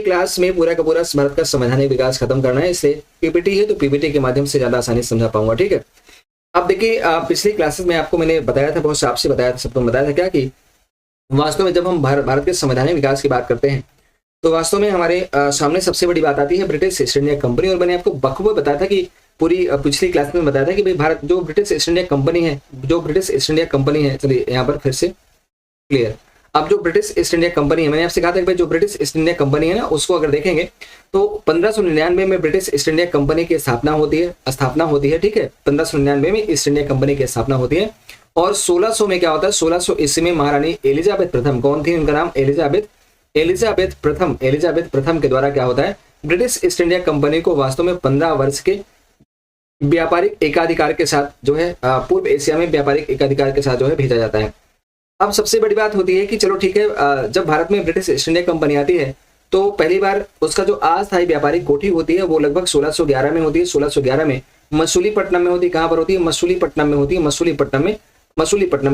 Class में पूरा का पूरा भारत का संवैधानिक विकास खत्म करना है, इसलिए पीपीटी है तो पीपीटी के माध्यम से ज्यादा आसानी से समझा पाऊंगा। ठीक है, अब देखिए पिछली क्लासेस में आपको मैंने बताया था, बहुत साफ से बताया था, सबको बताया था क्या कि वास्तव में जब हम भारत के संवैधानिक विकास की बात करते हैं तो वास्तव में हमारे सामने सबसे बड़ी बात आती है ब्रिटिश ईस्ट इंडिया कंपनी। और मैंने आपको बखूबी बताया था कि पूरी पिछली क्लास में बताया था कि भाई भारत जो ब्रिटिश ईस्ट इंडिया कंपनी है, जो ब्रिटिश ईस्ट इंडिया कंपनी है, चलिए यहाँ पर फिर से क्लियर। अब जो ब्रिटिश ईस्ट इंडिया कंपनी है, मैंने आपसे कहा था कि भाई जो ब्रिटिश ईस्ट इंडिया कंपनी है ना, उसको अगर देखेंगे तो 1599 में ब्रिटिश ईस्ट इंडिया कंपनी की स्थापना होती है। ठीक है, 1599 में ईस्ट इंडिया कंपनी की स्थापना होती है। और 1600 में क्या होता है, 1600 ईस्वी में महारानी एलिजाबेथ प्रथम, कौन थी उनका नाम, एलिजाबेथ प्रथम के द्वारा क्या होता है, ब्रिटिश ईस्ट इंडिया कंपनी को वास्तव में 15 वर्ष के व्यापारिक एकाधिकार के साथ जो है पूर्व एशिया में व्यापारिक एकाधिकार के साथ जो है भेजा जाता है। अब सबसे बड़ी बात होती है कि चलो ठीक है, जब भारत में ब्रिटिश ईस्ट इंडिया कंपनी आती है तो पहली बार उसका जो अस्थायी व्यापारिक कोठी होती है वो लगभग 1611 में होती है। 1611 में मसूलीपट्टनम में होती है। कहाँ पर होती है, मसूलीपट्टनम में होती है, मसूलीपट्टनम में।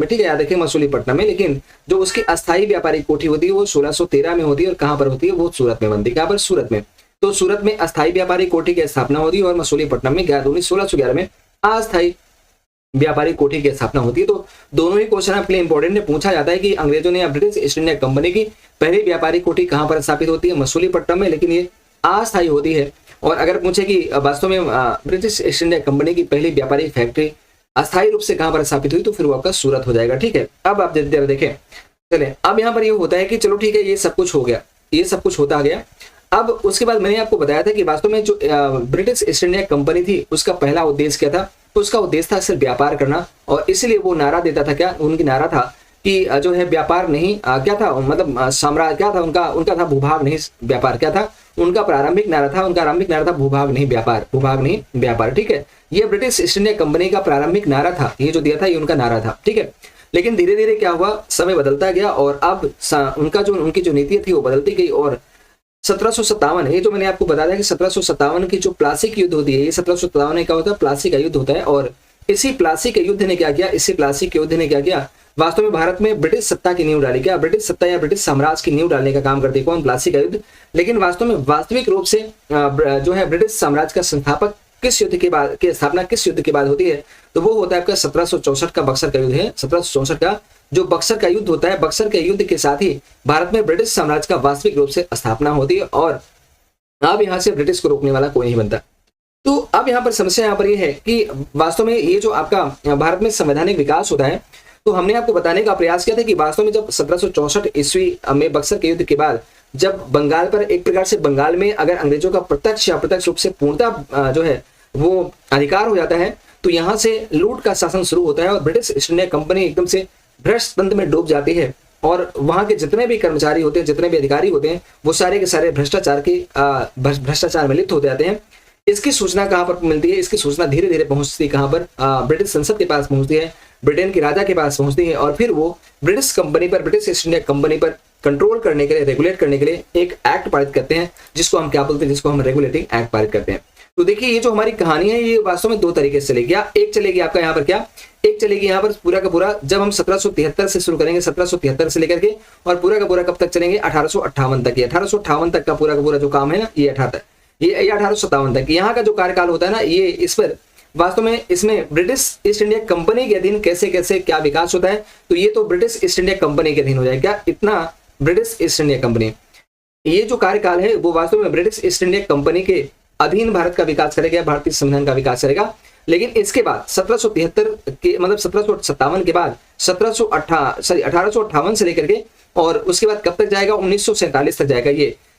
ठीक है, याद रखिए मसूलीपट्टनम में। लेकिन जो उसकी अस्थायी व्यापारिक कोठी होती है वो 1613 में होती है। और कहाँ पर होती है, वो सूरत में बनती है। कहाँ पर, सूरत में। तो सूरत में अस्थायी व्यापारिक कोठी की स्थापना होती है और मसूलीपट्टनम में 1611 में अस्थायी व्यापारिक कोठी की स्थापना होती है। तो दोनों ही क्वेश्चन आपके लिए इंपॉर्टेंट है। पूछा जाता है कि अंग्रेजों ने ब्रिटिश ईस्ट इंडिया कंपनी की पहली व्यापारिक कोठी कहां पर स्थापित होती है, मसूलीपट्टनम में, लेकिन ये अस्थायी होती है। और अगर पूछे कि वास्तव में ब्रिटिश ईस्ट इंडिया कंपनी की पहली व्यापारिक फैक्ट्री अस्थायी रूप से कहां पर स्थापित हुई, तो फिर वो आपका सूरत हो जाएगा। ठीक है, अब आप देखें, चले अब यहाँ पर ये होता है कि चलो ठीक है, ये सब कुछ हो गया, ये सब कुछ होता गया। अब उसके बाद मैंने आपको बताया था कि वास्तव में जो ब्रिटिश ईस्ट इंडिया कंपनी थी उसका पहला उद्देश्य क्या था, तो उसका उद्देश्य था सिर्फ व्यापार करना। और इसलिए वो नारा देता था, क्या उनकी नारा था कि जो है व्यापार नहीं, क्या था, मतलब साम्राज्य क्या था उनका था भूभाग नहीं व्यापार। क्या था उनका प्रारंभिक नारा था, भूभाग नहीं व्यापार। ठीक है, ये ब्रिटिश ईस्ट इंडिया कंपनी का प्रारंभिक नारा था, ये जो दिया था ये उनका नारा था। ठीक है, लेकिन धीरे धीरे क्या हुआ, समय बदलता गया और अब उनकी जो नीति थी वो बदलती गई। और 1757, ये जो मैंने आपको बताया था कि 1757 की जो प्लासी का युद्ध होती है, ये 1757 का होता है, प्लासी का युद्ध होता है। और इसी प्लासी के युद्ध ने क्या किया, वास्तव में भारत में ब्रिटिश सत्ता की नींव डाली। क्या ब्रिटिश सत्ता या ब्रिटिश साम्राज्य की नींव डालने का काम करती है कौन, प्लासी का युद्ध। लेकिन वास्तव में वास्तविक रूप से जो है ब्रिटिश साम्राज्य का संस्थापक किस युद्ध के बाद की स्थापना किस युद्ध के बाद होती है, तो वो होता है आपका 1764 का बक्सर का युद्ध है। 1764 का जो बक्सर का युद्ध होता है, बक्सर के युद्ध के साथ ही भारत में ब्रिटिश साम्राज्य का वास्तविक रूप से स्थापना होती है। और अब यहाँ से ब्रिटिश को रोकने वाला कोई नहीं बनता। तो अब यहाँ पर समस्या यहाँ पर ये है कि वास्तव में ये जो आपका भारत में संवैधानिक विकास होता है, तो हमने आपको बताने का प्रयास किया था कि वास्तव में जब 1764 ईस्वी में बक्सर के युद्ध के बाद जब बंगाल पर एक प्रकार से बंगाल में अगर अंग्रेजों का प्रत्यक्ष या अप्रत्यक्ष रूप से पूर्णतः जो है वो अधिकार हो जाता है, तो यहाँ से लूट का शासन शुरू होता है और ब्रिटिश ईस्ट इंडिया कंपनी एकदम से भ्रष्ट तंत्र में डूब जाती है। और वहां के जितने भी कर्मचारी होते हैं, जितने भी अधिकारी होते हैं, वो सारे के सारे भ्रष्टाचार में लिप्त हो जाते हैं। इसकी सूचना कहाँ पर मिलती है, इसकी सूचना धीरे धीरे पहुंचती है कहाँ पर, ब्रिटिश संसद के पास पहुंचती है, ब्रिटेन के राजा के पास पहुंचती है। और फिर वो ब्रिटिश ईस्ट इंडिया कंपनी पर कंट्रोल करने के लिए, रेगुलेट करने के लिए एक एक्ट पारित करते हैं, जिसको हम क्या बोलते हैं, जिसको हम रेगुलेटिंग एक्ट पारित करते हैं। तो देखिए ये जो हमारी कहानी है ये वास्तव में दो तरीके से चलेगी। एक चलेगी आपका यहाँ पर क्या, एक चलेगी यहाँ पर पूरा का पूरा जब हम 1773 से शुरू करेंगे, 1773 से लेकर के, और पूरा का पूरा कब तक चलेंगे, 1858 तक। 1858 तक का पूरा जो काम है ना, ये 1857 तक यहाँ का जो कार्यकाल होता है ना, ये इस पर वास्तव में इसमें ब्रिटिश ईस्ट इंडिया कंपनी के अधीन कैसे कैसे क्या विकास होता है, तो ये तो ब्रिटिश ईस्ट इंडिया कंपनी के अधीन हो जाएगा। क्या इतना ब्रिटिश ईस्ट इंडिया कंपनी, ये जो कार्यकाल है वो वास्तव में ब्रिटिश ईस्ट इंडिया कंपनी के अधीन भारत का विकास करेगा, भारतीय संविधान का विकास करेगा। लेकिन इसके बाद 1773 के मतलब 1757 के बाद 1858 से लेकर के और उसके बाद कब तक जाएगा, 1947 तक जाएगा।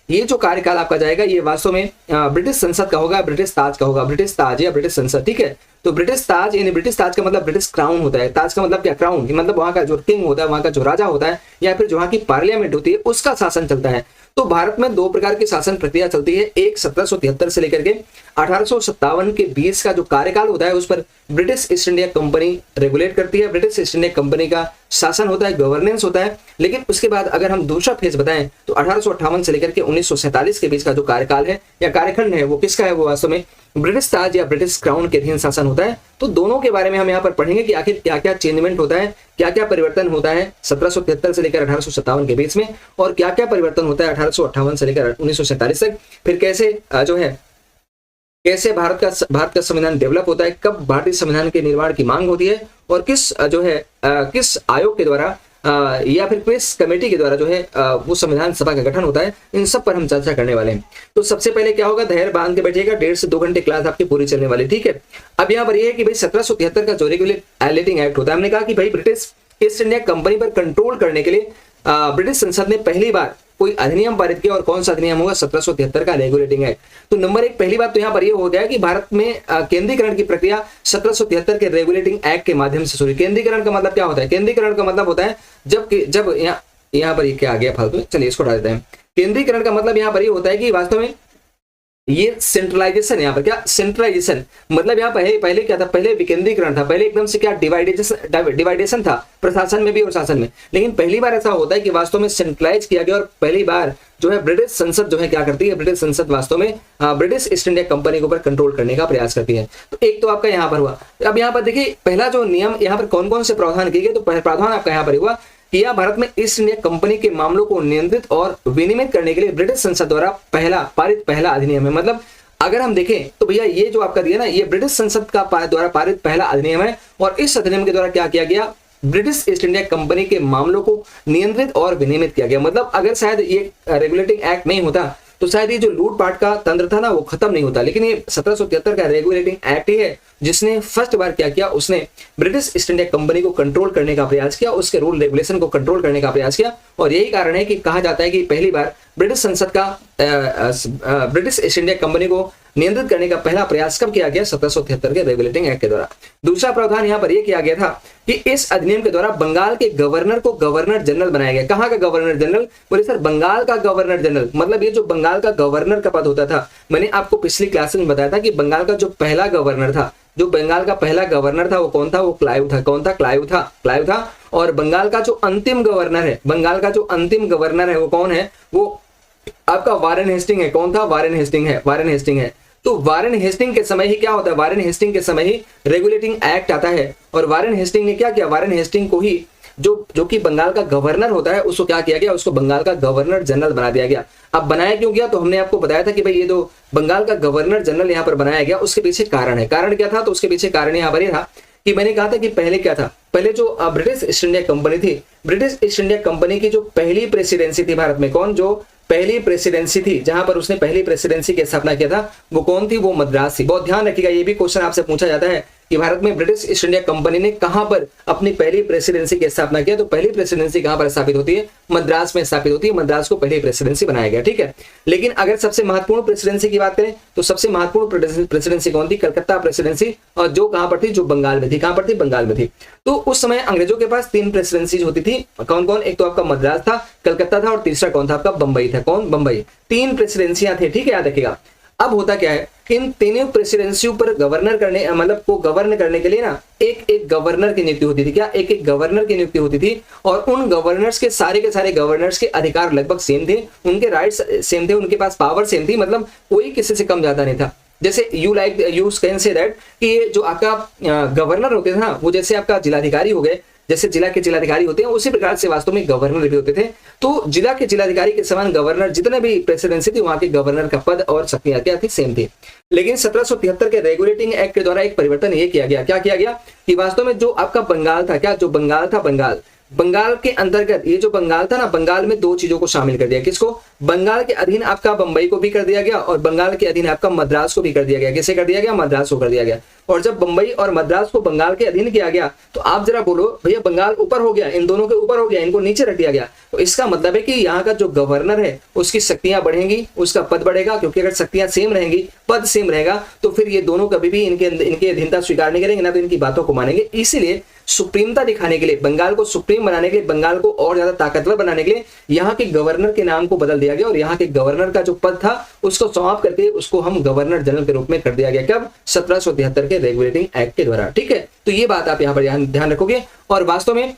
ये जो कार्यकाल आपका जाएगा ये वास्तव में ब्रिटिश संसद का होगा, ब्रिटिश ताज का होगा, ब्रिटिश ताज या ब्रिटिश संसद। ठीक है, तो ब्रिटिश ताज यानी ब्रिटिश ताज का मतलब ब्रिटिश क्राउन होता है। ताज का मतलब क्या, क्राउन, मतलब वहां का जो किंग होता है, वहां का जो राजा होता है, या फिर जो वहां की पार्लियामेंट होती है उसका शासन चलता है। तो भारत में दो प्रकार की शासन प्रक्रिया चलती है। एक 1773 से लेकर के 1857 के बीच का जो कार्यकाल होता है उस पर British east India company regulate करती है, ब्रिटिश ईस्ट इंडिया कंपनी का शासन होता है, गवर्नेंस होता है। लेकिन उसके बाद अगर हम दूसरा फेज बताएं तो 1858 से लेकर के 1947 के बीच का जो कार्यकाल है या कार्यखंड है वो किसका है, वो वास्तव में ब्रिटिश ताज या ब्रिटिश क्राउन के अधीन शासन होता है। तो दोनों के बारे में हम यहाँ पर पढ़ेंगे कि आखिर क्या क्या चेंजमेंट होता है, क्या क्या परिवर्तन होता है 1773 से लेकर 1857 के बीच में, और क्या क्या परिवर्तन होता है 1858 से लेकर 1947 तक। फिर कैसे कैसे भारत का संविधान डेवलप होता है, कब भारतीय संविधान के निर्माण की मांग होती है, और किस आयोग के द्वारा या फिर किस कमेटी के द्वारा वो संविधान सभा का गठन होता है, इन सब पर हम चर्चा करने वाले हैं। तो सबसे पहले क्या होगा, धैर्य बांध के बैठिएगा, 1.5 से 2 घंटे क्लास आपकी पूरी चलने वाली, ठीक है। अब यहाँ पर यह है कि भाई 1773 का जो रेगुलेटिंग एक्ट होता है, हमने कहा कि भाई ब्रिटिश ईस्ट इंडिया कंपनी पर कंट्रोल करने के लिए ब्रिटिश संसद ने पहली बार कोई अधिनियम पारित किया, और कौन सा अधिनियम होगा, 1773 का रेगुलेटिंग एक्ट। तो नंबर 1 पहली बात तो यहाँ पर यह हो गया कि भारत में केंद्रीकरण की प्रक्रिया 1773 के रेगुलेटिंग एक्ट के माध्यम से शुरू। केंद्रीकरण का मतलब क्या होता है, केंद्रीकरण का मतलब होता है जब यहाँ पर क्या आ गया फालतू, चलिए इसको हटा देते हैं। केंद्रीकरण का मतलब यहाँ पर ये होता है कि वास्तव में ये सेंट्रलाइजेशन, यहाँ पर क्या सेंट्रलाइजेशन मतलब यहाँ पहले क्या था, पहले विकेंद्रीकरण था, पहले एकदम से क्या डिवाइडेशन था प्रशासन में भी और शासन में। लेकिन पहली बार ऐसा होता है कि वास्तव में सेंट्रलाइज किया गया, और पहली बार ब्रिटिश संसद क्या करती है, ब्रिटिश संसद वास्तव में ब्रिटिश ईस्ट इंडिया कंपनी के ऊपर कंट्रोल करने का प्रयास करती है। तो एक तो आपका यहाँ पर हुआ। अब यहाँ पर देखिए पहला जो नियम यहाँ पर कौन कौन से प्रावधान किए गए, तो प्रावधान आपका यहाँ पर हुआ कि यह भारत में ईस्ट इंडिया कंपनी के मामलों को नियंत्रित और विनियमित करने के लिए ब्रिटिश संसद द्वारा पहला अधिनियम है। मतलब अगर हम देखें तो भैया ये जो आपका दिया ना, ये ब्रिटिश संसद का द्वारा पारित पहला अधिनियम है, और इस अधिनियम के द्वारा क्या किया गया, ब्रिटिश ईस्ट इंडिया कंपनी के मामलों को नियंत्रित और विनियमित किया गया। मतलब अगर शायद ये रेगुलेटिंग एक्ट नहीं होता तो शायद ये जो लूटपाट का तंत्र था ना वो खत्म नहीं होता। लेकिन ये 1773 का रेगुलेटिंग एक्ट ही है जिसने फर्स्ट बार क्या किया, उसने ब्रिटिश ईस्ट इंडिया कंपनी को कंट्रोल करने का प्रयास किया, उसके रूल रेगुलेशन को कंट्रोल करने का प्रयास किया। और यही कारण है कि कहा जाता है कि पहली बार ब्रिटिश संसद का ब्रिटिश ईस्ट इंडिया कंपनी को नियंत्रित करने का पहला प्रयास कब किया गया, 1773 के रेगुलेटिंग एक्ट के द्वारा। दूसरा प्रावधान यहाँ पर यह किया गया था कि इस अधिनियम के द्वारा बंगाल के गवर्नर को गवर्नर जनरल बनाया गया। कहाँ का गवर्नर जनरल, बोले सर बंगाल का गवर्नर जनरल। मतलब ये जो बंगाल का गवर्नर का पद होता था, मैंने आपको पिछली क्लास में बताया था कि बंगाल का जो पहला गवर्नर था, जो बंगाल का पहला गवर्नर था वो कौन था, वो क्लाइव था। कौन था, क्लाइव था। और बंगाल का जो अंतिम गवर्नर है, बंगाल का जो अंतिम गवर्नर है वो कौन है, वो आपका वारेन हेस्टिंग है। कौन था, वारेन हेस्टिंग है। तो वारेन हेस्टिंग के समय ही क्या होता है, वारेन हेस्टिंग के समय ही रेगुलेटिंग एक्ट आता है। और वारेन हेस्टिंग ने क्या किया, वारेन हेस्टिंग को ही जो कि बंगाल का गवर्नर होता है उसको क्या किया गया, उसको बंगाल का गवर्नर जनरल बना दिया गया। अब बनाया क्यों गया, तो हमने आपको बताया था कि भाई ये जो बंगाल का गवर्नर जनरल यहाँ पर बनाया गया उसके पीछे कारण है। कारण क्या था, तो उसके पीछे कारण यहाँ पर यह था कि मैंने कहा था कि पहले क्या था, पहले जो ब्रिटिश ईस्ट इंडिया कंपनी थी, ब्रिटिश ईस्ट इंडिया कंपनी की जो पहली प्रेसिडेंसी थी भारत में, कौन, जो पहली प्रेसिडेंसी थी जहां पर उसने पहली प्रेसिडेंसी की स्थापना किया था, वो कौन थी, वो मद्रास थी। बहुत ध्यान रखिएगा, ये भी क्वेश्चन आपसे पूछा जाता है कि भारत में ब्रिटिश ईस्ट इंडिया कंपनी ने कहां पर अपनी पहली प्रेसिडेंसी की स्थापना किया, तो पहली प्रेसिडेंसी कहां पर स्थापित होती है, मद्रास में स्थापित होती है। मद्रास को पहली प्रेसिडेंसी बनाया गया, ठीक है। लेकिन अगर सबसे महत्वपूर्ण प्रेसिडेंसी की बात करें तो सबसे महत्वपूर्ण प्रेसिडेंसी कौन थी, कलकत्ता प्रेसिडेंसी। और जो कहां पर थी, जो बंगाल में थी। कहां पर थी, बंगाल में थी। तो उस समय अंग्रेजों के पास 3 प्रेसिडेंसी होती थी। कौन कौन, एक तो आपका मद्रास था, कलकत्ता था, और तीसरा कौन था, आपका बंबई था। कौन, बंबई। 3 प्रेसिडेंसियां थे, ठीक है, याद रखिएगा। अब होता क्या है, इन तीनों प्रेसिडेंसियों पर गवर्नर करने, मतलब को गवर्न करने के लिए ना एक गवर्नर की नियुक्ति होती थी। क्या, एक गवर्नर की नियुक्ति होती थी। और उन गवर्नर्स के सारे गवर्नर्स के अधिकार लगभग सेम थे, उनके राइट्स सेम थे, उनके पास पावर सेम थी। मतलब कोई किसी से कम ज्यादा नहीं था। जैसे यू कैन से दैट कि जो आपका गवर्नर होते थे ना, वो जैसे आपका जिलाधिकारी हो गए, जैसे जिला के जिलाधिकारी होते हैं, उसी प्रकार से वास्तव में गवर्नर भी होते थे। तो जिला के जिलाधिकारी के समान गवर्नर, जितने भी प्रेसिडेंसी थी वहां के गवर्नर का पद और शक्तियां क्या थी, सेम थी। लेकिन 1773 के रेगुलेटिंग एक्ट के द्वारा एक परिवर्तन ये किया गया। क्या किया गया कि वास्तव में जो आपका बंगाल था, क्या, जो बंगाल था, बंगाल के अंतर्गत ये जो बंगाल था ना, बंगाल में 2 चीजों को शामिल कर दिया। किसको, बंगाल के अधीन आपका बंबई को भी कर दिया गया, और बंगाल के अधीन आपका मद्रास को भी कर दिया गया। किसे कर दिया गया, मद्रास को कर दिया गया। और जब बंबई और मद्रास को बंगाल के अधीन किया गया तो आप जरा बोलो भैया, बंगाल ऊपर हो गया, इन दोनों के ऊपर हो गया, इनको नीचे रख दिया गया। तो इसका मतलब है कि यहाँ का जो गवर्नर है उसकी शक्तियां बढ़ेंगी, उसका पद बढ़ेगा। क्योंकि अगर शक्तियां सेम रहेंगी, पद सेम रहेगा, तो फिर ये दोनों कभी भी इनके अधीनता स्वीकार नहीं करेंगे, ना तो इनकी बातों को मानेंगे। इसीलिए सुप्रीमता दिखाने के लिए, बंगाल को सुप्रीम बनाने के लिए, बंगाल को और ज्यादा ताकतवर बनाने के लिए यहाँ के गवर्नर के नाम को बदल दिया गया। और यहाँ के गवर्नर का जो पद था उसको समाप्त करके उसको हम गवर्नर जनरल के रूप में कर दिया गया। कब, 1773 के रेगुलेटिंग एक्ट के द्वारा, ठीक है। तो ये बात आप यहाँ पर ध्यान रखोगे। और वास्तव में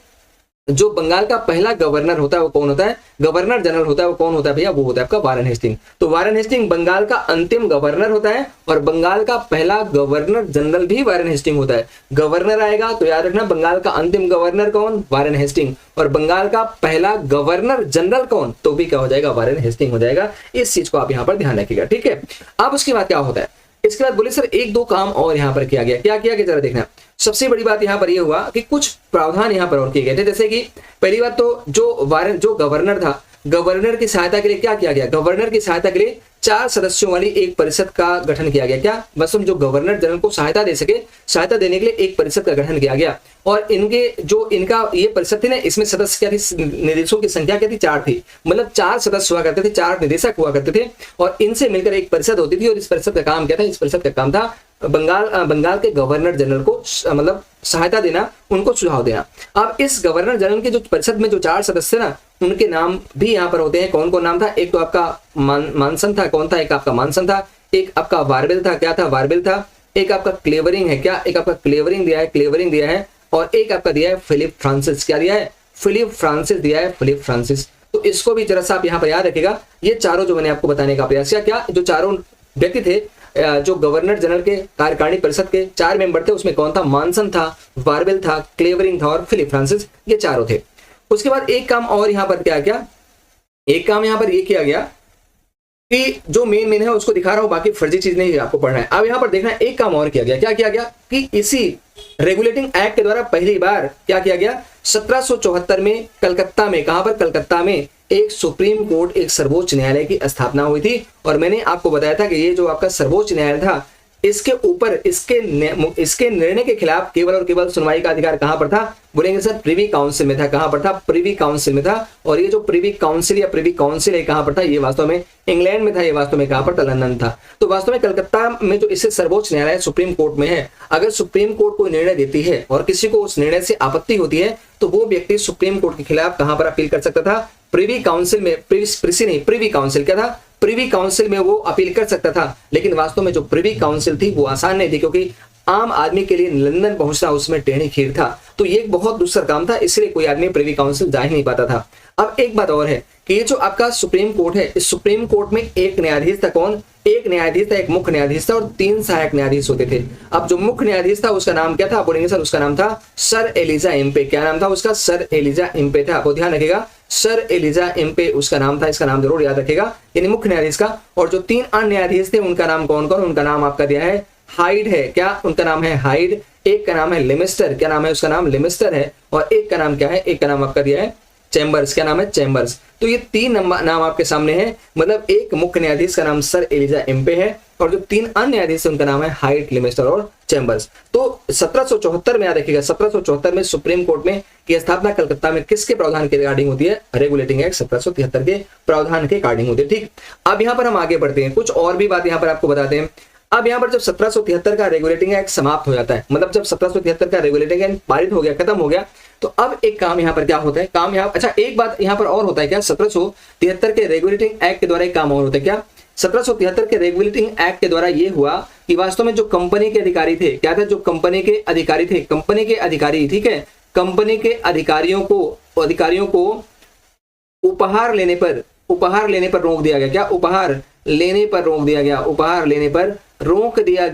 जो बंगाल का पहला गवर्नर होता है वो कौन होता है, गवर्नर जनरल होता है वो कौन होता है भैया, वो होता है आपका वारेन हेस्टिंग। तो वारेन हेस्टिंग बंगाल का अंतिम गवर्नर होता है और बंगाल का पहला गवर्नर जनरल भी वारेन हेस्टिंग होता है। गवर्नर आएगा तो याद रखना बंगाल का अंतिम गवर्नर कौन, वारेन हेस्टिंग, और बंगाल का पहला गवर्नर जनरल कौन, तो भी क्या हो जाएगा, वारेन हेस्टिंग हो जाएगा। इस चीज को आप यहाँ पर ध्यान रखिएगा, ठीक है। अब उसके बाद क्या होता है, इसके बाद बोले सर एक दो काम और यहाँ पर किया गया, क्या किया गया जरा देखना। सबसे बड़ी बात यहाँ पर यह हुआ कि कुछ प्रावधान यहाँ पर और किए गए थे, जैसे कि पहली बात तो जो गवर्नर था, गवर्नर की सहायता के लिए क्या किया गया, गवर्नर की सहायता के लिए 4 सदस्यों वाली एक परिषद का गठन किया गया। क्या बस जो गवर्नर जनरल को सहायता दे सके, सहायता देने के लिए एक परिषद का गठन किया गया। और इनका ये परिषद थी ना, इसमें सदस्य क्या थी, निदेशकों की संख्या क्या थी, 4 थी। मतलब 4 सदस्य हुआ करते थे, 4 निदेशक हुआ करते थे और इनसे मिलकर एक परिषद होती थी। और इस परिषद का काम क्या था, इस परिषद का काम था बंगाल के गवर्नर जनरल को मतलब सहायता देना, उनको सुझाव देना। अब इस गवर्नर जनरल के जो परिषद में जो 4 सदस्य ना, उनके नाम भी यहाँ पर होते हैं। कौन कौन नाम था, एक तो आपका मानसन था, कौन था, एक आपका मानसन था, एक आपका वारबिल था, क्या था, वारबिल था, एक आपका क्लेवरिंग है, क्या, एक आपका क्लेवरिंग दिया है, और एक आपका दिया है फिलिप फ्रांसिस, क्या दिया है, फिलिप फ्रांसिस दिया है, फिलिप फ्रांसिस। तो इसको भी जरा सा आप यहाँ पर याद रखिएगा। ये चारों जो मैंने आपको बताने का प्रयास किया, क्या जो चारों व्यक्ति थे जो गवर्नर जनरल के कार्यकारिणी परिषद के 4 मेंबर थे, उसमें कौन था, मानसन था, वारबिल था, क्लेवरिंग था और फिलिप फ्रांसिस, ये चारों थे। उसके बाद एक काम और यहाँ पर क्या किया, एक काम यहाँ पर ये किया गया कि जो मेन है उसको दिखा रहा हूं, बाकी फर्जी चीज नहीं आपको पढ़ना है। अब यहाँ पर देखना एक काम और किया गया, क्या किया गया कि इसी रेगुलेटिंग एक्ट के द्वारा पहली बार क्या किया गया, 1774 में कलकत्ता में, कहां पर, कलकत्ता में एक सुप्रीम कोर्ट, एक सर्वोच्च न्यायालय की स्थापना हुई थी। और मैंने आपको बताया था कि ये जो आपका सर्वोच्च न्यायालय था, इसके ऊपर इसके निर्णय के खिलाफ केवल और केवल सुनवाई का अधिकार कहां पर था, बोलेंगे सर प्रिवी काउंसिल में था। कहां पर था, प्रिवी काउंसिल में था। और ये जो प्रिवी काउंसिल या प्रिवी काउंसिल है कहां पर था, ये वास्तव में इंग्लैंड में था, ये वास्तव में कहां पर था, लंदन था। तो वास्तव में कलकत्ता में जो इससे सर्वोच्च न्यायालय सुप्रीम कोर्ट में है, अगर सुप्रीम कोर्ट कोई निर्णय देती है और किसी को उस निर्णय से आपत्ति होती है तो वो व्यक्ति सुप्रीम कोर्ट के खिलाफ कहां पर अपील कर सकता था, प्रिवी काउंसिल में, प्रिवी काउंसिल क्या था, प्रिवी काउंसिल में वो अपील कर सकता था। लेकिन वास्तव में जो प्रिवी काउंसिल थी वो आसान नहीं थी, क्योंकि आम आदमी के लिए लंदन पहुंचना उसमें टेढ़ी खीर था। तो ये एक बहुत दुस्तर काम था, इसलिए कोई आदमी प्रिवी काउंसिल जा ही नहीं पाता था। अब एक बात और है कि ये जो आपका सुप्रीम कोर्ट है, इस सुप्रीम कोर्ट में एक न्यायाधीश था, कौन, एक न्यायाधीश था, एक मुख्य न्यायाधीश था और 3 सहायक न्यायाधीश होते थे। अब जो मुख्य न्यायाधीश था उसका नाम क्या था, बोलेंगे सर उसका नाम था सर एलिजा इम्पे। क्या नाम था उसका, सर एलिजा इम्पे था। आपको ध्यान रखिएगा, सर एलिजा इम्पे उसका नाम था, इसका नाम जरूर याद रखेगा, यानी मुख्य न्यायाधीश का। और जो 3 अन्य न्यायाधीश थे उनका नाम कौन कौन, उनका नाम आपका दिया है हाइड है, क्या उनका नाम है हाइड, एक का नाम है लिमिस्टर, क्या नाम है उसका नाम लिमिस्टर है, और एक का नाम क्या है, एक का नाम आपका दिया है चैम्बर्स, क्या नाम है चैम्बर्स। तो ये 3 नाम आपके सामने है, मतलब एक मुख्य न्यायाधीश का नाम सर एलिजा इम्पे है और जो 3 अन्य न्यायाधीश उनका नाम है हाइट, लिमिस्टर और चैम्बर्स। तो 1774 में याद रखिएगा, 1774 में सुप्रीम कोर्ट में की स्थापना कलकत्ता में किसके प्रावधान के रिगार्डिंग होती है, रेगुलेटिंग एक्ट 1773 के प्रावधान के रिगार्डिंग होती है। ठीक, अब यहाँ पर हम आगे बढ़ते हैं, कुछ और भी बात यहाँ पर आपको बताते हैं। अब यहाँ पर जब 1773 का रेगुलेटिंग एक्ट समाप्त हो जाता है, मतलब जब 1773 का रेगुलेटिंग एक्ट पारित हो गया, खत्म हो गया, तो अब एक काम यहाँ पर क्या होता है, काम यहाँ, अच्छा एक बात यहाँ पर और होता है क्या, 1773 के रेगुलेटिंग एक्ट के द्वारा एक काम और होता है क्या, 1773 के रेगुलेटिंग एक्ट के द्वारा ये हुआ कि वास्तव में जो कंपनी के अधिकारी थे, क्या था, जो कंपनी के अधिकारी थे, कंपनी के अधिकारी, ठीक है, कंपनी के अधिकारियों को उपहार लेने पर रोक दिया गया, क्या, उपहार लेने पर रोक दिया गया, उपहार लेने पर रोक दिया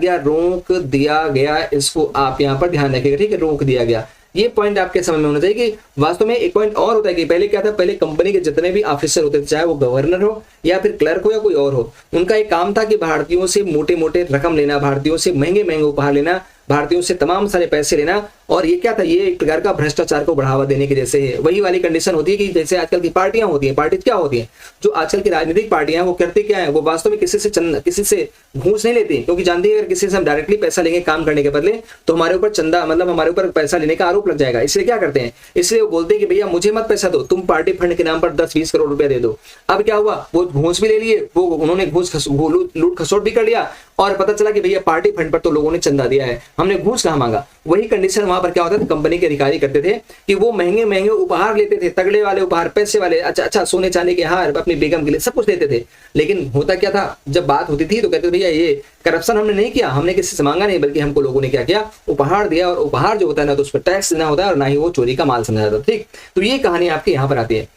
गया, इसको आप यहाँ पर ध्यान रखिएगा, ठीक है, रोक दिया गया। ये पॉइंट आपके समझ में होना चाहिए कि वास्तव में एक पॉइंट और होता है कि पहले क्या था, पहले कंपनी के जितने भी ऑफिसर होते थे, चाहे वो गवर्नर हो या फिर क्लर्क हो या कोई और हो, उनका एक काम था कि भारतीयों से मोटे रकम लेना, भारतीयों से महंगे उपहार लेना, भारतीयों से तमाम सारे पैसे लेना। और ये क्या था, ये एक प्रकार का भ्रष्टाचार को बढ़ावा देने के जैसे है। वही वाली कंडीशन होती है कि जैसे आजकल की पार्टियां होती हैं, पार्टी क्या होती है, जो आजकल की राजनीतिक पार्टियां हैं वो करती क्या है, वो वास्तव में किसी से घूस नहीं लेती, क्योंकि जानती है अगर किसी से हम डायरेक्टली पैसा लेंगे काम करने के बदले तो हमारे ऊपर चंदा, मतलब हमारे ऊपर पैसा लेने का आरोप लग जाएगा। इसलिए क्या करते हैं, इसलिए वो बोलते हैं कि भैया मुझे मत पैसा दो, तुम पार्टी फंड के नाम पर 10-20 करोड़ रुपया दे दो। अब क्या हुआ, वो घूस भी ले लिए, वो उन्होंने लूट खसोट भी कर लिया और पता चला कि भैया पार्टी फंड पर तो लोगों ने चंदा दिया है, हमने घूस कहाँ मांगा। वही कंडीशन वहां पर क्या होता था, कंपनी के अधिकारी करते थे कि वो महंगे महंगे उपहार लेते थे, तगड़े वाले उपहार, पैसे वाले, अच्छा सोने चांदी के हार अपनी बेगम के लिए सब कुछ लेते थे। लेकिन होता क्या था, जब बात होती थी तो कहते भैया ये करप्शन हमने नहीं किया, हमने किसी से मांगा नहीं, बल्कि हमको लोगों ने क्या किया, उपहार दिया, और उपहार जो होता है ना तो उस पर टैक्स देना होता है, और ना ही वो चोरी का माल समझा जाता है। ठीक, तो ये कहानी आपकी यहाँ पर आती है।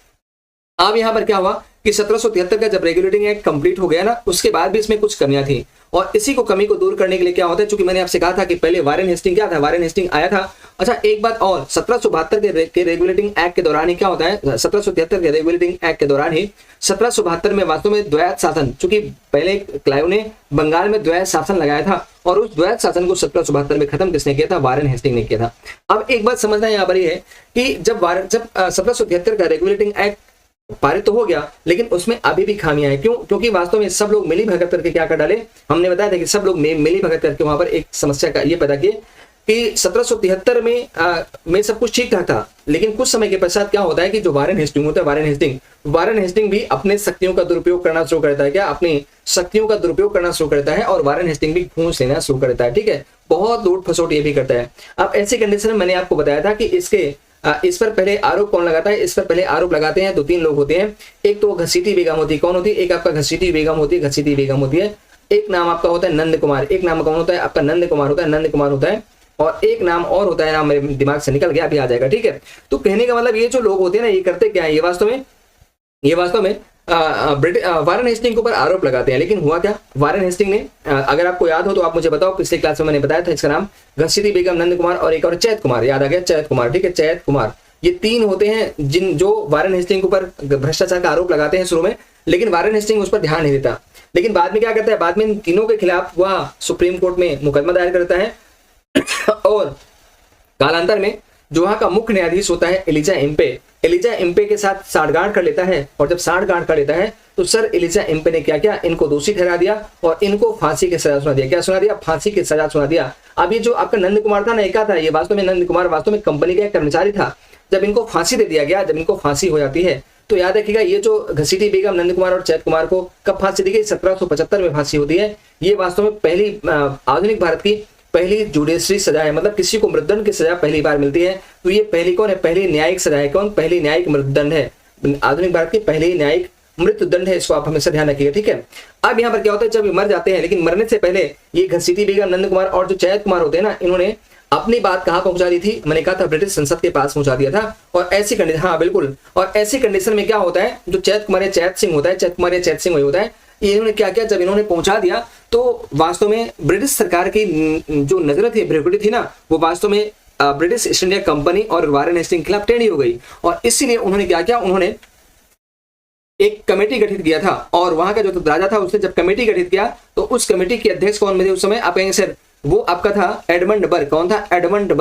अब यहाँ पर क्या हुआ कि 1773 का जब रेगुलेटिंग एक्ट कंप्लीट हो गया ना, उसके बाद भी इसमें कुछ कमियां थी, और इसी को कमी को दूर करने के लिए क्या होता है, चूंकि मैंने आपसे कहा था कि पहले वारेन हेस्टिंग क्या था, वारेन हेस्टिंग आया था। अच्छा एक बात और, 1772 के रेगुलेटिंग एक्ट के दौरान ही क्या होता है, 1773 के रेगुलेटिंग एक्ट के दौरान ही 1772 में वास्तव में द्वैत शासन, चूंकि पहले क्लाइव ने बंगाल में द्वैत शासन लगाया था, और उस द्वैत शासन को 1772 में खत्म किसने किया था, वारेन हेस्टिंग ने किया था। अब एक बात समझना यहाँ पर यह है कि जब 1773 का रेगुलेटिंग एक्ट पारित तो हो गया, लेकिन उसमें अभी भी खामियां हैं। क्यों? क्योंकि वास्तव में सब लोग मिली भगत करके क्या कर डाले, हमने बताया था कि सब लोग मिली भगत करके वहां पर एक समस्या का ये पैदा किए कि 1773 में सब कुछ ठीक ठाक था, लेकिन कुछ समय के पश्चात क्या होता है कि जो वारेन हेस्टिंग होता है, वारेन हेस्टिंग भी अपने शक्तियों का दुरुपयोग करना शुरू करता है। क्या? अपनी शक्तियों का दुरुपयोग करना शुरू करता है, और वारेन हेस्टिंग भी घूस लेना शुरू करता है। ठीक है, बहुत लूट फसोट ये भी करता है। अब ऐसी कंडीशन में मैंने आपको बताया था कि इस पर पहले आरोप कौन लगाता है, इस पर पहले आरोप लगाते हैं 2-3 लोग होते हैं। एक तो घसीटी बेगम होती है, कौन होती है, एक आपका घसीटी बेगम होती है, एक नाम आपका होता है नंद कुमार, एक नाम कौन होता है आपका, नंद कुमार होता है, और एक नाम और होता है, नाम मेरे दिमाग से निकल गया, अभी आ जाएगा। ठीक है, तो कहने का मतलब ये जो लोग होते हैं ना, ये करते क्या है, ये वास्तव में वारेन हेस्टिंग के ऊपर आरोप लगाते हैं। लेकिन हुआ क्या, वारेन हेस्टिंग ने, अगर आपको याद हो तो आप मुझे बताओ, पिछले क्लास में मैंने बताया था इसका नाम घसीटी बेगम, नंद कुमार और एक और चैत कुमार, याद आ गया, चैत कुमार। ठीक है, चैत कुमार, ये 3 होते हैं जो वारेन हेस्टिंग के ऊपर भ्रष्टाचार का आरोप लगाते हैं शुरू में, लेकिन वारेन हेस्टिंग उस पर ध्यान नहीं देता। लेकिन बाद में क्या करता है, बाद में इन तीनों के खिलाफ वह सुप्रीम कोर्ट में मुकदमा दायर करता है, और कालांतर में जो वहां का मुख्य न्यायाधीश होता है एलिजा इम्पे के साथ साठगांठ कर लेता है। और जब साठगांठ कर लेता है तो सर एलिजा इम्पे ने क्या किया, इनको दोषी ठहरा दिया और इनको फांसी की सजा सुना दिया। क्या सुना दिया? फांसी की सजा सुना दिया। अब ये जो आपका नंद कुमार था ना, एक था, ये वास्तव में नंद कुमार वास्तव में कंपनी का एक कर्मचारी था। जब इनको फांसी दे दिया गया, जब इनको फांसी हो जाती है, तो याद रखिएगा ये जो घसीटी बेगम, नंद कुमार और चैत कुमार को कब फांसी दी गई, 1775 में फांसी होती है। ये वास्तव में पहली आधुनिक भारत की पहली जुडिशरी सजा है, मतलब किसी को मृत्युदंड की सजा पहली बार मिलती है। तो ये पहली कौन है, पहली न्यायिक सजा है। कौन? पहली न्यायिक मृत्युदंड है, आधुनिक भारत की पहली न्यायिक मृत्युदंड है। इसको आप हमेशा ध्यान रखिएगा। ठीक है, अब यहाँ पर क्या होता है, जब ये मर जाते हैं, लेकिन मरने से पहले ये घसीटी बेगम, नंद कुमार और जो चैत कुमार होते हैं ना, इन्होंने अपनी बात कहाँ पहुंचा दी थी, मैंने कहा था ब्रिटिश संसद के पास पहुंचा दिया था। और ऐसी कंडीशन, हाँ बिल्कुल, और ऐसी कंडीशन में क्या होता है, जो चैत कुमार या चैत सिंह वही होता है, इन्होंने क्या किया, जब इन्होंने पहुंचा दिया तो वास्तव में ब्रिटिश सरकार की जो नजर थी, प्रियोरिटी थी ना, वो वास्तव में ब्रिटिश ईस्ट इंडिया कंपनी और वारेन हेस्टिंग के खिलाफ टेढ़ी हो गई। और इसीलिए उन्होंने क्या किया, उन्होंने एक कमेटी गठित किया था, और वहां का जो राजा था उसने जब कमेटी गठित किया तो उस कमेटी के अध्यक्ष कौन थे उस समय, आप कहेंगे सर वो आपका था एडमंड बर्ग। कौन था? एडमंड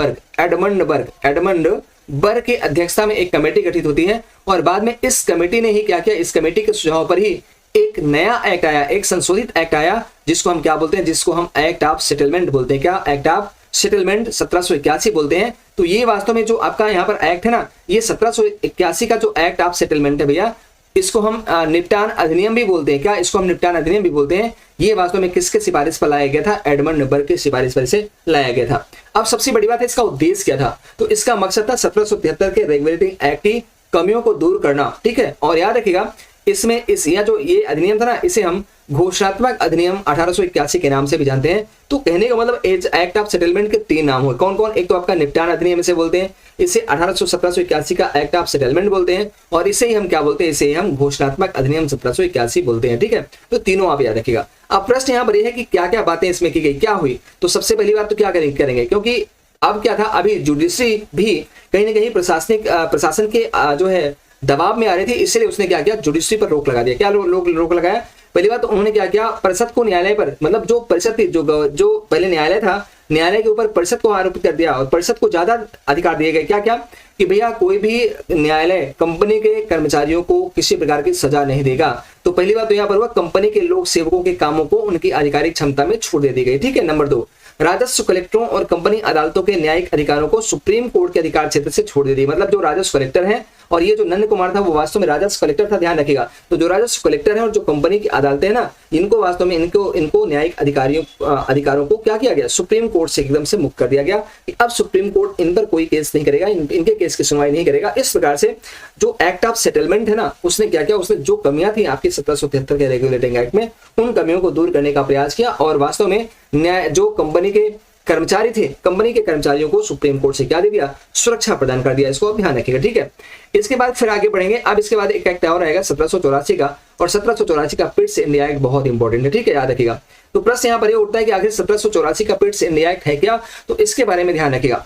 बर्ग की अध्यक्षता में एक कमेटी गठित होती है। और बाद में इस कमेटी ने ही क्या किया, इस कमेटी के सुझाव पर ही एक नया एक्ट आया, एक संशोधित एक्ट आया, जिसको हम क्या बोलते हैं, जिसको हम एक्ट ऑफ सेटलमेंट बोलते हैं। क्या? एक्ट ऑफ सेटलमेंट 1781 बोलते हैं। तो ये वास्तव में जो आपका यहाँ पर एक्ट है ना, ये 1781 का जो एक्ट ऑफ सेटलमेंट है भैया, इसको हम निपटान अधिनियम भी बोलते हैं। क्या? इसको हम निपटान अधिनियम भी बोलते हैं। ये वास्तव में किसके सिफारिश पर लाया गया था? एडमंड बर्ग की सिफारिश पर से लाया गया था। अब सबसे बड़ी बात है, इसका उद्देश्य क्या था? तो इसका मकसद था 1773 के रेगुलेटिंग एक्ट की कमियों को दूर करना। ठीक है, और याद रखिएगा इसमें ये अधिनियम था ना, इसे हम घोषणात्मक अधिनियम 1881 के नाम से भी जानते हैं। तो कहने का मतलब एक्ट ऑफ सेटलमेंट के 3 नाम हुए। कौन कौन? एक तो आपका निपटान अधिनियम इसे बोलते हैं, इसे 1781 का एक्ट ऑफ सेटलमेंट बोलते हैं, और इसे ही हम क्या बोलते हैं, इसे हम घोषणात्मक अधिनियम 1781 बोलते हैं। ठीक है, तो तीनों आप याद रखिएगा। अब प्रश्न यहाँ पर यह है कि क्या क्या बातें इसमें की गई, क्या हुई। तो सबसे पहली बात तो क्या करेंगे, क्योंकि अब क्या था, अभी जुडिशरी भी कहीं ना कहीं प्रशासन के जो है दबाव में आ रही थी, इसलिए उसने क्या किया, जुडिशरी पर रोक लगा दिया। क्या रोक लगाया? पहली बात तो उन्होंने क्या किया, परिषद को न्यायालय पर, मतलब जो परिषद थी, जो पहले न्यायालय था, न्यायालय के ऊपर परिषद को आरोपित कर दिया, और परिषद को ज्यादा अधिकार दिए गए। क्या कि भैया कोई भी न्यायालय कंपनी के कर्मचारियों को किसी प्रकार की सजा नहीं देगा। तो पहली बात तो यहाँ पर हुआ, कंपनी के लोक सेवकों के कामों को उनकी आधिकारिक क्षमता में छूट दे दी गई। ठीक है, नंबर 2, राजस्व कलेक्टरों और कंपनी अदालतों के न्यायिक अधिकारों को सुप्रीम कोर्ट के अधिकार क्षेत्र से छोड़ दे दी। मतलब जो राजस्व कलेक्टर हैं और ये जो नंद कुमार था वो वास्तव में राजस्व कलेक्टर था, ध्यान रखिएगा। तो जो राजस्व कलेक्टर है और जो कंपनी की अदालतें हैं ना, इनको वास्तव में इनको न्यायिक अधिकारों को क्या किया गया, सुप्रीम कोर्ट से एकदम से मुक्त कर दिया गया कि अब सुप्रीम कोर्ट इन पर कोई केस नहीं करेगा, इनके केस की सुनवाई नहीं करेगा। इस प्रकार से जो एक्ट ऑफ सेटलमेंट है ना, उसने क्या किया, उसने जो कमियां थी आपकी 1773 के रेगुलेटिंग एक्ट में, उन कमियों को दूर करने का प्रयास किया और वास्तव में न्याय जो कंपनी के कर्मचारी थे, कंपनी के कर्मचारियों को सुप्रीम कोर्ट से क्या दे दिया, सुरक्षा प्रदान कर दिया। इसको ध्यान रखिएगा, ठीक है। इसके बाद फिर आगे बढ़ेंगे। अब इसके बाद एक एक्ट और आएगा 1784 का, और 1784 का पिट्स इंडिया एक्ट बहुत इंपॉर्टेंट है, ठीक है, याद रखिएगा। तो प्रश्न यहाँ पर ये उठता है कि आखिर 1784 का पिट्स इंडिया एक्ट है क्या, तो इसके बारे में ध्यान रखिएगा।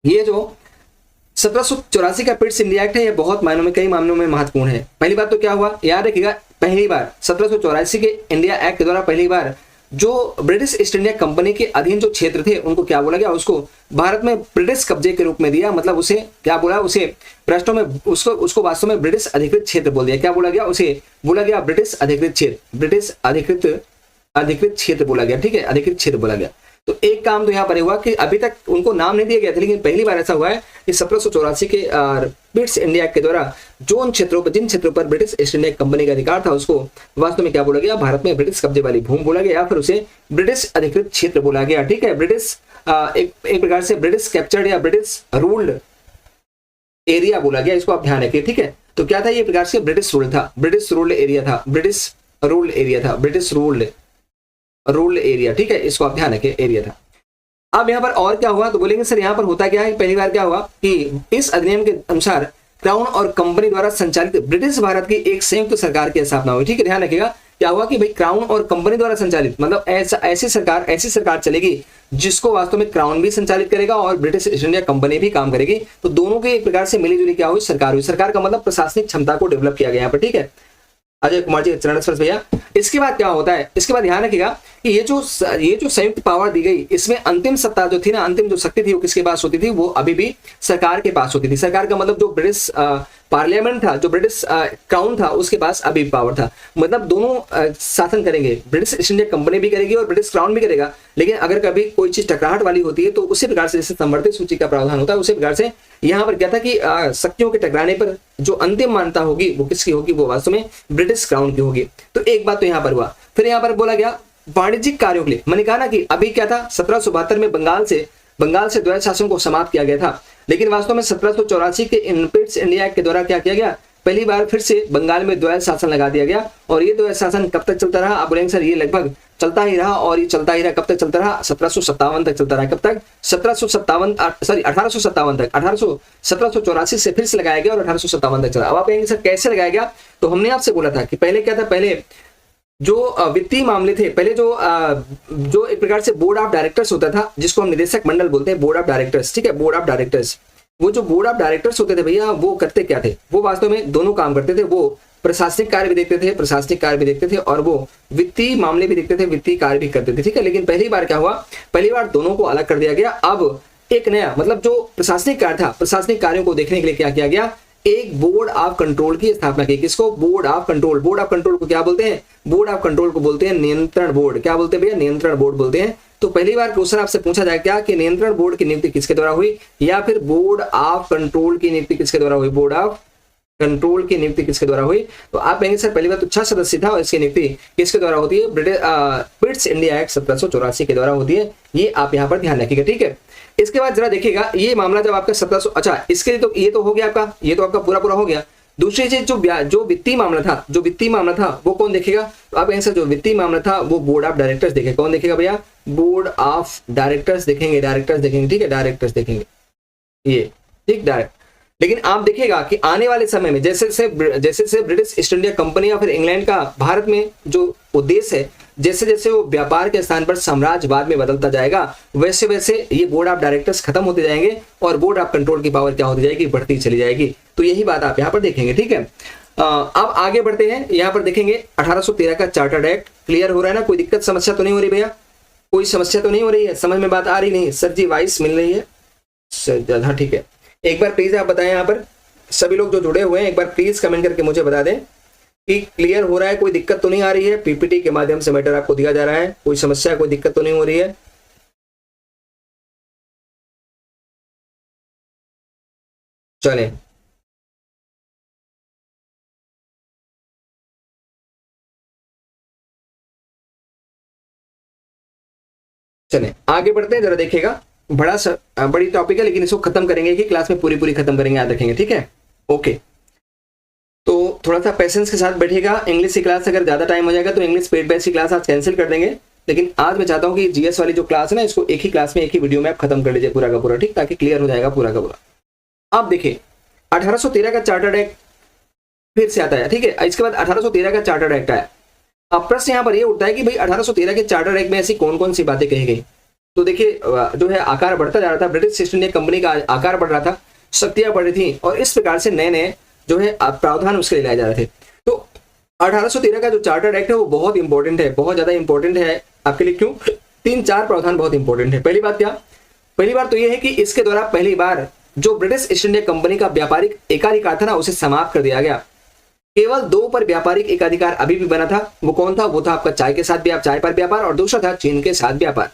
ये जो 1784 का पिट्स इंडिया एक्ट है, ये बहुत मायनों में, कई मामलों में महत्वपूर्ण है। पहली बात तो क्या हुआ, याद रखिएगा, पहली बार 1784 के इंडिया एक्ट के द्वारा पहली बार जो ब्रिटिश ईस्ट इंडिया कंपनी के अधीन जो क्षेत्र थे उनको क्या बोला गया, उसको भारत में ब्रिटिश कब्जे के रूप में दिया। मतलब उसे क्या बोला, उसे पृष्ठों में उसको वास्तव में ब्रिटिश अधिकृत क्षेत्र बोल दिया। क्या बोला गया, उसे बोला गया ब्रिटिश अधिकृत क्षेत्र, ब्रिटिश अधिकृत क्षेत्र बोला गया, ठीक है, अधिकृत क्षेत्र बोला गया। तो एक काम तो यहाँ पर हुआ कि अभी तक उनको नाम नहीं दिया गया था, लेकिन पहली बार ऐसा हुआ है कि 1784 के पिट्स इंडिया एक्ट के द्वारा जिन क्षेत्रों पर ब्रिटिश ईस्ट इंडिया कंपनी का अधिकार था, उसको वास्तव में क्या बोला गया, भारत में ब्रिटिश कब्जे वाली भूमि बोला गया, या फिर उसे ब्रिटिश अधिकृत क्षेत्र बोला गया, ठीक है। ब्रिटिश एक प्रकार से ब्रिटिश कैप्चर्ड या ब्रिटिश रूल्ड एरिया बोला गया, इसको आप ध्यान रखिए, ठीक है। तो क्या था, ये प्रकार से ब्रिटिश रूल था, ब्रिटिश रूल्ड एरिया था, ब्रिटिश रूल्ड एरिया था, ब्रिटिश रूल्ड एरिया, ठीक है, इसको आप ध्यान रखिए, एरिया था। अब यहाँ पर और क्या हुआ, तो बोलेंगे सर यहाँ पर होता क्या है, पहली बार क्या हुआ कि इस अधिनियम के अनुसार क्राउन और कंपनी द्वारा संचालित ब्रिटिश भारत की एक संयुक्त सरकार की स्थापना हुई, ठीक है, ध्यान रखिएगा। क्या हुआ कि भाई क्राउन और कंपनी द्वारा संचालित, मतलब ऐसी सरकार चलेगी जिसको वास्तव में क्राउन भी संचालित करेगा और ब्रिटिश ईस्ट इंडिया कंपनी भी काम करेगी। तो दोनों के एक प्रकार से मिलीजुली क्या हुई, सरकार हुई। सरकार का मतलब प्रशासनिक क्षमता को डेवलप किया गया यहाँ पर, ठीक है, अजय कुमार जी, चरण स्पर्श भैया। इसके बाद क्या होता है, इसके बाद ध्यान रखिएगा कि ये जो संयुक्त पावर दी गई, इसमें अंतिम सत्ता जो थी ना, अंतिम जो शक्ति थी वो किसके पास होती थी, वो अभी भी सरकार के पास होती थी। सरकार का मतलब जो ब्रिटिश पार्लियामेंट था, जो ब्रिटिश क्राउन था, उसके पास अभी भी पावर था। मतलब दोनों शासन करेंगे, ब्रिटिश ईस्ट इंडिया कंपनी भी करेगी और ब्रिटिश क्राउन भी करेगा। लेकिन अगर कभी कोई चीज टकराहट वाली होती है तो उसी प्रकार से जैसे संवर्धित सूची का प्रावधान होता है, उसी प्रकार से यहाँ पर क्या था कि शक्तियों के टकराने पर जो अंतिम मान्यता होगी वो किसकी होगी, वो वास्तव में ब्रिटिश क्राउन की होगी। तो एक बात तो यहाँ पर हुआ। फिर यहाँ पर बोला गया वाणिज्यिक कार्यों के लिए, मैंने कहा ना कि अभी क्या था, 1772 में बंगाल से द्वैत शासन को समाप्त किया गया था, लेकिन वास्तव में 1784 के पिट्स इंडिया एक्ट के द्वारा क्या किया गया, पहली बार फिर से बंगाल में द्वैत शासन लगा दिया गया। और ये द्वैत शासन कब तक चलता रहा, आप बोलेंगे सर ये लगभग चलता ही रहा, और ये चलता ही रहा, कब तक चलता रहा, 1757 तक चलता रहा। कब तक, 1857 तक, 1784 से फिर से लगाया गया और 1857 तक चला। अब आप कहेंगे सर कैसे लगाया गया, तो हमने आपसे बोला था कि पहले क्या था, पहले जो वित्तीय मामले थे, पहले जो एक प्रकार से बोर्ड ऑफ डायरेक्टर्स होता था, जिसको हम निदेशक मंडल बोलते हैं, बोर्ड ऑफ डायरेक्टर्स, ठीक है, बोर्ड ऑफ डायरेक्टर्स। वो जो बोर्ड ऑफ डायरेक्टर्स होते थे भैया, वो करते क्या थे, वो वास्तव में दोनों काम करते थे। वो प्रशासनिक कार्य भी देखते थे और वो वित्तीय मामले भी देखते थे, वित्तीय कार्य भी करते थे, ठीक है। लेकिन पहली बार क्या हुआ, पहली बार दोनों को अलग कर दिया गया। अब एक नया मतलब जो प्रशासनिक कार्य था, प्रशासनिक कार्यों को देखने के लिए क्या किया गया, एक बोर्ड ऑफ कंट्रोल की स्थापना की। किसको, board of control. Board of control को क्या बोलते हैं, बोर्ड ऑफ कंट्रोल को बोलते हैं नियंत्रण बोर्ड। क्या बोलते हैं भैया, नियंत्रण बोर्ड बोलते हैं। तो पहली बार क्वेश्चन आपसे पूछा जाए क्या कि नियंत्रण बोर्ड की नियुक्ति किसके द्वारा हुई, या फिर बोर्ड ऑफ कंट्रोल की नियुक्ति किसके द्वारा हुई, बोर्ड ऑफ कंट्रोल की नियुक्ति किसके द्वारा हुई। तो आप कहेंगे सर पहली बार तो 6 सदस्य था और इसकी नियुक्ति किसके द्वारा होती है, पिट्स इंडिया एक्ट 1784 के द्वारा होती है। ये आप यहाँ पर ध्यान रखिएगा, ठीक है। इसके बाद जरा देखिएगा, ये मामला जब आपका 1700, अच्छा इसके लिए तो ये तो हो गया आपका, ये तो आपका पूरा हो गया। दूसरी चीज जो वित्तीय मामला था, वो कौन देखेगा, तो आप कहेंगे सर जो वित्तीय मामला था वो बोर्ड ऑफ डायरेक्टर्स देखेगा। कौन देखेगा भैया, बोर्ड ऑफ डायरेक्टर्स देखेंगे, ठीक है, डायरेक्टर्स देखेंगे ये, ठीक, डायरेक्ट। लेकिन आप देखिएगा कि आने वाले समय में जैसे जैसे ब्रिटिश ईस्ट इंडिया कंपनी या फिर इंग्लैंड का भारत में जो उद्देश्य है, जैसे जैसे वो व्यापार के स्थान पर साम्राज्यवाद में बदलता जाएगा, वैसे वैसे ये बोर्ड ऑफ डायरेक्टर्स खत्म होते जाएंगे और बोर्ड ऑफ कंट्रोल की पावर क्या होती जाएगी, बढ़ती चली जाएगी। तो यही बात आप यहाँ पर देखेंगे, ठीक है। अब आगे बढ़ते हैं, यहाँ पर देखेंगे 1813 का चार्टर्ड एक्ट। क्लियर हो रहा है ना, कोई दिक्कत समस्या तो नहीं हो रही भैया, कोई समस्या तो नहीं हो रही है, समझ में बात आ रही नहीं सर जी, वॉइस मिल रही है सर, हाँ ठीक है। एक बार प्लीज आप बताएं, यहाँ पर सभी लोग जो जुड़े हुए हैं एक बार प्लीज कमेंट करके मुझे बता दें कि क्लियर हो रहा है, कोई दिक्कत तो नहीं आ रही है, पीपीटी के माध्यम से मैटर आपको दिया जा रहा है, कोई समस्या कोई दिक्कत तो नहीं हो रही है। चलें, चले आगे बढ़ते हैं, जरा देखिएगा, बड़ी टॉपिक है लेकिन इसको खत्म करेंगे कि क्लास में पूरी खत्म करेंगे, याद रखेंगे, ठीक है। ओके, तो थोड़ा सा पेशेंस के साथ बैठिएगा। इंग्लिश की क्लास अगर ज्यादा टाइम हो जाएगा तो इंग्लिश पेड बैच की क्लास आज कैंसिल कर देंगे, लेकिन आज मैं चाहता हूँ कि जीएस वाली जो क्लास है ना, इसको एक ही क्लास में एक ही वीडियो में आप खत्म कर लीजिए पूरा का पूरा, ठीक, ताकि क्लियर हो जाएगा पूरा का पूरा। आप देखिए 1813 का चार्टर्ड एक्ट फिर से आता है, ठीक है। इसके बाद 1813 का चार्टर्ड एक्ट आया। अब प्रश्न यहाँ पर ये उठता है कि भाई 1813 के चार्टर्ड एक्ट में ऐसी कौन कौन सी बातें कही गई। तो देखिए जो है आकार बढ़ता जा रहा था, ब्रिटिश ईस्ट इंडिया कंपनी का आकार बढ़ रहा था, शक्तियां बढ़ रही थी और इस प्रकार से नए नए जो है प्रावधान उसके लिए लाए जा रहे थे। तो 1813 का जो चार्टर्ड एक्ट है वो बहुत इंपॉर्टेंट है, बहुत ज्यादा इंपॉर्टेंट है आपके लिए। क्यों? 3-4 प्रावधान बहुत इंपॉर्टेंट है। पहली बात क्या? पहली बात तो यह है कि इसके द्वारा पहली बार जो ब्रिटिश ईस्ट इंडिया कंपनी का व्यापारिक एकाधिकार था ना, उसे समाप्त कर दिया गया। केवल 2 पर व्यापारिक एकाधिकार अभी भी बना था। वो कौन था? वो था आपका चाय के साथ चाय पर व्यापार, और दूसरा था चीन के साथ व्यापार।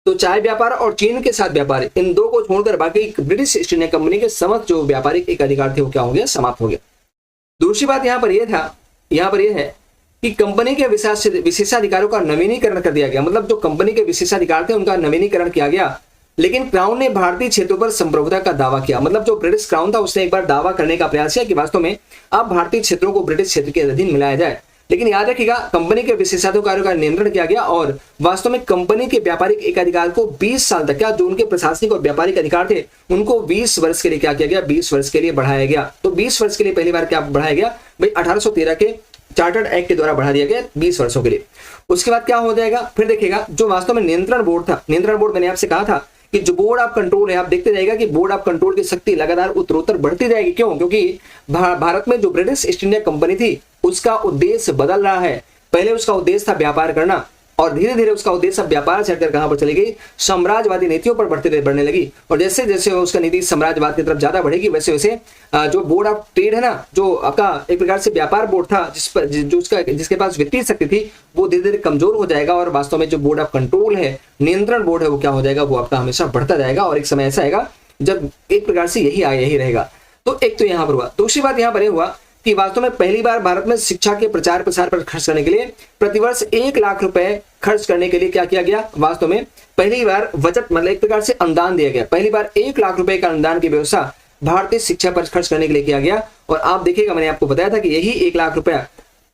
तो चाय व्यापार और चीन के साथ व्यापार, इन 2 को छोड़कर बाकी ब्रिटिश ईस्ट इंडिया कंपनी के समस्त जो व्यापारिक एकाधिकार थे वो क्या हो गया? समाप्त हो गया। दूसरी बात यहाँ पर यह है कि कंपनी के विशेषाधिकारों का नवीनीकरण कर दिया गया। मतलब जो कंपनी के विशेषाधिकार थे उनका नवीनीकरण किया गया, लेकिन क्राउन ने भारतीय क्षेत्रों पर संप्रभुता का दावा किया। मतलब जो ब्रिटिश क्राउन था उसने एक बार दावा करने का प्रयास किया कि वास्तव में अब भारतीय क्षेत्रों को ब्रिटिश क्षेत्र के अधीन मिलाया जाए, लेकिन याद रखिएगा कंपनी के विशेषाधिकारों का नियंत्रण किया गया और वास्तव में कंपनी के व्यापारिक एकाधिकार को 20 साल तक, क्या जो उनके प्रशासनिक और व्यापारिक अधिकार थे उनको 20 वर्ष के लिए क्या किया गया? 20 वर्ष के लिए बढ़ाया गया। तो 20 वर्ष के लिए पहली बार क्या बढ़ाया गया भाई? 1813 के चार्टर्ड एक्ट के द्वारा बढ़ा दिया गया 20 वर्षों के लिए। उसके बाद क्या हो जाएगा? फिर देखिएगा जो वास्तव में नियंत्रण बोर्ड था, नियंत्रण बोर्ड मैंने आपसे कहा था कि जो बोर्ड ऑफ कंट्रोल है, आप देखते जाएगा कि बोर्ड ऑफ कंट्रोल की शक्ति लगातार उत्तरोत्तर बढ़ती जाएगी। क्यों? क्योंकि भारत में जो ब्रिटिश ईस्ट इंडिया कंपनी थी उसका उद्देश्य बदल रहा है। पहले उसका उद्देश्य था व्यापार करना और धीरे धीरे उसका उद्देश्य व्यापार से हटकर कहां पर चली गई? साम्राज्यवादी नीतियों पर बढ़ने लगी। और जैसे जैसे उसका नीति साम्राज्यवाद की तरफ ज्यादा बढ़ेगी वैसे वैसे जो बोर्ड ऑफ ट्रेड है ना, जो आपका एक प्रकार से व्यापार बोर्ड था जिसके पास वित्तीय शक्ति थी, वो धीरे धीरे कमजोर हो जाएगा और वास्तव में जो बोर्ड ऑफ कंट्रोल है, नियंत्रण बोर्ड है, वो क्या हो जाएगा? वो आपका हमेशा बढ़ता जाएगा और एक समय ऐसा आएगा जब एक प्रकार से यही रहेगा। तो एक तो यहां पर हुआ। दूसरी बात यहां पर हुआ कि वास्तव में पहली बार भारत में शिक्षा के प्रचार प्रसार पर खर्च करने के लिए प्रतिवर्ष 1 लाख रुपए खर्च करने के लिए क्या किया गया? वास्तव में पहली बार बजट, मतलब एक प्रकार से अनुदान दिया गया। पहली बार 1 लाख रुपए का अनुदान की व्यवस्था भारतीय शिक्षा पर खर्च करने के लिए किया गया। और आप देखिएगा मैंने आपको बताया था कि यही 1 लाख रुपया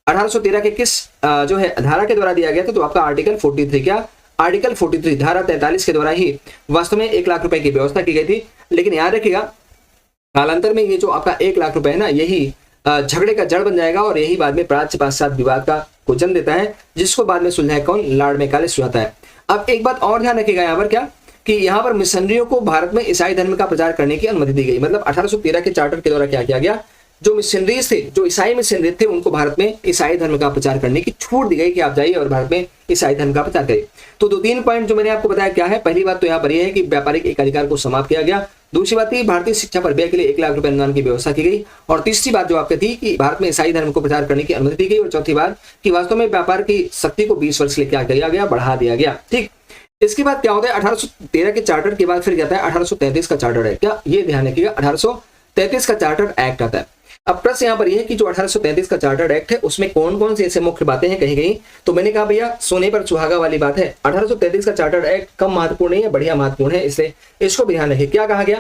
1813 के किस जो है धारा के द्वारा दिया गया था? तो आपका आर्टिकल 43, क्या आर्टिकल 43 धारा 43 के द्वारा ही वास्तव में 1 लाख रुपए की व्यवस्था की गई थी। लेकिन याद रखिएगा कालांतर में ये जो आपका 1 लाख रुपए है ना, यही झगड़े का जड़ बन जाएगा और यही बाद में प्राच्य पाश्चात्य विवाद को जन्म देता है, जिसको बाद में सुलझाया कौन? लॉर्ड मैकाले सुलझाता है। अब एक बात और ध्यान रखिएगा यहाँ पर, क्या कि यहाँ पर मिशनरियों को भारत में ईसाई धर्म का प्रचार करने की अनुमति दी गई। मतलब 1813 के चार्टर के द्वारा क्या किया गया? जो मिशनरीज थे, जो ईसाई मिशनरी थे, उनको भारत में ईसाई धर्म का प्रचार करने की छूट दी गई कि आप जाइए और भारत में ईसाई धर्म का प्रचार करिए। तो 2-3 पॉइंट जो मैंने आपको बताया क्या है? पहली बात तो यहाँ पर यह है कि व्यापारिक एकाधिकार को समाप्त किया गया। दूसरी बात थी भारतीय शिक्षा पर व्यय के लिए 1 लाख रुपए अनुदान की व्यवस्था की गई। और तीसरी बात जो आपकी थी कि भारत में ईसाई धर्म को प्रचार करने की अनुमति दी गई। और चौथी बात कि वास्तव में व्यापार की शक्ति को 20 वर्ष के लिए क्या किया गया? बढ़ा दिया गया। ठीक, इसके बाद क्या होता है? 1813 के चार्टर के बाद फिर क्या आता है? 1833 का चार्टर है। क्या ये ध्यान रखिएगा, 1833 का चार्टर एक्ट आता है। अब प्रश्न यहाँ पर यह है कि जो 1833 का चार्टर्ड एक्ट है उसमें कौन कौन सी ऐसे मुख्य बातें हैं कहीं तो मैंने कहा भैया सोने पर सुहागा वाली बात है। 1833 का चार्टर्ड एक्ट कम महत्वपूर्ण नहीं है, बढ़िया महत्वपूर्ण है, इसलिए इसको भी ध्यान रखिए। क्या कहा गया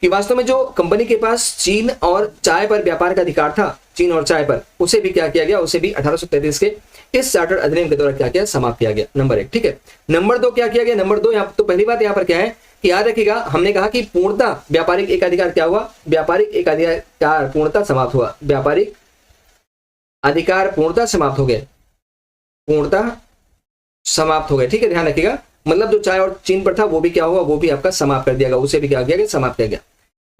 कि वास्तव में जो कंपनी के पास चीन और चाय पर व्यापार का अधिकार था, चीन और चाय पर, उसे भी क्या किया गया? उसे भी 1833 के इस चार्टर अधिनियम के द्वारा क्या किया? समाप्त किया गया। नंबर 1, ठीक है। नंबर 2 क्या किया गया? नंबर 2 यहाँ तो पहली बात यहाँ पर क्या है कि याद रखिएगा हमने कहा कि पूर्णतः व्यापारिक एकाधिकार क्या हुआ? व्यापारिक एकाधिकार पूर्णतः समाप्त हुआ। व्यापारिक अधिकार पूर्णतः समाप्त हो गए, पूर्णतः समाप्त हो गए। ठीक है, ध्यान रखिएगा। मतलब जो चाय और चीन पर था वो भी क्या हुआ? वो भी आपका समाप्त कर दिया गया, उसे भी क्या किया गया? समाप्त किया गया।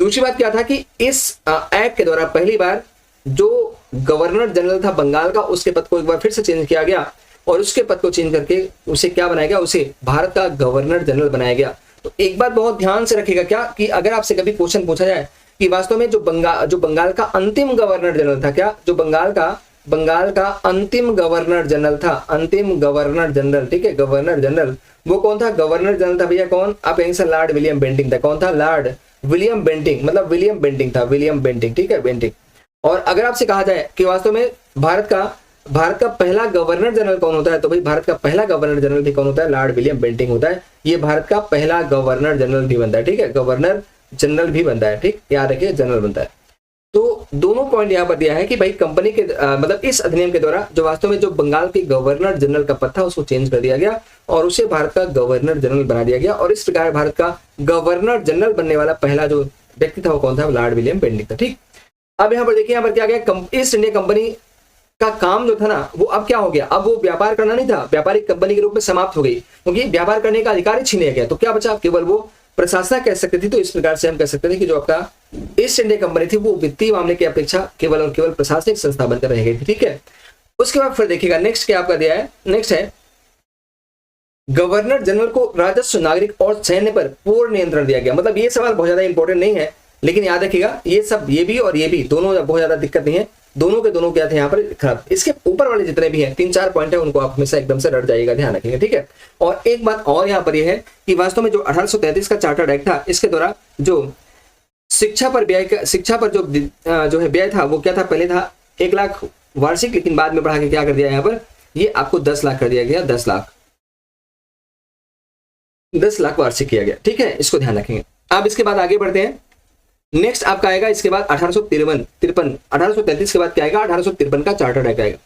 दूसरी बात क्या था कि इस एक्ट के द्वारा पहली बार जो गवर्नर जनरल था बंगाल का, उसके पद को एक बार फिर से चेंज किया गया और उसके पद को चेंज करके उसे क्या बनाया गया? उसे भारत का गवर्नर जनरल बनाया गया। तो एक बात बहुत ध्यान से रखिएगा, क्या कि अगर आपसे कभी क्वेश्चन पूछा जाए कि वास्तव में जो बंगाल का अंतिम गवर्नर जनरल था, क्या जो बंगाल का अंतिम गवर्नर जनरल था, अंतिम गवर्नर जनरल, ठीक है, गवर्नर जनरल, वो कौन था? गवर्नर जनरल था भैया कौन? आप यहीं से लॉर्ड विलियम बेंटिंग था। कौन था? लॉर्ड विलियम बेंटिंग, मतलब विलियम बेंटिंग था, विलियम बेंटिंग, ठीक है, बेंटिंग। और अगर आपसे कहा जाए कि वास्तव में भारत का भारत का पहला गवर्नर जनरल कौन होता है? तो भाई भारत का पहला गवर्नर जनरल भी कौन होता है? लॉर्ड विलियम बेंटिंक होता है। ये भारत का पहला गवर्नर जनरल भी बनता है, ठीक है, गवर्नर जनरल भी बनता है, ठीक, याद रखिए जनरल बनता है। तो दोनों पॉइंट यहाँ पर दिया है कि भाई कंपनी के मतलब इस अधिनियम के द्वारा जो वास्तव में जो बंगाल के गवर्नर जनरल का पद था उसको चेंज कर दिया गया और उसे भारत का गवर्नर जनरल बना दिया गया, और इस प्रकार भारत का गवर्नर जनरल बनने वाला पहला जो व्यक्ति था वो कौन था? लॉर्ड विलियम बेंटिक था, ठीक। अब यहाँ पर देखिए, यहाँ पर क्या गया, ईस्ट इंडिया कंपनी का काम जो था ना वो अब क्या हो गया, अब वो व्यापार करना नहीं था, व्यापारिक कंपनी के रूप में समाप्त हो गई, क्योंकि व्यापार करने का अधिकार ही छीन लिया गया। तो क्या बचा? केवल वो प्रशासक कह सकते थे। तो इस प्रकार से हम कह सकते थे कि जो आपका ईस्ट इंडिया कंपनी थी वो वित्तीय मामले की अपेक्षा केवल और केवल प्रशासनिक संस्था बनकर रह गई थी, ठीक है। उसके बाद फिर देखिएगा नेक्स्ट क्या आपका दिया है, नेक्स्ट है गवर्नर जनरल को राजस्व, नागरिक और सैन्य पर पूर्ण नियंत्रण दिया गया। मतलब ये सवाल बहुत ज्यादा इंपॉर्टेंट नहीं है, लेकिन याद रखिएगा ये सब, ये भी और ये भी दोनों बहुत ज्यादा दिक्कत नहीं है, दोनों के दोनों क्या थे यहाँ पर खराब। इसके ऊपर वाले जितने भी हैं 3-4 पॉइंट है उनको आप हमेशा एकदम से रट जाइएगा, ध्यान रखेंगे, ठीक है। और एक बात और यहाँ पर यह है कि वास्तव में जो 1833 का चार्टर्ड एक्ट था, इसके द्वारा जो शिक्षा पर जो है व्यय था वो क्या था? पहले था 1 लाख वार्षिक, लेकिन बाद में बढ़ा के क्या कर दिया यहाँ पर, ये आपको 10 लाख कर दिया गया, 10 लाख वार्षिक किया गया, ठीक है, इसको ध्यान रखेंगे। अब इसके बाद आगे बढ़ते हैं, नेक्स्ट आपका आएगा इसके बाद 1833 के बाद क्या आएगा? 1853 का चार्टर्ड एक्ट आएगा।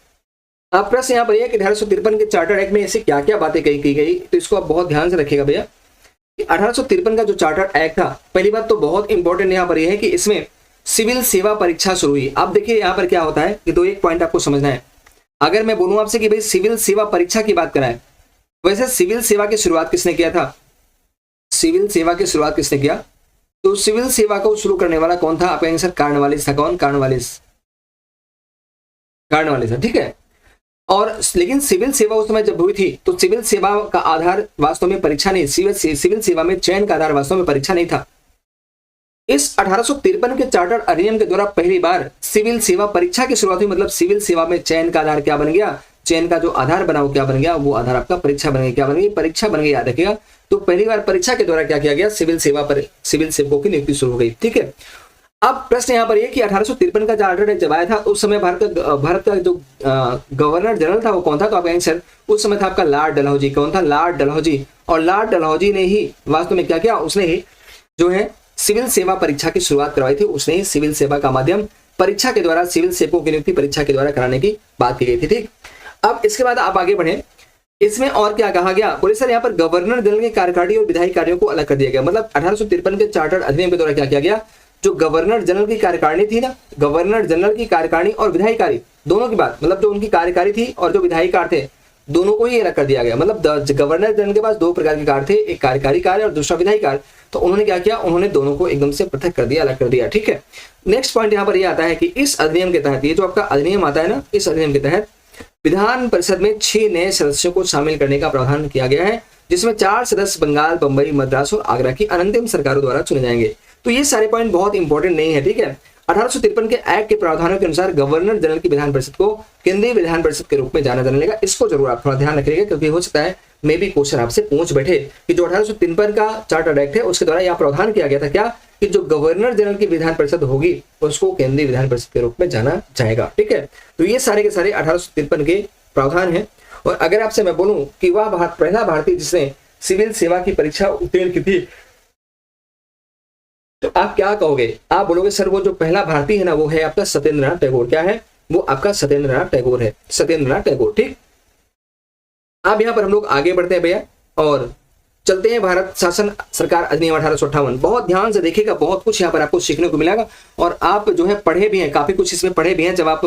अब प्रश्न यहाँ पर यह कि 1853 के चार्टर्ड एक्ट में ऐसी क्या क्या बातें की गई, तो इसको आप बहुत ध्यान से रखिएगा भैया। 1853 का जो चार्टर्ड एक्ट था, पहली बात तो बहुत इंपॉर्टेंट यहाँ पर यह है कि इसमें सिविल सेवा परीक्षा शुरू हुई। आप देखिए यहाँ पर क्या होता है कि एक पॉइंट आपको समझना है। अगर मैं बोलूं आपसे कि भाई सिविल सेवा परीक्षा की बात कराएं, वैसे सिविल सेवा की शुरुआत किसने किया था? सिविल सेवा की शुरुआत किसने किया? तो सिविल सेवा को शुरू करने वाला कौन था? आपका आंसर कार्नवालिस था। कौन? कार्नवालिस था, ठीक है। और लेकिन सिविल सेवा उस समय जब हुई थी तो सिविल सेवा का आधार वास्तव में परीक्षा नहीं, सिविल सेवा में चयन का आधार वास्तव में परीक्षा नहीं था। इस 1853 के चार्टर अधिनियम के द्वारा पहली बार सिविल सेवा परीक्षा की शुरुआत हुई। मतलब सिविल सेवा में चयन का आधार क्या बन गया? चयन का जो आधार बना वो क्या बन गया? वो आधार आपका परीक्षा बन गया। क्या बन गई? परीक्षा बन गई, याद रखिएगा। तो पहली बार परीक्षा के द्वारा क्या किया गया? सिविल सेवकों की नियुक्ति शुरू हो गई, ठीक है। अब प्रश्न यहाँ पर यह कि 1853 का चार्टर जब आया था उस समय भारत का जो गवर्नर जनरल था वो कौन था? तो आपका आंसर उस समय था आपका लॉर्ड डलहौजी। कौन था? लॉर्ड डलहौजी। और लॉर्ड डलहौजी ने ही वास्तव में क्या किया? उसने ही जो है सिविल सेवा परीक्षा की शुरुआत करवाई थी। उसने ही सिविल सेवा का माध्यम परीक्षा के द्वारा सिविल सेवकों की नियुक्ति परीक्षा के द्वारा कराने की बात की गई थी, ठीक। अब इसके बाद आप आगे बढ़े, इसमें और क्या कहा गया? बोले सर यहाँ पर गवर्नर जनरल के कार्यकारी और विधायी कार्यों को अलग कर दिया गया। मतलब 1853 के चार्टर अधिनियम के द्वारा क्या किया गया? जो गवर्नर जनरल की कार्यकारिणी थी ना, गवर्नर जनरल की कार्यकारिणी और विधायी कार्य दोनों की बात, मतलब जो उनकी कार्यकारी थी और जो विधायी कार्य थे दोनों को ही अलग कर दिया गया। मतलब गवर्नर जनरल के पास दो प्रकार के कार्य थे, एक कार्यकारी कार्य और दूसरा विधायी कार्य। तो उन्होंने क्या किया? उन्होंने दोनों को एकदम से पृथक कर दिया, अलग कर दिया, ठीक है। नेक्स्ट पॉइंट यहाँ पर यह आता है कि इस अधिनियम के तहत, ये जो आपका अधिनियम आता है ना, इस अधिनियम के तहत विधान परिषद में 6 नए सदस्यों को शामिल करने का प्रावधान किया गया है, जिसमें 4 सदस्य बंगाल, बंबई, मद्रास और आगरा की अनंतिम सरकारों द्वारा चुने जाएंगे। तो ये सारे पॉइंट बहुत इंपॉर्टेंट नहीं है, ठीक है। 1853 के एक्ट के प्रावधानों के अनुसार गवर्नर जनरल की विधान परिषद को केंद्रीय विधान परिषद के रूप में जाना जाने लगा। इसको जरूर आप थोड़ा ध्यान रखिएगा, क्योंकि हो सकता है मे भी क्वेश्चन आपसे पूछ बैठे कि जो 1853 का चार्टर्ड एक्ट है उसके द्वारा यह प्रावधान किया गया था क्या कि जो गवर्नर जनरल की विधान परिषद होगी उसको केंद्रीय विधान परिषद के रूप में जाना जाएगा, ठीक है। तो ये सारे के सारे 1853 के प्रावधान है। और अगर आपसे मैं बोलूं कि वह पहला भारतीय जिसने सिविल सेवा की परीक्षा उत्तीर्ण की थी, तो आप क्या कहोगे? आप बोलोगे सर वो जो पहला भारतीय है ना वो है आपका सत्येंद्रनाथ टैगोर। क्या है? वो आपका सत्येंद्रनाथ टैगोर है, सत्येंद्रनाथ टैगोर, ठीक। अब यहाँ पर हम लोग आगे बढ़ते हैं भैया और चलते हैं भारत शासन सरकार अधिनियम 1858। बहुत ध्यान से देखिएगा, बहुत कुछ यहाँ पर आपको सीखने को मिलेगा। और आप जो है पढ़े भी हैं, काफी कुछ इसमें पढ़े भी हैं। जब आप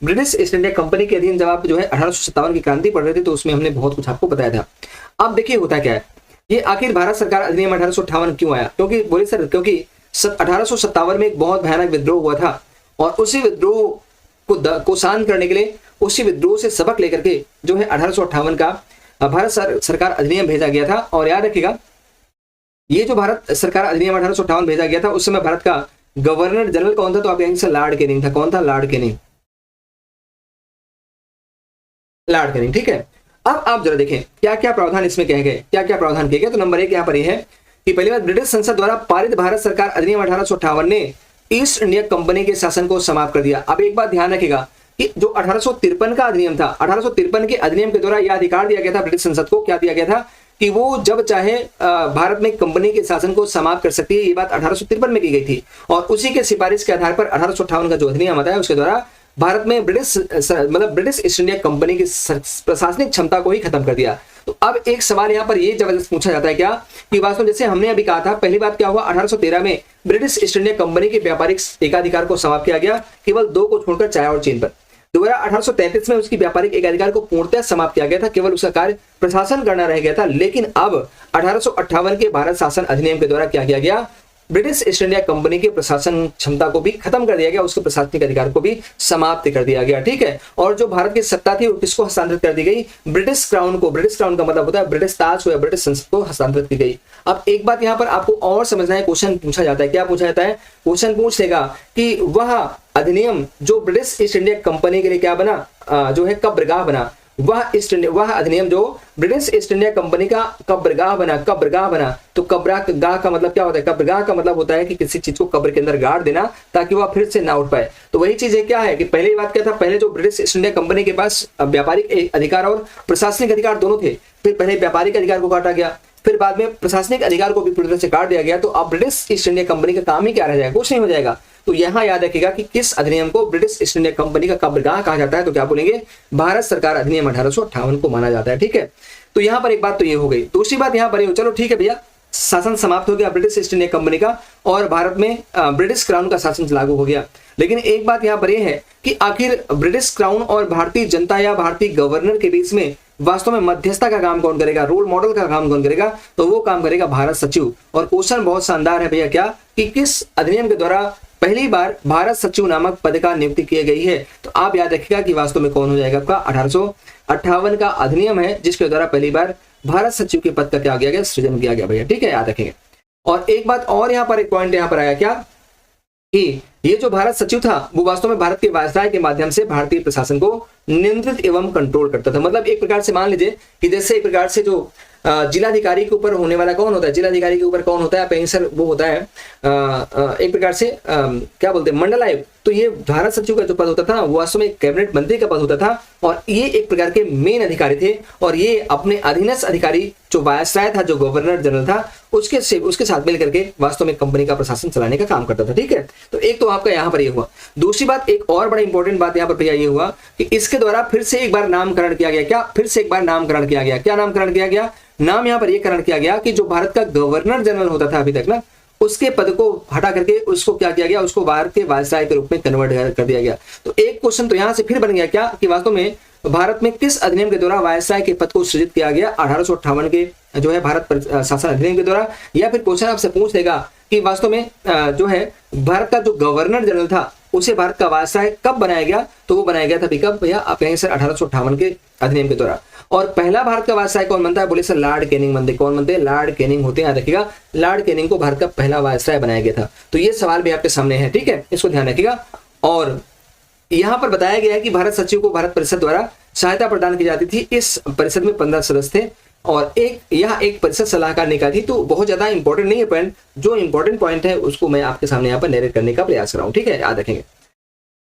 ब्रिटिश ईस्ट इंडिया कंपनी के अधीन जब आप जो है 1857 की क्रांति पढ़ रहे थे तो उसमें हमने बहुत कुछ आपको बताया था। अब देखिए होता क्या है, ये आखिर भारत सरकार अधिनियम 1858 क्यों आया? क्योंकि बोले सर क्योंकि 1857 में एक बहुत भयानक विद्रोह हुआ था और उसी विद्रोह को शांत करने के लिए, उसी विद्रोह से सबक लेकर के जो है 1858 का भारत सरकार अधिनियम भेजा गया था। और याद रखिएगा ये जो भारत सरकार अधिनियम 1858 भेजा गया था उस समय भारत का गवर्नर जनरल कौन था? तो आप यहीं से लॉर्ड कैनिंग था। कौन था? लॉर्ड कैनिंग, लॉर्ड कैनिंग, ठीक है। अब आप जरा देखें क्या क्या प्रावधान इसमें कहे गए, क्या क्या प्रावधान किए गए। तो नंबर 1 यहाँ पर यह है कि पहली बात, ब्रिटिश संसद द्वारा पारित भारत सरकार अधिनियम 1858 ने ईस्ट इंडिया कंपनी के शासन को समाप्त कर दिया। अब एक बात ध्यान रखिएगा कि जो 1853 का अधिनियम था, 1853 के अधिनियम के द्वारा यह अधिकार दिया गया था ब्रिटिश संसद को, क्या दिया गया था कि वो जब चाहे भारत में कंपनी के शासन को समाप्त कर सकती है। ये बात 1853 में की गई थी और उसी के सिफारिश के आधार पर 1858 का जो अधिनियम आता है उसके द्वारा भारत में ब्रिटिश ईस्ट इंडिया कंपनी की प्रशासनिक क्षमता को ही खत्म कर दिया। तो अब एक सवाल यहाँ पर ये जबरदस्त पूछा जाता है क्या कि वास्तव में जैसे हमने अभी कहा था, पहली बात क्या हुआ, 1813 में ब्रिटिश ईस्ट इंडिया कंपनी के व्यापारिक एकाधिकार को समाप्त किया गया, केवल 2 को छोड़कर, चाय और चीन पर। दोबारा 1833 में उसकी व्यापारिक एकाधिकार को पूर्णतः समाप्त किया गया था, केवल उसका कार्य प्रशासन करना रह गया था। लेकिन अब 1858 के भारत शासन अधिनियम के द्वारा क्या किया गया, ब्रिटिश ईस्ट इंडिया कंपनी की प्रशासन क्षमता को भी खत्म कर दिया गया, उसके प्रशासनिक अधिकार को भी समाप्त कर दिया गया, ठीक है। और जो भारत की सत्ता थी वो किसको हस्तांतरित कर दी गई, ब्रिटिश क्राउन को। ब्रिटिश क्राउन का मतलब होता है ब्रिटिश ताज को या ब्रिटिश संसद को हस्तांतरित की गई। अब एक बात यहाँ पर आपको और समझना है, क्वेश्चन पूछा जाता है, क्या पूछा जाता है, क्वेश्चन पूछ लेगा कि वह अधिनियम जो ब्रिटिश ईस्ट इंडिया कंपनी के लिए क्या बना, जो है कब्रगाह बना, वह अधिनियम जो ब्रिटिश ईस्ट इंडिया कंपनी का कब्रगाह बना। तो कब्रगाह का मतलब क्या होता है, कब्रगाह का मतलब होता है कि किसी चीज को कब्र के अंदर गाड़ देना ताकि वह फिर से ना उठ पाए। तो वही चीज है क्या है कि पहली बात क्या था, पहले जो ब्रिटिश ईस्ट इंडिया कंपनी के पास व्यापारिक अधिकार और प्रशासनिक अधिकार दोनों थे, फिर पहले व्यापारिक अधिकार को काटा गया, फिर बाद में प्रशासनिक अधिकार को भी पूरी तरह से काट दिया गया। तो अब ब्रिटिश ईस्ट इंडिया कंपनी का काम ही क्या रह जाएगा, कुछ नहीं हो जाएगा। तो यहां याद रखिएगा कि किस अधिनियम को ब्रिटिश ईस्ट इंडिया कंपनी का कब्रगाह कहा जाता है, तो क्या बोलेंगे, भारत सरकार अधिनियम 1858 को माना जाता है, ठीक है। तो यहां पर एक बात तो ये हो गई। दूसरी बात यहां पर, चलो ठीक है भैया, शासन समाप्त हो गया ब्रिटिश ईस्ट इंडिया कंपनी का और भारत में ब्रिटिश क्राउन का शासन लागू हो गया। लेकिन एक बात यहां पर यह है कि आखिर ब्रिटिश क्राउन और भारतीय जनता या भारतीय गवर्नर के बीच में वास्तव में मध्यस्थता का काम कौन करेगा, रोल मॉडल का काम कौन करेगा, तो वो काम करेगा भारत सचिव। और क्वेश्चन बहुत शानदार है भैया, क्या कि किस अधिनियम के द्वारा पहली बार भारत सचिव नामक पद का नियुक्ति की गई है। तो आप याद रखिएगा कि वास्तव में कौन हो जाएगा आपका 1858 का अधिनियम है, जिसके द्वारा पहली बार भारत सचिव के पद का क्या किया गया, सृजन किया गया भैया, ठीक है, याद रखेंगे। और एक बात और यहाँ पर, एक पॉइंट यहाँ पर आया क्या कि ये जो भारत सचिव था वो वास्तव में भारत के वायसराय के माध्यम से भारतीय प्रशासन को नियंत्रित एवं कंट्रोल करता था। मतलब एक प्रकार से मान लीजिए कि जैसे एक प्रकार से जो जिलाधिकारी के ऊपर होने वाला कौन होता है, जिलाधिकारी के ऊपर कौन होता है, पेंशन वो होता है एक प्रकार से क्या बोलते हैं, मंडल आयुक्त। तो ये भारत सचिव का जो पद होता था वो वास्तव में कैबिनेट मंत्री का पद होता था और ये एक प्रकार के मेन अधिकारी थे और ये अपने अधीनस्थ अधिकारी जो वायसराय था, जो गवर्नर जनरल था, उसके साथ मिलकर के वास्तव में कंपनी का प्रशासन चलाने का काम करता था, ठीक है। तो एक तो आपका यहाँ पर ये हुआ। दूसरी बात, एक और बड़ा इंपॉर्टेंट बात यहाँ पर भैया ये हुआ कि इसके द्वारा फिर से एक बार नामकरण किया गया, क्या, फिर से एक बार नामकरण किया गया, क्या नामकरण किया गया, नाम यहाँ पर यह करण किया गया कि जो भारत का गवर्नर जनरल होता था अभी तक ना, उसके पद को हटा करके उसको क्या किया गया, उसको भारत के वायसराय के रूप में कन्वर्ट कर दिया गया। तो एक क्वेश्चन तो यहां से फिर बन गया क्या कि वास्तव में भारत में किस अधिनियम के द्वारा वायसराय के पद को सृजित किया गया, 1858 के जो है भारत शासन अधिनियम के द्वारा। या फिर क्वेश्चन आपसे पूछ लेगा कि वास्तव में जो है भारत का जो गवर्नर जनरल था उसे भारत का वायसराय कब बनाया गया, तो वो बनाया गया था कब भैया, आप कहेंगे सर 1858 के अधिनियम के द्वारा। और पहला भारत का वायसराय कौन बनता है, बोले सर लॉर्ड कैनिंग बनते। कौन बनते हैं, लॉर्ड कैनिंग होते हैं, याद रखिएगा, लॉर्ड कैनिंग को भारत का पहला वायसराय बनाया गया था। तो ये सवाल भी आपके सामने है, ठीक है, इसको ध्यान रखिएगा। और यहाँ पर बताया गया है कि भारत सचिव को भारत परिषद द्वारा सहायता प्रदान की जाती थी। इस परिषद में 15 सदस्य थे और एक परिषद सलाहकार निकाय थी। तो बहुत ज्यादा इंपॉर्टेंट नहीं है पॉइंट, जो इंपॉर्टेंट पॉइंट है उसको मैं आपके सामने यहाँ पर नरेट करने का प्रयास कर रहा हूँ, ठीक है, याद रखेंगे।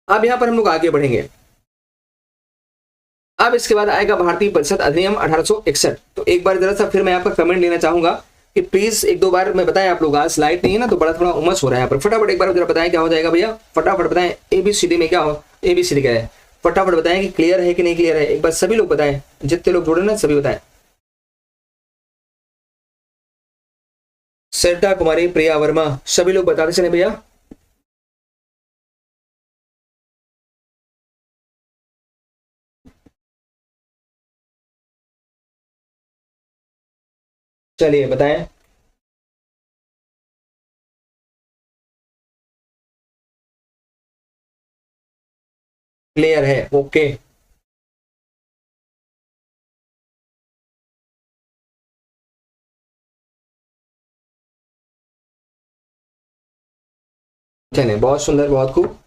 अब यहाँ पर हम लोग आगे बढ़ेंगे। अब इसके बाद आएगा भारतीय परिषद अधिनियम 1861। तो एक बार जरा सा फिर मैं आपका कमेंट लेना चाहूंगा कि प्लीज एक दो बार मैं बताएं, आप लोग आज स्लाइड नहीं है ना तो बड़ा थोड़ा उमस हो रहा है यहाँ पर। फटाफट एक बार जरा बताएं क्या हो जाएगा भैया, फटाफट बताएं ABCD में क्या हो, ABCD क्या है, फटाफट बताएं कि क्लियर है कि नहीं क्लियर है। एक बार सभी लोग बताएं, जितने लोग जुड़े ना सभी बताएं। सरिता कुमारी, प्रिया वर्मा, सभी लोग बताते चले भैया। चलिए बताएं। क्लियर है, ओके। चलिए, बहुत सुंदर, बहुत खूब।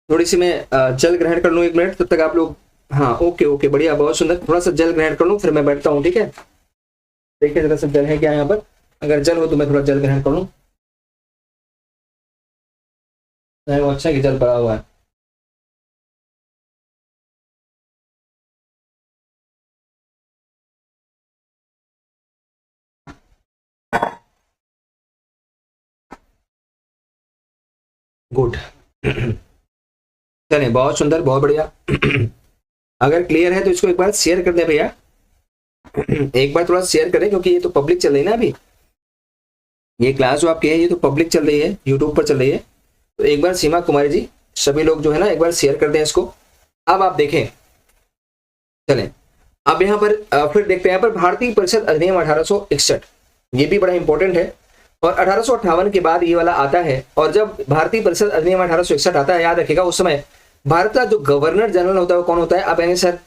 थोड़ी सी मैं जल ग्रहण कर लूँ 1 मिनट, तब तक आप लोग, हाँ ओके ओके, बढ़िया, बहुत सुंदर। थोड़ा सा जल ग्रहण कर लूँ फिर मैं बैठता हूँ, ठीक है। देखिए जरा सा जल है क्या यहाँ पर, अगर जल हो तो मैं थोड़ा जल ग्रहण कर लूँ। अच्छा कि जल पड़ा हुआ है। गुड। चलिए, बहुत सुंदर, बहुत बढ़िया। अगर क्लियर है तो इसको एक बार शेयर कर दे भैया, एक बार थोड़ा शेयर करें, क्योंकि ये तो पब्लिक चल रही है ना अभी, ये क्लास जो आपकी है ये तो पब्लिक चल रही है, यूट्यूब पर चल रही है। तो एक बार सीमा कुमारी जी, सभी लोग जो है ना एक बार शेयर कर दें इसको। अब आप देखें, चलें अब यहाँ पर फिर देखते हैं यहाँ पर भारतीय परिषद अधिनियम 1861, ये भी बड़ा इंपॉर्टेंट है। और 1858 के बाद ये वाला आता है। और जब भारतीय परिषद अधिनियम 1861 आता है, याद रखिएगा उस समय भारत का जो गवर्नर जनरल होता है वो कौन होता है? आप कहेंगे सर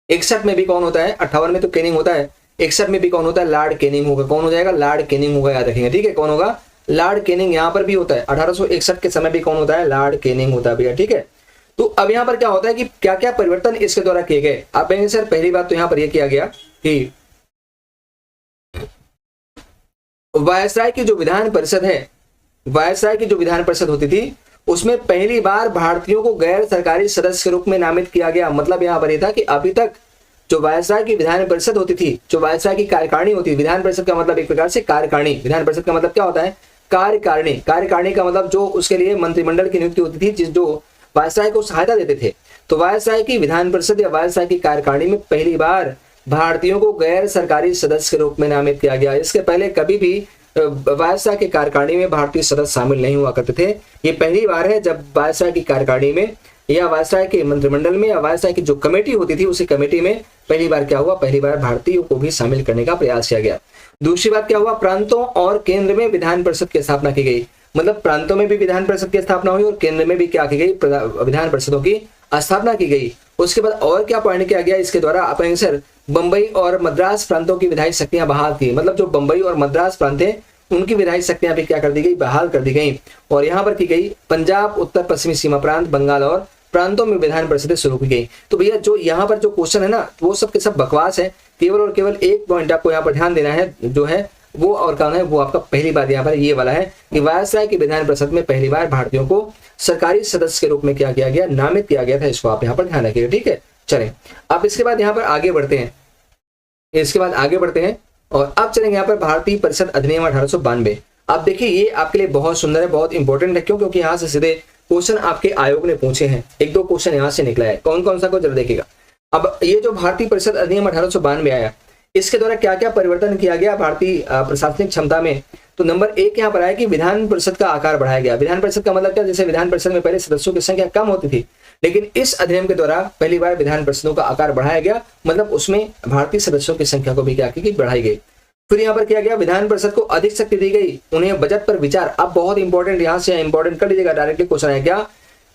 61 में भी कौन होता है? 58 में तो कैनिंग होता है, 61 में भी कौन होता है? लॉर्ड कैनिंग होगा। कौन हो जाएगा? लॉर्ड कैनिंग होगा, याद रखेंगे, ठीक है। कौन होगा? Lord Canning. यहाँ पर भी होता है 1861 के समय भी कौन होता है? लॉर्ड कैनिंग होता है भैया, ठीक है। तो अब यहाँ पर क्या होता है कि क्या क्या परिवर्तन इसके द्वारा किए गए? आप कहेंगे सर पहली बात तो यहाँ पर यह किया गया कि वायसराय की जो विधान परिषद है, वायसराय की जो विधान परिषद होती थी उसमें पहली बार भारतीयों को गैर सरकारी सदस्य के रूप में नामित किया गया। मतलब यहाँ पर यह था कि अभी तक जो वायसराय की विधान परिषद होती थी, जो वायसराय की कार्यकारिणी होती है, विधान परिषद का मतलब एक प्रकार से कार्यकारिणी, विधान परिषद का मतलब क्या होता है? कार्यकारिणी। कार्यकारिणी का मतलब जो उसके लिए मंत्रिमंडल की नियुक्ति होती थी, जो वायसराय को सहायता देते थे। तो वायसराय की विधान परिषद या वायसराय की कार्यकारिणी में पहली बार भारतीयों को गैर सरकारी सदस्य के रूप में नामित किया गया। इसके पहले कभी भी वायसराय की कार्यकारिणी में भारतीय सदस्य शामिल नहीं हुआ करते थे। ये पहली बार है जब वायसराय की कार्यकारिणी में या वायसराय के मंत्रिमंडल में या वायसराय की जो कमेटी होती थी उसी कमेटी में पहली बार क्या हुआ? पहली बार भारतीयों को भी शामिल करने का प्रयास किया गया। दूसरी बात क्या हुआ? प्रांतों और केंद्र में विधान परिषद की स्थापना की गई। मतलब प्रांतों में भी विधान परिषद की स्थापना हुई और केंद्र में भी क्या की गई? विधान परिषदों की स्थापना की गई। उसके बाद और क्या पॉइंट किया गया इसके द्वारा? आप कहेंगे सर बंबई और मद्रास प्रांतों की विधायी शक्तियां बहाल थी। मतलब जो बंबई और मद्रास प्रांत थे उनकी विधायी शक्तियां भी क्या कर दी गई? बहाल कर दी गई। और यहाँ पर की गई पंजाब, उत्तर पश्चिमी सीमा प्रांत, बंगाल और प्रांतों में विधान परिषदें शुरू की गई। तो भैया जो यहाँ पर जो क्वेश्चन है ना वो सब के सब बकवास है। केवल और केवल एक पॉइंट आपको यहाँ पर ध्यान देना है, जो है वो और कौन है? वो आपका पहली बात यहाँ पर ये वाला है कि वायसराय की विधान परिषद में पहली बार भारतीयों को सरकारी सदस्य के रूप में क्या किया गया? नामित किया गया था। इसको आप यहाँ पर ध्यान रखिएगा, ठीक है। चलें अब इसके बाद यहाँ पर आगे बढ़ते हैं, इसके बाद आगे बढ़ते हैं और अब चलेंगे यहाँ पर भारतीय परिषद अधिनियम 1892। अब देखिए ये आपके लिए बहुत सुंदर है, बहुत इंपॉर्टेंट है। क्यों? क्योंकि यहाँ से सीधे क्वेश्चन आपके आयोग ने पूछे हैं, एक दो क्वेश्चन यहाँ से निकला है। कौन कौन सा को जरा देखिएगा। अब ये जो भारतीय परिषद अधिनियम 1892 आया, इसके द्वारा क्या क्या परिवर्तन किया गया भारतीय प्रशासनिक क्षमता में? तो नंबर एक यहाँ पर आया कि विधान परिषद का आकार बढ़ाया गया। विधान परिषद का मतलब क्या? जैसे विधान परिषद में पहले सदस्यों की संख्या कम होती थी, लेकिन इस अधिनियम के द्वारा पहली बार विधान परिषदों का आकार बढ़ाया गया। मतलब उसमें भारतीय सदस्यों की संख्या को भी क्या की? बढ़ाई गई। फिर यहाँ पर किया गया विधान परिषद को अधिक शक्ति दी गई, उन्हें बजट पर विचार, अब बहुत इंपॉर्टेंट यहाँ से इंपॉर्टेंट कर लीजिएगा, डायरेक्टली क्वेश्चन है क्या?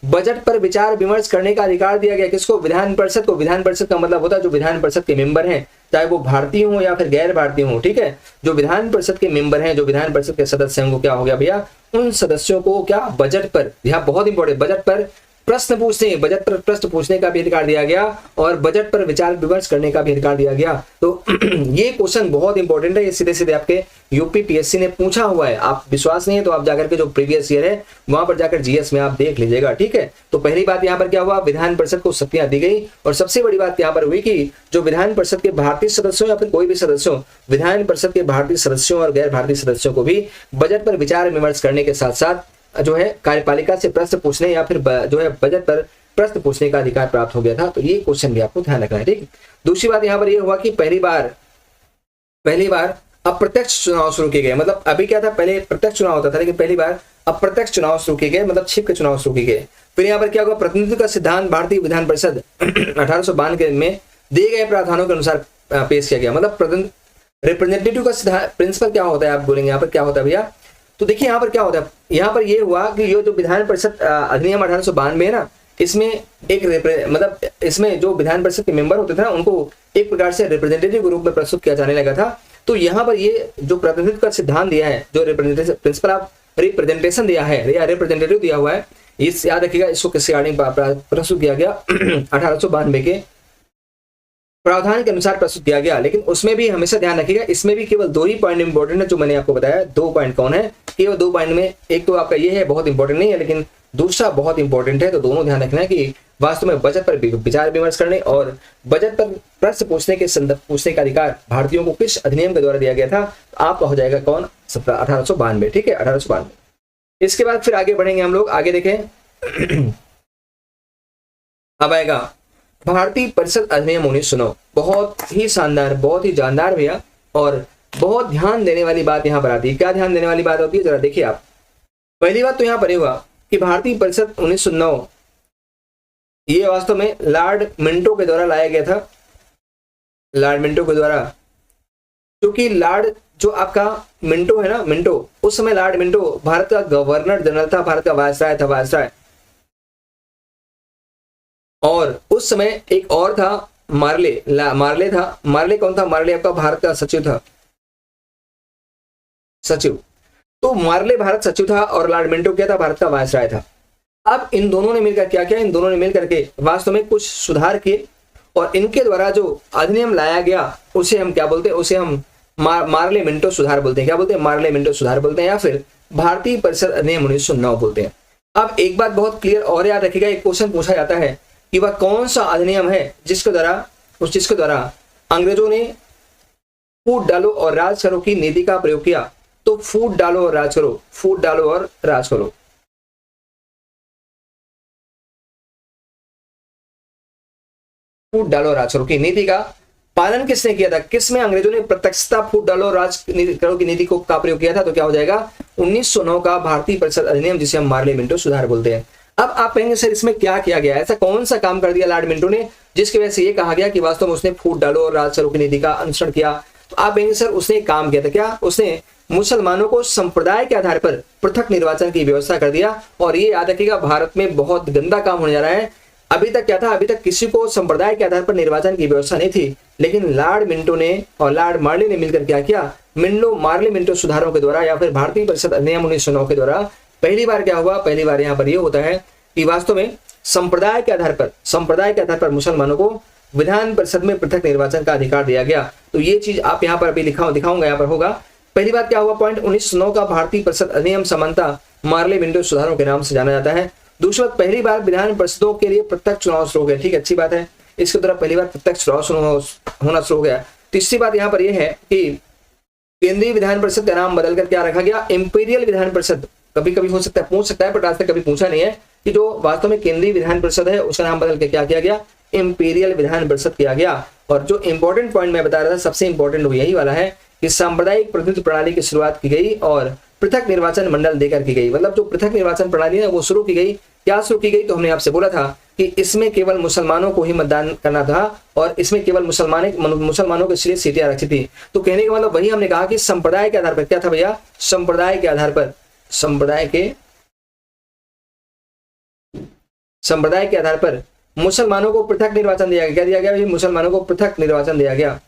बजट पर विचार विमर्श करने का अधिकार दिया गया। किसको? विधान परिषद को। विधान परिषद का मतलब होता है जो विधान परिषद के मेंबर हैं, चाहे वो भारतीय हो या फिर गैर भारतीय हो, ठीक है। जो विधान परिषद के मेंबर हैं, जो विधान परिषद के सदस्य हैं, वो क्या हो गया भैया? उन सदस्यों को क्या? बजट पर, यहाँ बहुत इंपॉर्टेंट, बजट पर प्रश्न पूछने, बजट पर प्रश्न पूछने का भी अधिकार दिया गया और बजट पर विचार विमर्श करने का भी अधिकार दिया गया। तो ये क्वेश्चन बहुत इंपॉर्टेंट है, ये सीधे सीधे आपके यूपी पीएससी ने पूछा हुआ है। आप विश्वास नहीं है तो आप जाकर के जो प्रीवियस ईयर है वहां पर जाकर जीएस में आप देख लीजिएगा, ठीक है। तो पहली बात यहाँ पर क्या हुआ? विधान परिषद को शक्तियां दी गई। और सबसे बड़ी बात यहाँ पर हुई कि जो विधान परिषद के भारतीय सदस्यों या फिर कोई भी सदस्यों, विधान परिषद के भारतीय सदस्यों और गैर भारतीय सदस्यों को भी बजट पर विचार विमर्श करने के साथ साथ जो है कार्यपालिका से प्रश्न पूछने या फिर जो है बजट पर प्रश्न पूछने का अधिकार प्राप्त हो गया था। तो ये क्वेश्चन भी आपको ध्यान रखना है, ठीक। दूसरी बात यहाँ पर ये हुआ कि पहली बार अप्रत्यक्ष चुनाव शुरू किए गए। मतलब अभी क्या था? पहले प्रत्यक्ष चुनाव होता था, लेकिन पहली बार अप्रत्यक्ष चुनाव शुरू किए गए, मतलब छिप के चुनाव शुरू किए गए। फिर यहाँ पर क्या हुआ? प्रतिनिधित्व का सिद्धांत भारतीय विधान परिषद 1892 में दिए गए प्रावधानों के अनुसार पेश किया गया। मतलब रिप्रेजेंटेटिव का सिद्धांत प्रिंसिपल क्या होता है? आप बोलेंगे यहाँ पर क्या होता है भैया? तो देखिए यहाँ पर क्या होता है, यहाँ पर ये हुआ कि ये जो विधान परिषद अधिनियम 1892 है ना, इसमें एक मतलब इसमें जो विधान परिषद के मेंबर होते थे ना, उनको एक प्रकार से रिप्रेजेंटेटिव के रूप में प्रस्तुत किया जाने लगा था। तो यहाँ पर ये जो प्रतिनिधित्व का सिद्धांत दिया है, जो रिप्रेजेंटेशन प्रिंसिपल ऑफ रिप्रेजेंटेशन दिया है या रिप्रेजेंटेटिव दिया हुआ है, इस याद रखिएगा, इसको किस रिगार्डिंग प्रस्तुत किया गया? 1892 के प्रावधान के अनुसार प्रस्तुत किया गया। लेकिन उसमें भी हमेशा ध्यान रखिएगा, इसमें भी केवल दो ही पॉइंट इंपॉर्टेंट है जो मैंने आपको बताया। दो पॉइंट कौन है? केवल दो पॉइंट में एक तो आपका ये है, बहुत इंपॉर्टेंट नहीं है, लेकिन दूसरा बहुत इंपॉर्टेंट है। तो दोनों ध्यान रखना है कि वास्तव में बजट पर विचार विमर्श करने और बजट पर प्रश्न पूछने के संदर्भ पूछने का अधिकार भारतीयों को किस अधिनियम के द्वारा दिया गया था? आपका हो जाएगा कौन? 1892, ठीक है, 1892। इसके बाद फिर आगे बढ़ेंगे हम लोग, आगे देखें। अब आएगा भारतीय परिषद अधिनियम 1909। बहुत ही शानदार, बहुत ही जानदार भैया, और बहुत ध्यान देने वाली बात यहाँ पर आती है। क्या ध्यान देने वाली बात होती है, जरा देखिए आप। पहली बात तो यहाँ पर हुआ कि भारतीय परिषद 1909 ये वास्तव में लॉर्ड मिंटो के द्वारा लाया गया था। लॉर्ड मिंटो के द्वारा, क्योंकि लॉर्ड जो आपका मिंटो है ना, मिंटो, उस समय लॉर्ड मिंटो भारत का गवर्नर जनरल था, भारत का वायसराय था, वायसराय। और उस समय एक और था मार्ले, मार्ले था। मार्ले कौन था? मार्ले आपका भारत का सचिव था, सचिव। तो मार्ले भारत सचिव था और लॉर्ड मिंटो क्या था? भारत का वायसराय था। अब इन दोनों ने मिलकर क्या किया? इन दोनों ने मिलकर के वास्तव में कुछ सुधार किए, और इनके द्वारा जो अधिनियम लाया गया उसे हम क्या बोलते हैं? उसे हम मार्ले मिंटो सुधार बोलते हैं। क्या बोलते हैं? मार्ले मिंटो सुधार बोलते हैं, या फिर भारतीय परिषद अधिनियम 1909 बोलते हैं। अब एक बात बहुत क्लियर और याद रखिएगा, एक क्वेश्चन पूछा जाता है कि वह कौन सा अधिनियम है जिसके द्वारा अंग्रेजों ने फूट डालो और राज करो की नीति का प्रयोग किया। तो फूट डालो और राज करो, फूट डालो और राज करो, फूट डालो राज करो की नीति का पालन किसने किया था? किसमें अंग्रेजों ने प्रत्यक्षता फूट डालो राज करो की नीति को का प्रयोग किया था? तो क्या हो जाएगा? 1909 का भारतीय परिषद अधिनियम, जिसे हम मार्ले मिंटो सुधार बोलते हैं। अब आप कहेंगे सर इसमें क्या किया गया? ऐसा कौन सा काम कर दिया लॉर्ड मिंटो ने जिसकी वजह से ये कहा गया कि वास्तव में उसने फूट डालो और राज करो की नीति का अनुसरण किया? तो आप कहेंगे सर उसने एक काम किया था। क्या? उसने मुसलमानों को संप्रदाय के आधार पर पृथक निर्वाचन की व्यवस्था कर दिया। और ये याद रखिएगा, भारत में बहुत गंदा काम होने जा रहा है। अभी तक क्या था? अभी तक किसी को संप्रदाय के आधार पर निर्वाचन की व्यवस्था नहीं थी, लेकिन लॉर्ड मिंटो ने और लॉर्ड मार्ले ने मिलकर क्या किया? मार्ले मिंटो सुधारों के द्वारा या फिर भारतीय परिषद अधिनियम 1909 के द्वारा पहली बार क्या हुआ? पहली बार यहाँ पर यह होता है कि वास्तव में संप्रदाय के आधार पर मुसलमानों को विधान परिषद में पृथक निर्वाचन का अधिकार दिया गया। तो ये चीज आप यहाँ पर अभी दिखाऊंगा, यहाँ पर होगा। पहली बात क्या हुआ? पॉइंट 1909 का भारतीय परिषद अधिनियम समानता मार्ले मिंटो सुधारों के नाम से जाना जाता है। दूसरी बात, पहली बार विधान परिषदों के लिए प्रत्यक्ष चुनाव शुरू हो गया। ठीक है, अच्छी बात है, इसके द्वारा पहली बार प्रत्यक्ष चुनाव होना शुरू हो गया। तीसरी बात यहाँ पर यह है कि केंद्रीय विधान परिषद का नाम बदलकर क्या रखा गया? इंपीरियल विधान परिषद। कभी कभी हो सकता है, पूछ सकता है, पर आज तक कभी पूछा नहीं है कि जो वास्तव में केंद्रीय विधान परिषद है उसका नाम बदल के क्या किया गया? इंपीरियल विधान परिषद किया गया। और जो इंपॉर्टेंट पॉइंट मैं बता रहा था, सबसे इंपॉर्टेंट वो यही वाला है कि सांप्रदायिक प्रतिनिधित्व प्रणाली की शुरुआत की गई और पृथक निर्वाचन मंडल देकर की गई। मतलब जो पृथक निर्वाचन प्रणाली है वो शुरू की गई। क्या शुरू की गई? तो हमने आपसे बोला था कि इसमें केवल मुसलमानों को ही मतदान करना था और इसमें केवल मुसलमानों के लिए सीटें आरक्षित थी। तो कहने का मतलब वही हमने कहा कि संप्रदाय के आधार पर क्या था भैया? संप्रदाय के आधार पर मुसलमानों को पृथक निर्वाचन दिया गया। क्या दिया गया? मुसलमानों को पृथक निर्वाचन दिया गया,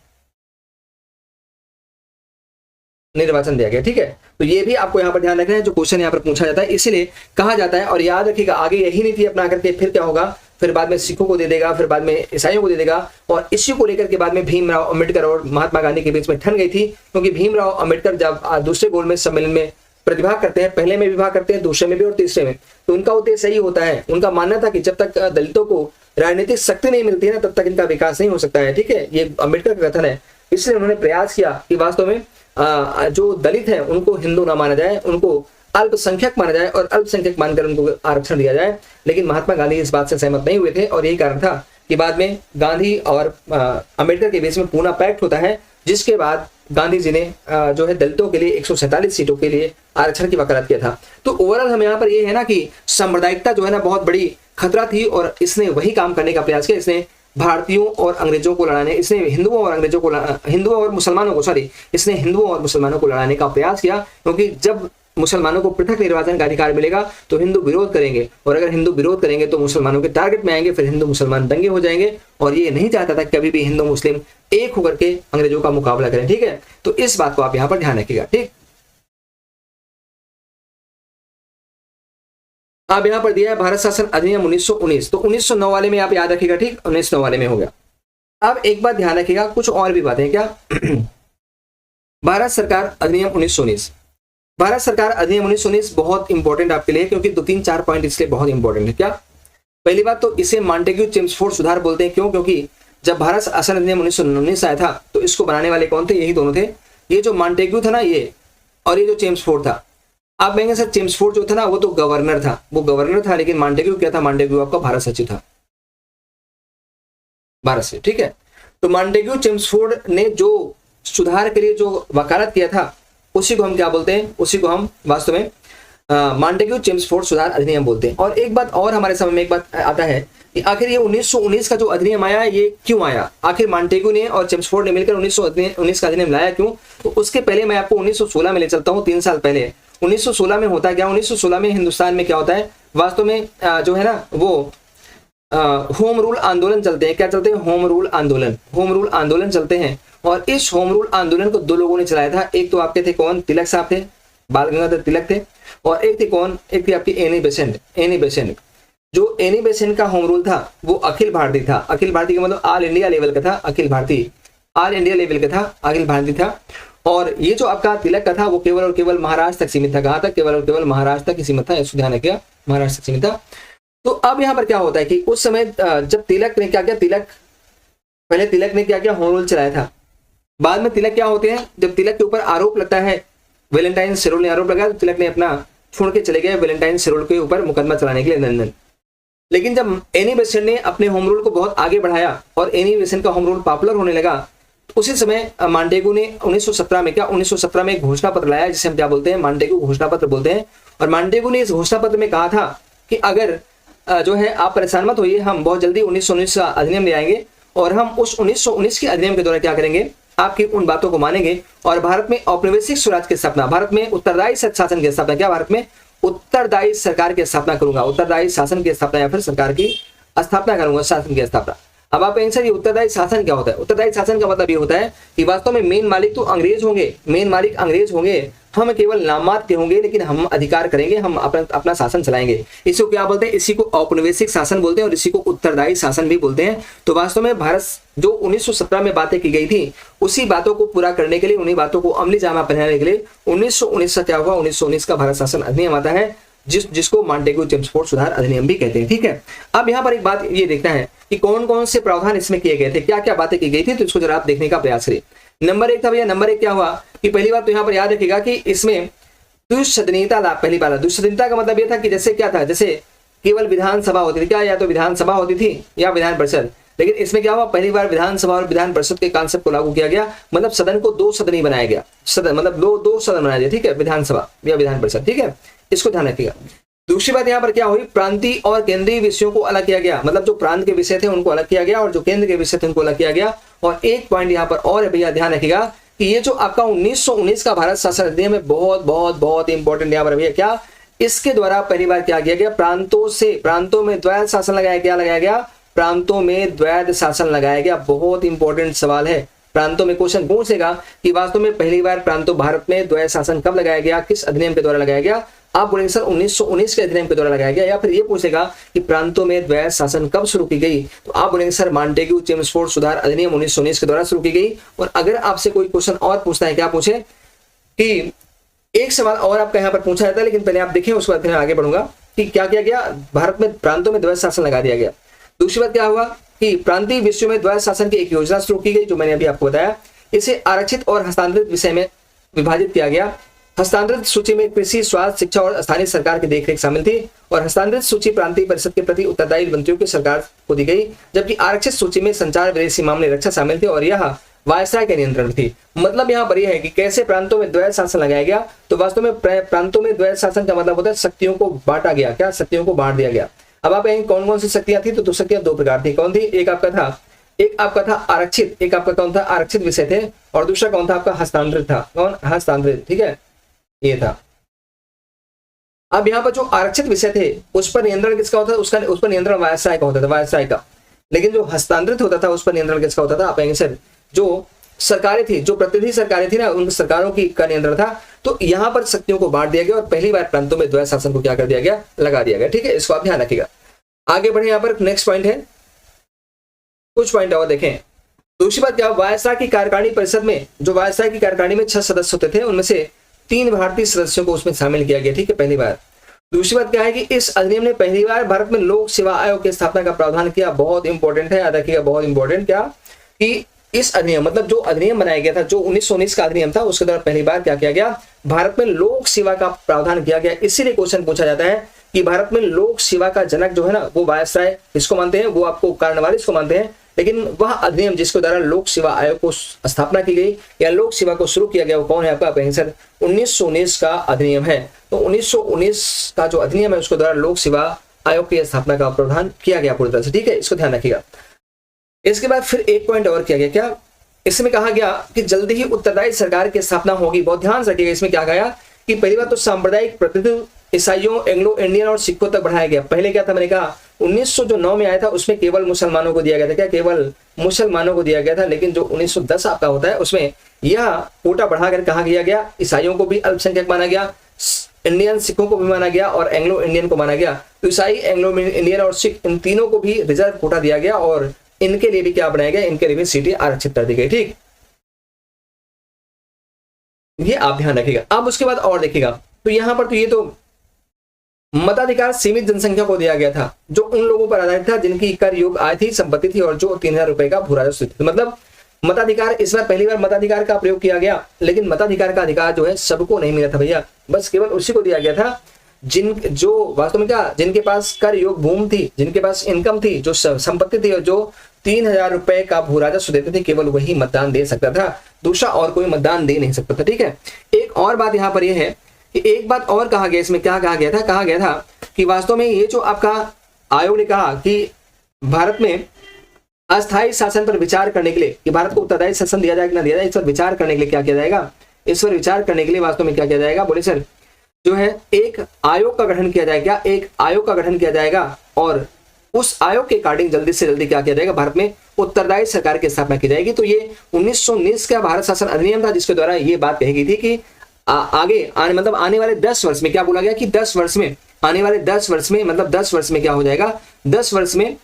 ठीक है। तो ये भी आपको यहाँ पर ध्यान रखना है, जो क्वेश्चन यहाँ पर पूछा जाता है, इसीलिए कहा जाता है। और याद रखिएगा, आगे यही नीति अपना करके फिर क्या होगा? फिर बाद में सिखों को दे देगा, फिर बाद में ईसाइयों को दे देगा। और इसी को लेकर के बाद में भीमराव अम्बेडकर और महात्मा गांधी के बीच में ठन गई थी, क्योंकि भीमराव अम्बेडकर जब दूसरे गोलमेज सम्मेलन में प्रतिभाग करते हैं, पहले में विभाग करते हैं, दूसरे में भी और तीसरे में, तो उनका उद्देश्य यही होता है, उनका मानना था कि जब तक दलितों को राजनीतिक शक्ति नहीं मिलती है ना, तब तक इनका विकास नहीं हो सकता है। ठीक है, ये अम्बेडकर का कथन है। इसलिए उन्होंने प्रयास किया कि वास्तव में जो दलित हैं उनको हिंदू ना माना जाए, उनको अल्पसंख्यक माना जाए और अल्पसंख्यक मानकर उनको आरक्षण दिया जाए। लेकिन महात्मा गांधी इस बात से सहमत नहीं हुए थे और यही कारण था कि बाद में गांधी और अम्बेडकर के बीच में पूना पैक्ट होता है, जिसके बाद गांधी जी ने जो है दलितों के लिए 147 सीटों के लिए आरक्षण की वकालत किया था। तो ओवरऑल हम यहाँ पर ये है ना कि सांप्रदायिकता जो है ना बहुत बड़ी खतरा थी और इसने वही काम करने का प्रयास किया। इसने भारतीयों और अंग्रेजों को लड़ाने, इसने हिंदुओं और मुसलमानों को लड़ाने का प्रयास किया, क्योंकि जब मुसलमानों को पृथक निर्वाचन का अधिकार मिलेगा तो हिंदू विरोध करेंगे, और अगर हिंदू विरोध करेंगे तो मुसलमानों के टारगेट में आएंगे, फिर हिंदू मुसलमान दंगे हो जाएंगे। और ये नहीं चाहता था कभी भी हिंदू मुस्लिम एक होकर के अंग्रेजों का मुकाबला करें। ठीक है, तो इस बात को आप यहाँ पर ध्यान रखिएगा। ठीक, अब यहाँ पर दिया है भारत शासन अधिनियम 1919, तो 1909 वाले में आप याद रखिएगा। ठीक, 1909 वाले में हो गया। अब एक बात ध्यान रखिएगा, कुछ और भी बातें क्या भारत सरकार अधिनियम 1919, भारत सरकार अधिनियम 1919 बहुत इंपॉर्टेंट आपके लिए, क्योंकि 2-3-4 पॉइंट इसलिए बहुत इंपॉर्टेंट है। क्या? पहली बात तो इसे मॉन्टेग्यू चेम्सफोर्ड सुधार बोलते हैं। क्यों? क्योंकि जब भारत शासन अधिनियम 1919 आया था तो इसको बनाने वाले कौन थे? यही दोनों थे, ये जो मॉन्टेग्यू था ना ये, और ये जो चेम्सफोर्ड था। आप कहेंगे सर चेम्सफोर्ड जो था ना वो तो गवर्नर था, वो गवर्नर था, लेकिन मॉन्टेग्यू क्या था, मॉन्टेग्यू आपका भारत सचिव था, भारत से, ठीक है। तो मॉन्टेग्यू चेम्सफोर्ड ने जो सुधार के लिए जो वकालत किया था उसी को हम क्या बोलते हैं, उसी को हम वास्तव में मॉन्टेग्यू चेम्सफोर्ड सुधार अधिनियम बोलते हैं। और एक बात और हमारे समझ में एक बात आता है कि आखिर ये 1919 का जो अधिनियम आया ये क्यों आया, आखिर मॉन्टेग्यू ने और चेम्सफोर्ड ने मिलकर 1919 का अधिनियम लाया क्यों। तो उसके पहले मैं आपको 1916 में ले चलता हूँ, 3 साल पहले। 1916 में होता क्या, 1916 में हिंदुस्तान में क्या होता है वास्तव में जो है ना वो होम रूल आंदोलन चलते हैं। क्या चलते हैं, होम रूल आंदोलन, होम रूल आंदोलन चलते हैं। और इस होम रूल आंदोलन को 2 लोगों ने चलाया था, एक तो आपके थे कौन, तिलक साहब थे, बाल गंगाधर तिलक थे, और एक थी कौन, एक थी आपकी एनी बेसेंट। एनी बेसेंट, जो एनी बेसेंट का होम रूल था वो अखिल भारतीय था, अखिल भारतीय का मतलब ऑल इंडिया लेवल का था, Akhil Bharatiya, all India level का था, अखिल भारतीय था। और ये जो आपका तिलक का था वो केवल और केवल महाराष्ट्र तक सीमित था। कहाँ तक, केवल और केवल महाराष्ट्र तक ही सीमित था, इसको ध्यान रखिएगा, महाराष्ट्र तक सीमित था। तो अब यहाँ पर क्या होता है कि उस समय जब तिलक ने क्या किया, पहले तिलक ने क्या किया, होम रूल चलाया था। बाद में तिलक क्या होते हैं, जब तिलक के ऊपर आरोप लगता है, वैलेंटाइन सेरोल ने आरोप लगाया, तो तिलक ने अपना छोड़ के चले गए वैलेंटाइन सेरोल के ऊपर मुकदमा चलाने के लिए लंदन। लेकिन जब एनी बेसेंट ने अपने होम रूल को बहुत आगे बढ़ाया और एनी बेसेंट का होम रूल पॉपुलर होने लगा, तो उसी समय मॉन्टेग्यू ने 1917 में क्या, 1917 में एक घोषणा पत्र लाया जिसे हम क्या बोलते हैं, मॉन्टेग्यू घोषणा पत्र बोलते हैं। और मॉन्टेग्यू ने इस घोषणा पत्र में कहा था कि अगर जो है आप परेशान मत होइए, हम बहुत जल्दी 1919 का अधिनियम ले आएंगे और हम उस 1919 के अधिनियम के द्वारा क्या करेंगे, आपकी उन बातों को मानेंगे और भारत में औपनिवेशिक स्वराज की स्थापना, भारत में उत्तरदायी शासन की स्थापना, क्या भारत में उत्तरदायी सरकार की स्थापना करूंगा, उत्तरदायी शासन की स्थापना या फिर सरकार की स्थापना करूंगा, शासन की स्थापना। अब आप कहेंगे सर ये उत्तरदायी शासन क्या होता है, उत्तरदायी शासन का मतलब ये होता है कि वास्तव में मेन मालिक तो अंग्रेज होंगे, मेन मालिक अंग्रेज होंगे, हम केवल नामात के होंगे, लेकिन हम अधिकार करेंगे, हम अपना शासन चलाएंगे। इसी को क्या बोलते हैं, इसी को औपनिवेशिक शासन बोलते हैं और इसी को उत्तरदायी शासन भी बोलते हैं। तो वास्तव में भारत जो 1917 में बातें की गई थी उसी बातों को पूरा करने के लिए, उन्हीं बातों को अमली जामा पहनाने के लिए 1919 का क्या हुआ, 1919 का भारत शासन अधिनियम आता है, जिसको मॉन्टेग्यू चेम्सफोर्ड सुधार अधिनियम भी कहते हैं, ठीक है। अब यहाँ पर एक बात ये देखना है कि कौन कौन से प्रावधान इसमें किए गए थे, क्या क्या बातें की गई थी, तो इसको जरा आप देखने का प्रयास करिए। नंबर 1 था भैया, नंबर 1 क्या हुआ कि पहली बात तो यहाँ पर याद रखिएगा कि इसमें द्विसदनीयता लाभ, पहली बात द्विसदनीयता का मतलब ये था कि जैसे क्या था, जैसे केवल विधानसभा होती थी, क्या या तो विधानसभा होती थी या विधान परिषद, लेकिन इसमें क्या हुआ, पहली बार विधानसभा और विधान परिषद के कॉन्सेप्ट को लागू किया गया, मतलब सदन को 2 सदनी बनाया गया, सदन मतलब दो सदन बनाया गया, ठीक है, विधानसभा या विधान परिषद, ठीक है, इसको ध्यान रखिएगा। दूसरी बात यहाँ पर क्या हुई, प्रांतीय और केंद्रीय विषयों को अलग किया गया, मतलब जो प्रांत के विषय थे उनको अलग किया गया और जो केंद्र के विषय थे उनको अलग किया गया। और एक पॉइंट यहाँ पर और है भैया, ध्यान रखिएगा कि ये जो आपका 1919 का भारत शासन अधिनियम है बहुत बहुत बहुत इंपॉर्टेंट यहाँ पर भैया, क्या इसके द्वारा पहली बार क्या किया गया, प्रांतों में द्वैध शासन लगाया, क्या लगाया गया, प्रांतों में द्वैध शासन लगाया गया। बहुत इंपॉर्टेंट सवाल है, प्रांतों में क्वेश्चन पूछेगा कि वास्तव में पहली बार प्रांतों भारत में द्वैध शासन कब लगाया गया, किस अधिनियम के द्वारा लगाया गया। आप बोलेंगे सर 1919 के अधिनियम के द्वारा लगाया गया, या फिर ये पूछेगा कि प्रांतों में द्वैध शासन कब शुरू की गई, तो आप बोलेंगे सर मॉन्टेग्यू चेम्सफोर्ड सुधार अधिनियम 1919 के द्वारा शुरू की गई। और अगर आपसे कोई क्वेश्चन और पूछता है, क्या पूछे कि एक सवाल और आपका यहाँ पर पूछा जाता है, लेकिन पहले आप देखें उसके बाद फिर आगे बढ़ूंगा कि क्या किया गया, भारत में प्रांतों में द्वैध शासन लगा दिया गया। दूसरी बात क्या हुआ कि प्रांतीय विषयों में द्वैध शासन की एक योजना शुरू की गई, जो मैंने अभी आपको बताया। इसे आरक्षित और हस्तांतरित विषय में विभाजित किया गया। हस्तांतरित सूची में कृषि, स्वास्थ्य, शिक्षा और स्थानीय सरकार की देखरेख शामिल थी और हस्तांतरित सूची प्रांतीय परिषद के प्रति उत्तरदायी मंत्रियों की सरकार को दी गई, जबकि आरक्षित सूची में संचार, विदेशी मामले, रक्षा शामिल थे और यह वायसराय के नियंत्रण थी। मतलब यहाँ पर यह है कि कैसे प्रांतों में द्वैध शासन लगाया गया, तो वास्तव में प्रांतों में द्वैध शासन का मतलब होता है शक्तियों को बांटा गया, क्या शक्तियों को बांट दिया गया। अब आप कौन कौन सी शक्तियां थी, तो शक्तियां 2 प्रकार थी, कौन थी, एक आपका था आरक्षित, एक आपका कौन था, आरक्षित विषय थे, और दूसरा कौन था आपका हस्तांतरित था, कौन, हस्तांतरित, ठीक है, ये था। अब यहाँ पर जो आरक्षित विषय थे उस पर नियंत्रण किसका होता था, उस पर नियंत्रण वायसराय का होता था, वायसराय का। लेकिन जो हस्तांतरित होता था उस पर नियंत्रण किसका होता था, आप कहेंगे सर जो सरकारें थी, जो प्रतिनिधि सरकारें थी ना, उन सरकारों की का नियंत्रण था। तो यहाँ पर शक्तियों को बांट दिया गया और पहली बार प्रांतों में द्वैध शासन को क्या कर दिया गया, लगा दिया गया, ठीक है, इसको आप ध्यान रखिएगा। आगे बढ़े, यहाँ पर नेक्स्ट पॉइंट है, कुछ पॉइंट और देखें। दूसरी बात क्या, वायसराय की कार्यकारिणी परिषद में, जो वायसराय की कार्यकारिणी में 6 सदस्य होते थे, उनमें से 3 भारतीय सदस्यों को उसमें शामिल किया गया, ठीक है, पहली बार। दूसरी बात क्या है कि इस अधिनियम ने पहली बार भारत में लोक सेवा आयोग की स्थापना का प्रावधान किया। बहुत इंपॉर्टेंट है, याद रखिएगा, बहुत इंपॉर्टेंट, क्या कि इस अधिनियम मतलब जो अधिनियम बनाया गया था, जो 1919 का अधिनियम था, उसके द्वारा पहली बार क्या किया गया, भारत में लोक सेवा का प्रावधान किया गया। इसीलिए क्वेश्चन पूछा जाता है कि भारत में लोक सेवा का जनक जो है ना वो वायसराय इसको मानते हैं, वो आपको कारणवारिस को मानते हैं, लेकिन वह अधिनियम जिसके द्वारा लोक सेवा आयोग को स्थापना की गई या लोक सेवा को शुरू किया गया वो कौन है आपका आंसर 1919 का अधिनियम है। तो 1919 का जो अधिनियम है उसके द्वारा लोक सेवा आयोग की स्थापना का प्रावधान किया गया पूरी तरह से, ठीक है, इसको ध्यान रखिएगा। इसके बाद फिर एक पॉइंट और किया गया, क्या इसमें कहा गया कि जल्दी ही उत्तरदायी सरकार की स्थापना होगी। बहुत ध्यान से रखिएगा, इसमें क्या गया कि पहली बात तो सांप्रदायिक प्रतिनिधित्व ईसाइयों, एंग्लो इंडियन और सिखों तक बढ़ाया गया। पहले क्या था, मैंने कहा 1909 में आया था उसमें केवल मुसलमानों को दिया गया था, क्या केवल मुसलमानों को दिया गया था, लेकिन जो 1910 आपका होता है उसमें यह कोटा बढ़ाकर कहा गया ईसाइयों को भी अल्पसंख्यक माना गया, इंडियन सिखों को भी माना गया और एंग्लो इंडियन को माना गया। तो ईसाई, एंग्लो इंडियन और सिख इन तीनों को भी रिजर्व कोटा दिया गया और इनके लिए भी क्या बनाया गया, इनके लिए भी सीटें आरक्षित कर दी गई, ठीक, ये आप ध्यान रखिएगा। अब उसके बाद और देखिएगा, तो यहां पर तो ये तो मताधिकार सीमित जनसंख्या को दिया गया था, जो उन लोगों पर आधारित था जिनकी कर योग्य आय थी, संपत्ति थी और जो 3000 रुपए का भू राजस्व थी। मतलब मताधिकार, इस बार पहली बार मताधिकार का प्रयोग किया गया, लेकिन मताधिकार का अधिकार जो है सबको नहीं मिला था भैया, बस केवल उसी को दिया गया था जो वास्तव में क्या, जिनके पास कर योग्य भूमि थी, जिनके पास इनकम थी, जो संपत्ति थी और जो 3000 रुपए का भू राजस्व देते थे, केवल वही मतदान दे सकता था, दूसरा और कोई मतदान दे नहीं सकता था, ठीक है। एक और बात यहाँ पर यह है कि एक बात और कहा गया, इसमें क्या कहा गया था, कहा गया था कि वास्तव में ये जो आपका आयोग ने कहा कि भारत में अस्थायी शासन पर विचार करने के लिए, कि भारत को उत्तरदायी शासन दिया जाए कि ना दिया जाए, इस पर विचार करने के लिए क्या किया जाएगा, इस पर विचार करने के लिए वास्तव में क्या किया जाएगा, बोले सर, जो है एक आयोग का गठन किया जाएगा, एक आयोग का गठन किया जाएगा और उस आयोग के अकॉर्डिंग जल्दी से जल्दी क्या किया जाएगा, भारत में उत्तरदायी सरकार की स्थापना की जाएगी। तो ये 1919 का भारत शासन अधिनियम था जिसके द्वारा ये बात कही गई थी कि मतलब आने वाले 10 वर्ष में क्या बोला गया कि 10 वर्ष में, आने वाले 10 वर्ष में, मतलब 10 वर्ष में क्या हो जाएगा, 10 वर्ष में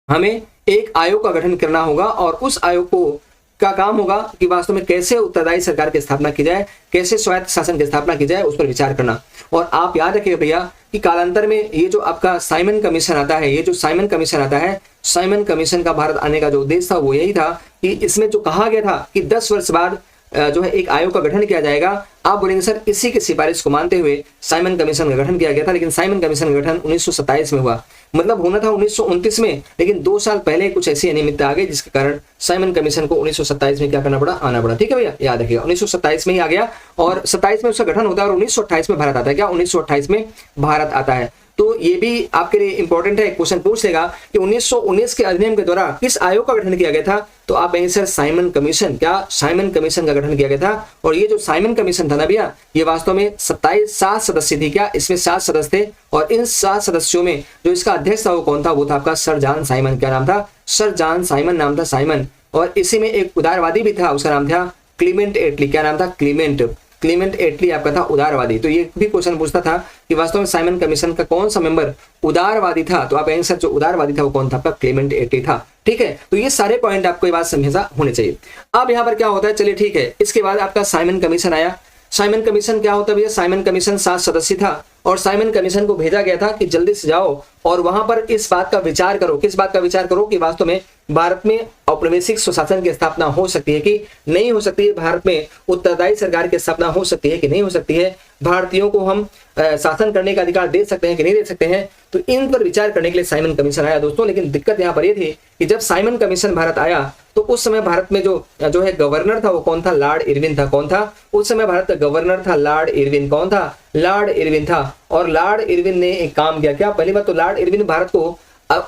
हमें एक आयोग का गठन करना होगा और उस आयोग को का काम होगा कि वास्तव में कैसे उत्तरदायी सरकार की स्थापना की जाए, कैसे स्वायत्त शासन की स्थापना की जाए, उस पर विचार करना। और आप याद रखिएगा भैया कि कालांतर में ये जो आपका साइमन कमीशन आता है, ये जो साइमन कमीशन आता है, साइमन कमीशन का भारत आने का जो उद्देश्य था वो यही था कि इसमें जो कहा गया था कि 10 वर्ष बाद जो है एक आयोग का गठन किया जाएगा। आप बोलेंगे सर इसी की सिफारिश को मानते हुए साइमन कमीशन का गठन किया गया था, लेकिन साइमन कमीशन का गठन 1927 में हुआ, मतलब होना था 1929 में, लेकिन 2 साल पहले कुछ ऐसी अनियमितता आ गई जिसके कारण साइमन कमीशन को 1927 में क्या करना पड़ा, आना पड़ा, ठीक है भैया, याद रखिएगा 1927 में ही आ गया और 27 में उसका गठन होता है और 1928 में भारत आता है, क्या 1928 में भारत आता है। तो ये भी आपके लिए इंपॉर्टेंट है, क्वेश्चन पूछ लेगा कि 1919 के अधिनियम के द्वारा किस आयोग का गठन किया गया था, तो आप कहेंगे सर साइमन कमीशन, क्या साइमन कमीशन का गठन किया गया था। और ये जो साइमन कमीशन था ना भैया, ये वास्तव में 7 सदस्य थी, क्या इसमें 7 सदस्य थे और इन 7 सदस्यों में जो इसका अध्यक्ष था वो कौन था, वो था आपका सर जॉन साइमन। क्या नाम था, सर जॉन साइमन नाम था, साइमन। और इसी में एक उदारवादी भी था, उसका नाम था क्लीमेंट एटली। क्या नाम था, क्लीमेंट एटली आपका था उदारवादी। तो ये भी क्वेश्चन पूछता था कि वास्तव में साइमन कमीशन का कौन सा मेंबर उदारवादी था, तो आप आंसर जो उदारवादी था वो कौन था, आपका क्लीमेंट एटली था, ठीक है। तो ये सारे पॉइंट आपको ये बात समझा होने चाहिए। अब यहाँ पर क्या होता है, चलिए ठीक है, इसके बाद आपका साइमन कमीशन आया। साइमन कमीशन क्या होता है भैया, साइमन कमीशन 7 सदस्य था और साइमन कमीशन को भेजा गया था कि जल्दी से जाओ और वहां पर इस बात का विचार करो, किस बात का विचार करो कि वास्तव में भारत में औपनिवेशिक स्वशासन की स्थापना हो सकती है कि नहीं हो सकती है, भारत में उत्तरदायी सरकार की स्थापना हो सकती है कि नहीं हो सकती है, भारतीयों को हम शासन करने का अधिकार दे सकते हैं कि नहीं दे सकते हैं। तो इन पर विचार करने के लिए साइमन कमीशन आया दोस्तों। लेकिन दिक्कत यहाँ पर यह थी कि जब साइमन कमीशन भारत आया तो उस समय भारत में जो है गवर्नर था वो कौन था, लॉर्ड इरविन था। कौन था उस समय भारत का गवर्नर था, लॉर्ड इरविन। कौन था, लॉर्ड इरविन था। और लॉर्ड इरविन ने एक काम किया, क्या, पहली बात तो लॉर्ड इरविन भारत को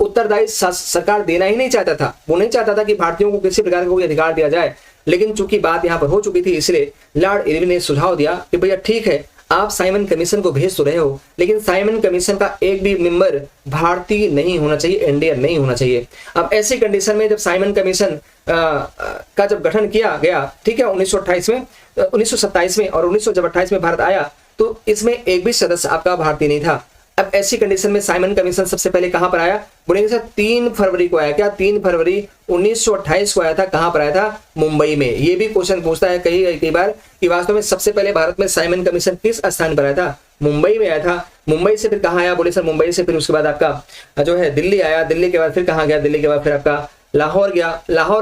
उत्तरदायी सरकार देना ही नहीं चाहता था, वो नहीं चाहता था कि भारतीयों को किसी प्रकार का कोई अधिकार दिया जाए। लेकिन चूंकि बात यहाँ पर हो चुकी थी, इसलिए लॉर्ड इरविन ने सुझाव दिया कि भैया ठीक है, आप साइमन कमीशन को भेज तो रहे हो, लेकिन साइमन कमीशन का एक भी मेंबर भारतीय नहीं होना चाहिए, इंडियन नहीं होना चाहिए। अब ऐसी कंडीशन में जब साइमन कमीशन का जब गठन किया गया, ठीक है, 1927 में और 1928 में भारत आया, तो इसमें एक भी सदस्य आपका भारतीय नहीं था। अब ऐसी कंडीशन में साइमन कमीशन सबसे पहले कहां पर आया, बोलेंगे सर 3 फरवरी को आया। क्या, 3 फरवरी 1928 को आया था। कहां पर आया था, मुंबई में। ये भी क्वेश्चन पूछता है कई बार कि वास्तव में सबसे पहले भारत में साइमन कमीशन किस स्थान पर आया था, मुंबई में आया था। मुंबई से फिर कहां आया, बोले सर मुंबई से फिर उसके बाद आपका जो है दिल्ली आया। दिल्ली के बाद फिर कहां गया, दिल्ली के बाद फिर आपका लाहौर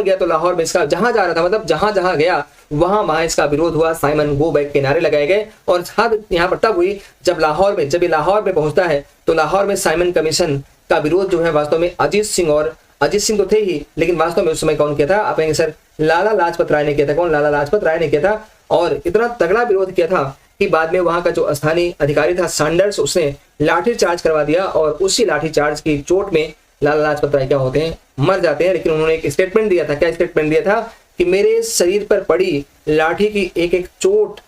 गया तो लाहौर में इसका जहां जा रहा था, मतलब जहां जहां गया वहां इसका विरोध हुआ, साइमन गो बैक के नारे लगाए गए। और हद यहाँ पर तब हुई जब ये लाहौर में पहुंचता है तो लाहौर में साइमन कमीशन का विरोध जो है वास्तव में अजीत सिंह तो थे ही, लेकिन वास्तव में उस समय कौन किया था? आप कहेंगे सर लाला लाजपत राय ने किया था। कौन? लाला लाजपत राय ने किया था। और इतना तगड़ा विरोध किया था कि बाद में वहां का जो स्थानीय अधिकारी था सैंडर्स, उसने लाठी चार्ज करवा दिया और उसी लाठी चार्ज की चोट में लाला लाजपत राय क्या होते हैं? मर जाते हैं। लेकिन उन्होंने एक स्टेटमेंट दिया था। क्या स्टेटमेंट दिया था? कि मेरे शरीर पर पड़ी लाठी की एक एक चोट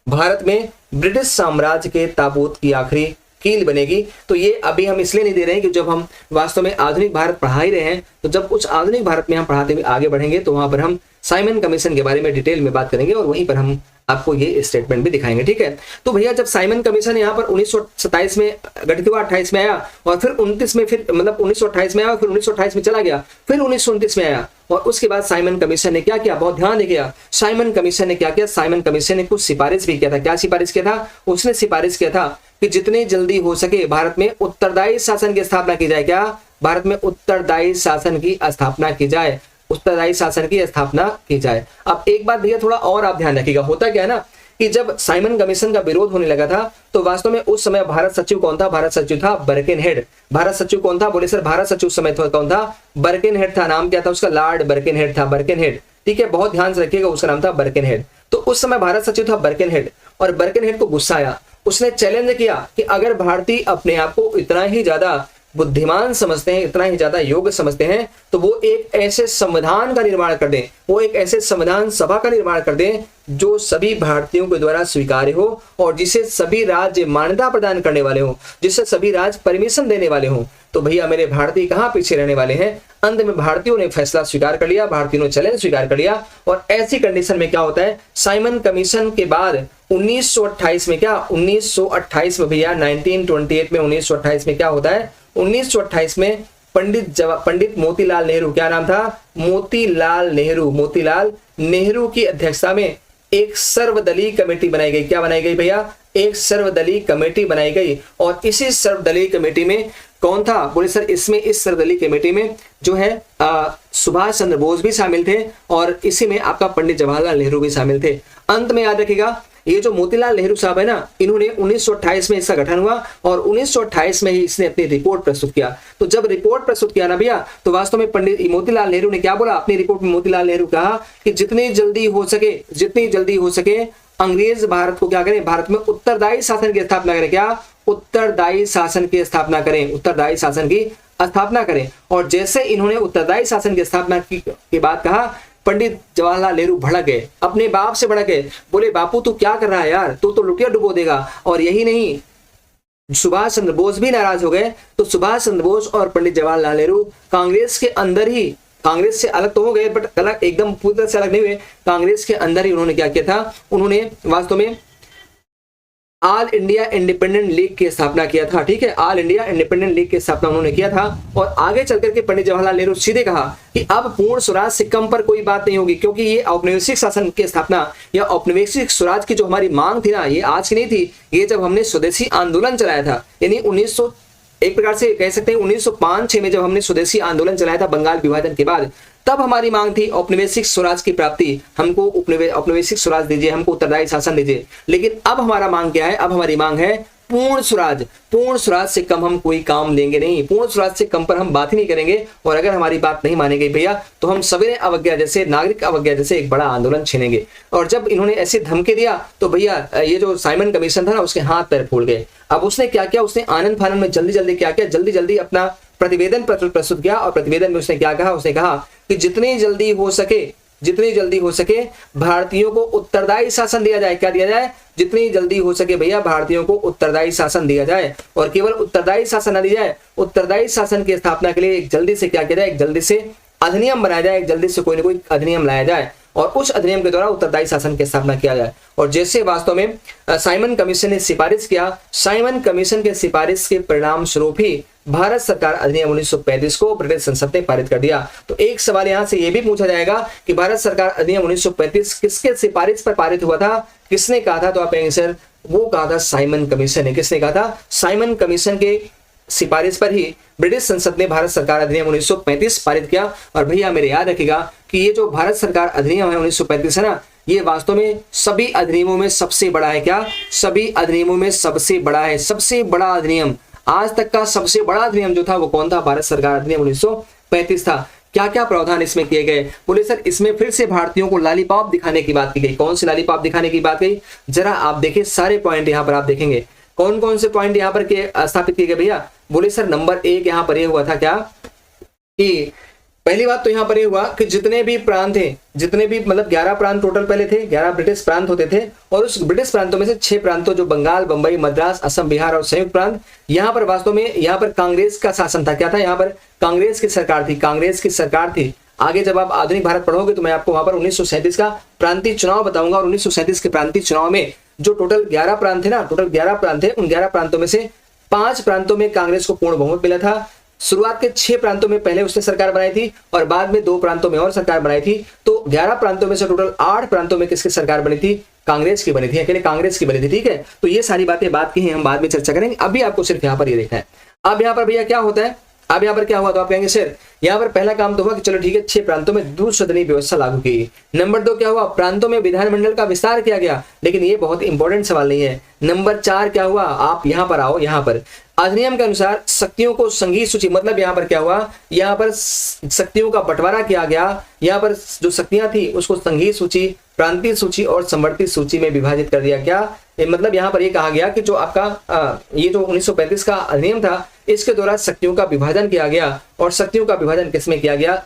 भारत में ब्रिटिश साम्राज्य के ताबूत की आखिरी कील बनेगी। तो ये अभी हम इसलिए नहीं दे रहे हैं कि जब हम वास्तव में आधुनिक भारत पढ़ा ही रहे हैं, तो जब कुछ आधुनिक भारत में हम पढ़ाते हुए आगे बढ़ेंगे तो वहां पर हम साइमन कमीशन के बारे में डिटेल में बात करेंगे और वहीं पर हम आपको ये स्टेटमेंट भी दिखाएंगे। ठीक है, तो भैया जब साइमन कमीशन यहाँ पर 1927 में गठित हुआ, 28 में आया और फिर 29 में, फिर मतलब 1928 में आया, फिर 1928 में चला गया, फिर 1929 में आया और उसके बाद साइमन कमीशन ने क्या किया? बहुत ध्यान देखिएगा, साइमन कमीशन ने क्या किया? साइमन कमीशन ने कुछ सिफारिश भी किया था। क्या सिफारिश किया था? उसने सिफारिश किया था कि जितनी जल्दी हो सके भारत में उत्तरदायी शासन की स्थापना की जाए। क्या? भारत में उत्तरदायी शासन की स्थापना की जाए, उत्तरदायी शासन की स्थापना की जाए। अब एक बात भैया थोड़ा और आप ध्यान रखिएगा, होता क्या है ना कि जब साइमन कमीशन का विरोध होने लगा था तो वास्तव में उस समय भारत सचिव कौन था? भारत सचिव था बर्किनहेड। भारत सचिव कौन था? बोले सर भारत सचिव समय कौन था? बर्किनहेड था। नाम क्या था उसका? लॉर्ड बर्किनहेड था, बर्किनहेड। ठीक है, बहुत ध्यान से रखिएगा, उसका नाम था बर्किनहेड। तो उस समय भारत सचिव था बर्किनहेड और बर्किनहेड को गुस्सा आया। उसने चैलेंज किया कि अगर भारतीय अपने आप को इतना ही ज्यादा बुद्धिमान समझते हैं, इतना ही ज्यादा योग्य समझते हैं, तो वो एक ऐसे संविधान का निर्माण कर दें, वो एक ऐसे संविधान सभा का निर्माण कर दें जो सभी भारतीयों के द्वारा स्वीकार्य हो और जिसे सभी राज्य मान्यता प्रदान करने वाले हो, जिससे सभी राज्य परमिशन देने वाले हो। तो भैया मेरे भारतीय कहाँ पीछे रहने वाले हैं? अंत में भारतीयों ने फैसला स्वीकार कर लिया, भारतीयों ने चैलेंज स्वीकार कर लिया। और ऐसी कंडीशन में क्या होता है? साइमन कमीशन के बाद 1928 में क्या? 1928 में भैया 1928 में 1928 में क्या होता है? 1928 में पंडित मोतीलाल नेहरू, क्या नाम था? मोतीलाल नेहरू की अध्यक्षता में एक सर्वदलीय कमेटी बनाई गई। क्या बनाई गई भैया? एक सर्वदलीय कमेटी बनाई गई। और इसी सर्वदलीय कमेटी में कौन था? बोले सर इसमें, इस सर्वदलीय कमेटी में जो है सुभाष चंद्र बोस भी शामिल थे और इसी में आपका पंडित जवाहरलाल नेहरू भी शामिल थे। अंत में याद रखिएगा, ये जो मोतीलाल नेहरू साहब है ना, इन्होंने 1928 में इसका गठन हुआ और 1928 में ही इसने अपनी रिपोर्ट प्रस्तुत किया। तो जब रिपोर्ट प्रस्तुत किया ना भैया, तो वास्तव में पंडित मोतीलाल नेहरू ने क्या बोला अपनी रिपोर्ट में? मोतीलाल नेहरू कहा कि जितनी जल्दी हो सके अंग्रेज भारत को क्या करें? भारत में उत्तरदायी शासन की स्थापना करें। क्या? उत्तरदायी शासन की स्थापना करें, उत्तरदायी शासन की स्थापना करें। और जैसे इन्होंने उत्तरदायी शासन की स्थापना की बात कहा, पंडित जवाहरलाल नेहरू भड़क गए, अपने बाप से भड़क गए। बोले बापू तू क्या कर रहा है यार, तू तो लुटिया डुबो देगा। और यही नहीं, सुभाष चंद्र बोस भी नाराज हो गए। तो सुभाष चंद्र बोस और पंडित जवाहरलाल नेहरू कांग्रेस के अंदर ही, कांग्रेस से अलग तो हो गए बट अलग एकदम पूरी तरह से अलग नहीं हुए, कांग्रेस के अंदर ही उन्होंने क्या किया था? उन्होंने वास्तव में ऑल इंडिया इंडिपेंडेंट लीग की स्थापना किया था। ठीक है, ऑल इंडिया इंडिपेंडेंट लीग की स्थापना उन्होंने किया था। और आगे चल करके पंडित जवाहरलाल नेहरू सीधे कहा कि अब पूर्ण स्वराज से कम पर कोई बात नहीं होगी, क्योंकि ये औपनिवेशिक शासन की स्थापना या औपनिवेशिक स्वराज की जो हमारी मांग थी ना, ये आज की नहीं थी, ये जब हमने स्वदेशी आंदोलन चलाया था, यानी 1900 एक प्रकार से कह सकते हैं 1905-6 में जब हमने स्वदेशी आंदोलन चलाया था बंगाल विभाजन के बाद, तब हमारी मांग थी औपनिवेशिक स्वराज की प्राप्ति, हमको औपनिवेशिक स्वराज दीजिए, हमको उत्तरदायी शासन दीजिए। लेकिन अब हमारा मांग क्या है? अब हमारी मांग है पूर्ण स्वराज। पूर्ण स्वराज से कम हम कोई काम लेंगे नहीं, पूर्ण स्वराज से कम पर हम बात ही नहीं करेंगे। और अगर हमारी बात नहीं मानी गई भैया, तो हम सविनय अवज्ञा जैसे, नागरिक अवज्ञा जैसे एक बड़ा आंदोलन छेड़ेंगे। और जब इन्होंने ऐसे धमकी दिया तो भैया ये जो साइमन कमीशन था ना, उसके हाथ पैर फूल गए। अब उसने क्या किया? उसने आनंद फानंद में जल्दी क्या किया? जल्दी अपना प्रतिवेदन प्रस्तुत किया। और प्रतिवेदन में उसने क्या कहा? उसने कहा कि जितनी जल्दी हो सके भारतीयों को उत्तरदायी शासन दिया जाए। क्या दिया जाए? जितनी जल्दी हो सके भैया भारतीयों को उत्तरदायी शासन दिया जाए। और केवल उत्तरदायी शासन न दिया जाए, उत्तरदायी शासन की स्थापना के लिए एक जल्दी से क्या किया जाए? एक जल्दी से अधिनियम बनाया जाए, एक जल्दी से कोई ना कोई अधिनियम लाया जाए और उस अधिनियम के द्वारा उत्तरदायी शासन की स्थापना किया जाए। और जैसे वास्तव में साइमन कमीशन ने सिफारिश किया, साइमन कमीशन के सिफारिश के परिणाम स्वरूप ही भारत सरकार अधिनियम 1935 को ब्रिटिश संसद ने पारित कर दिया। तो एक सवाल यहां से यह भी पूछा जाएगा कि भारत सरकार अधिनियम 1935 किसके सिफारिश पर पारित हुआ था? किसने कहा था? तो आप कहेंगे सर वो कहा था साइमन कमीशन ने। किसने कहा था? साइमन कमीशन के सिफारिश पर ही ब्रिटिश संसद ने भारत सरकार अधिनियम 1935 पारित किया। और भैया मेरे याद रखिएगा कि ये जो भारत सरकार अधिनियम है 1935 है ना, ये वास्तव में सभी अधिनियमों में सबसे बड़ा है। क्या? सभी अधिनियमों में सबसे बड़ा है। सबसे बड़ा अधिनियम, आज तक का सबसे बड़ा अधिनियम जो था वो कौन था? भारत सरकार अधिनियम 1935 था। क्या क्या प्रावधान इसमें किए गए? बोले सर इसमें फिर से भारतीयों को लॉलीपॉप दिखाने की बात की गई। कौन सी लॉलीपॉप दिखाने की बात गई? जरा आप देखिए, सारे पॉइंट यहाँ पर आप देखेंगे कौन कौन से पॉइंट यहाँ पर स्थापित किए गए भैया। बोले सर नंबर 1 यहाँ पर ये हुआ था क्या कि पहली बात तो यहाँ पर ये हुआ कि जितने भी प्रांत थे, जितने भी मतलब 11 प्रांत टोटल पहले थे, 11 ब्रिटिश प्रांत होते थे, और उस ब्रिटिश प्रांतों में से 6 प्रांतों जो बंगाल, बंबई, मद्रास, असम, बिहार और संयुक्त प्रांत, यहाँ पर वास्तव में यहाँ पर कांग्रेस का शासन था। क्या था? यहाँ पर कांग्रेस की सरकार थी, कांग्रेस की सरकार थी। आगे जब आप आधुनिक भारत पढ़ोगे तो मैं आपको वहां पर 1937 का प्रांतीय चुनाव बताऊंगा, और 1937 के प्रांतीय चुनाव में जो टोटल 11 प्रांत थे ना, टोटल 11 प्रांत थे, उन 11 प्रांतों में से 5 प्रांतों में कांग्रेस को पूर्ण बहुमत मिला था। शुरुआत के 6 प्रांतों में पहले उसने सरकार बनाई थी और बाद में 2 प्रांतों में और सरकार बनाई थी। तो 11 प्रांतों में से टोटल 8 प्रांतों में किसकी सरकार बनी थी? कांग्रेस की बनी थी, अकेले कांग्रेस की बनी थी। ठीक है, तो ये सारी बातें बात की हैं, हम बाद में चर्चा करेंगे। अभी आपको सिर्फ यहाँ पर ये देखना है। अब यहाँ पर भैया क्या होता है? अब यहाँ पर क्या हुआ? तो आप कहेंगे सर यहाँ पर पहला काम तो हुआ कि चलो ठीक है, 6 प्रांतों में द्विसदनीय व्यवस्था लागू की। नंबर 2 क्या हुआ? प्रांतों में विधानमंडल का विस्तार किया गया। लेकिन ये बहुत इंपॉर्टेंट सवाल नहीं है। नंबर 4 क्या हुआ? आप यहाँ पर आओ। यहाँ पर अधिनियम के अनुसार शक्तियों को संघीय सूची, मतलब यहाँ पर क्या हुआ? यहाँ पर शक्तियों का बंटवारा किया गया। यहाँ पर जो शक्तियां थी उसको संघीय सूची, प्रांतीय सूची और समवर्ती सूची में विभाजित कर दिया। क्या मतलब यहाँ पर ये कहा गया कि जो आपका ये जो 1935 का अधिनियम था, इसके द्वारा शक्तियों का विभाजन किया गया। और शक्तियों का विभाजन किसमें किया गया?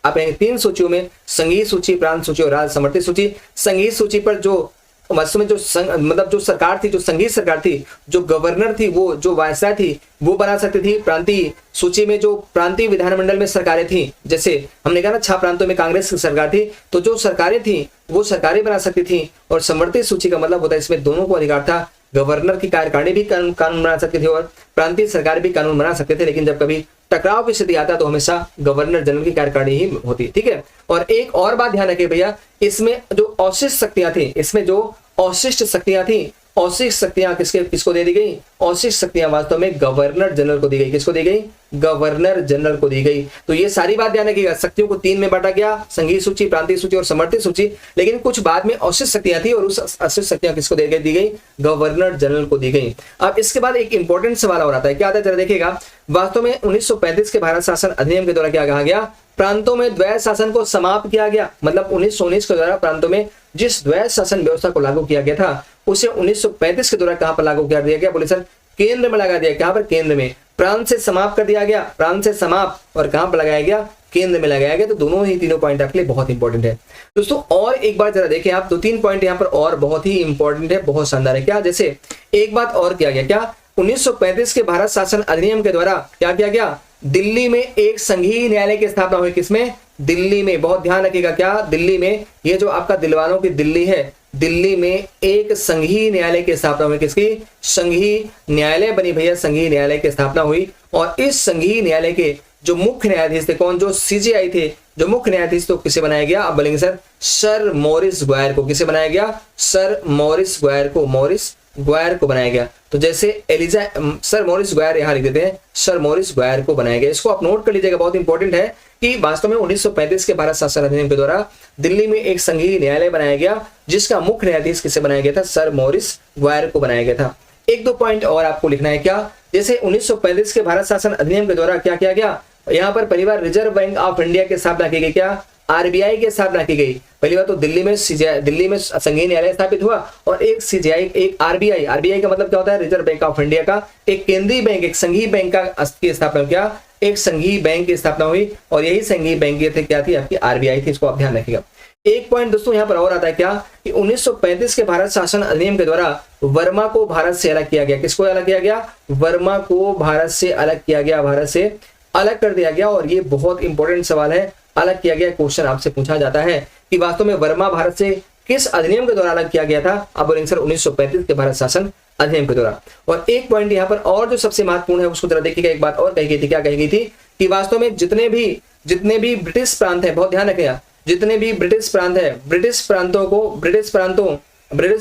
आप 3 सूचियों में, संघीय सूची, प्रांत सूची और राज्य समवर्ती सूची। संघीय सूची पर जो वास्तव में जो मतलब जो सरकार थी, जो संघीय सरकार थी, जो गवर्नर थी, वो जो वायसराय थी, वो बना सकती थी। प्रांतीय सूची में जो प्रांतीय विधानमंडल में सरकारें थी, जैसे हमने कहा ना 6 प्रांतों में कांग्रेस की सरकार थी, तो जो सरकारें थी वो सरकारें बना सकती थी। और समवर्ती सूची का मतलब होता है इसमें दोनों को अधिकार था। गवर्नर की कार्यकारिणी भी कानून बना सकती थी और प्रांतीय सरकार भी कानून बना सकते थे। लेकिन जब कभी टकराव की स्थिति आता तो हमेशा गवर्नर जनरल की कार्यकारिणी ही होती। ठीक है, और एक और बात ध्यान रखिए भैया, इसमें जो अवशिष्ट शक्तियां थी, इसमें जो अवशिष्ट शक्तियां थी, अवशिष्ट शक्तियां किसको दे दी गई? अवशिष्ट शक्तियां वास्तव में गवर्नर जनरल को दी गई। किसको दी गई? गवर्नर जनरल को दी गई। तो ये सारी बात ध्यान रखिएगा। शक्तियों को 3 में बांटा गया, संघीय सूची, प्रांतीय सूची और समवर्ती सूची। लेकिन कुछ बाद में अवशिष्ट शक्तियां थी और उस अवशिष्ट शक्तियां किसको दी गई? गवर्नर जनरल को दी गई। अब इसके बाद एक इंपॉर्टेंट सवाल और आता है। क्या आता है जरा देखिएगा। वास्तव में 1935 के भारत शासन अधिनियम के द्वारा क्या कहा गया? प्रांतों में द्वैध शासन को समाप्त किया गया। मतलब 1919 के द्वारा प्रांतों में जिस द्वैध शासन व्यवस्था को लागू किया गया था, उसे 1935 के द्वारा कहां पर लागू कर दिया गया? बोले सर केंद्र में लगा दिया। कहां पर? केंद्र में। प्रांत से समाप्त कर दिया गया, प्रांत से समाप्त, और कहां पर लगाया गया? केंद्र में लगाया गया। तो दोनों ही तीनों पॉइंट आपके लिए बहुत इंपॉर्टेंट है दोस्तों। और एक बार जरा देखें आप, 2-3 पॉइंट यहाँ पर और बहुत ही इंपॉर्टेंट है, बहुत शानदार है। क्या? जैसे एक बात और किया गया। क्या? 1935 के भारत शासन अधिनियम के द्वारा क्या किया गया? दिल्ली में एक संघीय न्यायालय की स्थापना हुई। किसमें? दिल्ली में। बहुत ध्यान रखिएगा। क्या? दिल्ली में। ये जो आपका दिलवालों की दिल्ली है, दिल्ली में एक संघीय न्यायालय की स्थापना हुई। किसकी? संघीय न्यायालय बनी भैया, संघीय न्यायालय की स्थापना हुई। और इस संघीय न्यायालय के जो मुख्य न्यायाधीश थे, कौन? जो सीजेआई थे, जो मुख्य न्यायाधीश, तो किसे बनाया गया? आप बोलेंगे सर मॉरिस ग्वायर को। किसे बनाया गया? सर मॉरिस ग्वायर को, मॉरिस ग्वायर को बनाया गया। तो जैसे सर मॉरिस ग्वायर यहां लिख देते हैं, सर मॉरिस ग्वायर को बनाया गया। इसको आप नोट कर लीजिएगा, बहुत इंपॉर्टेंट है कि वास्तव में 1935 के भारत शासन अधिनियम के द्वारा दिल्ली में एक संघीय न्यायालय बनाया गया, जिसका मुख्य न्यायाधीश किसे बनाया गया था? सर मॉरिस ग्वायर को बनाया गया था। 1-2 पॉइंट और आपको लिखना है। क्या? जैसे 1935 के भारत शासन अधिनियम के द्वारा क्या किया गया? यहाँ पर पहली बार रिजर्व बैंक ऑफ इंडिया की स्थापना की गई। क्या? आरबीआई की स्थापना की गई। पहली बार तो दिल्ली में संघीय न्यायालय स्थापित हुआ, और एक सीजीआई, एक आरबीआई। आरबीआई का मतलब क्या होता है? रिजर्व बैंक ऑफ इंडिया का एक केंद्रीय बैंक, एक संघीय बैंक की स्थापना। क्या? एक संघीय बैंक की स्थापना हुई, और यही संघीय बैंक क्या थी? आपकी आरबीआई थी। इसको आप ध्यान रखिएगा। एक पॉइंट दोस्तों यहाँ पर और आता है। क्या? कि 1935 के भारत शासन अधिनियम के द्वारा वर्मा को भारत से अलग किया गया। किसको अलग किया गया? वर्मा को भारत से अलग किया गया, भारत से अलग कर दिया गया। और ये बहुत इंपॉर्टेंट सवाल है, अलग किया गया। क्वेश्चन आपसे पूछा जाता है कि वास्तव में वर्मा भारत से किस अधिनियम के द्वारा अलग किया गया था? आप बोलेंगे सर 1935 के भारत शासन अधिनियम के द्वारा। और एक पॉइंट यहाँ पर और जो सबसे महत्वपूर्ण है उसको जरा देखिएगा। एक बात और कही गई थी। क्या कही गई थी? कि वास्तव में जितने भी ब्रिटिश प्रांत है, बहुत ध्यान रखिएगा, जितने भी ब्रिटिश प्रांत है, ब्रिटिश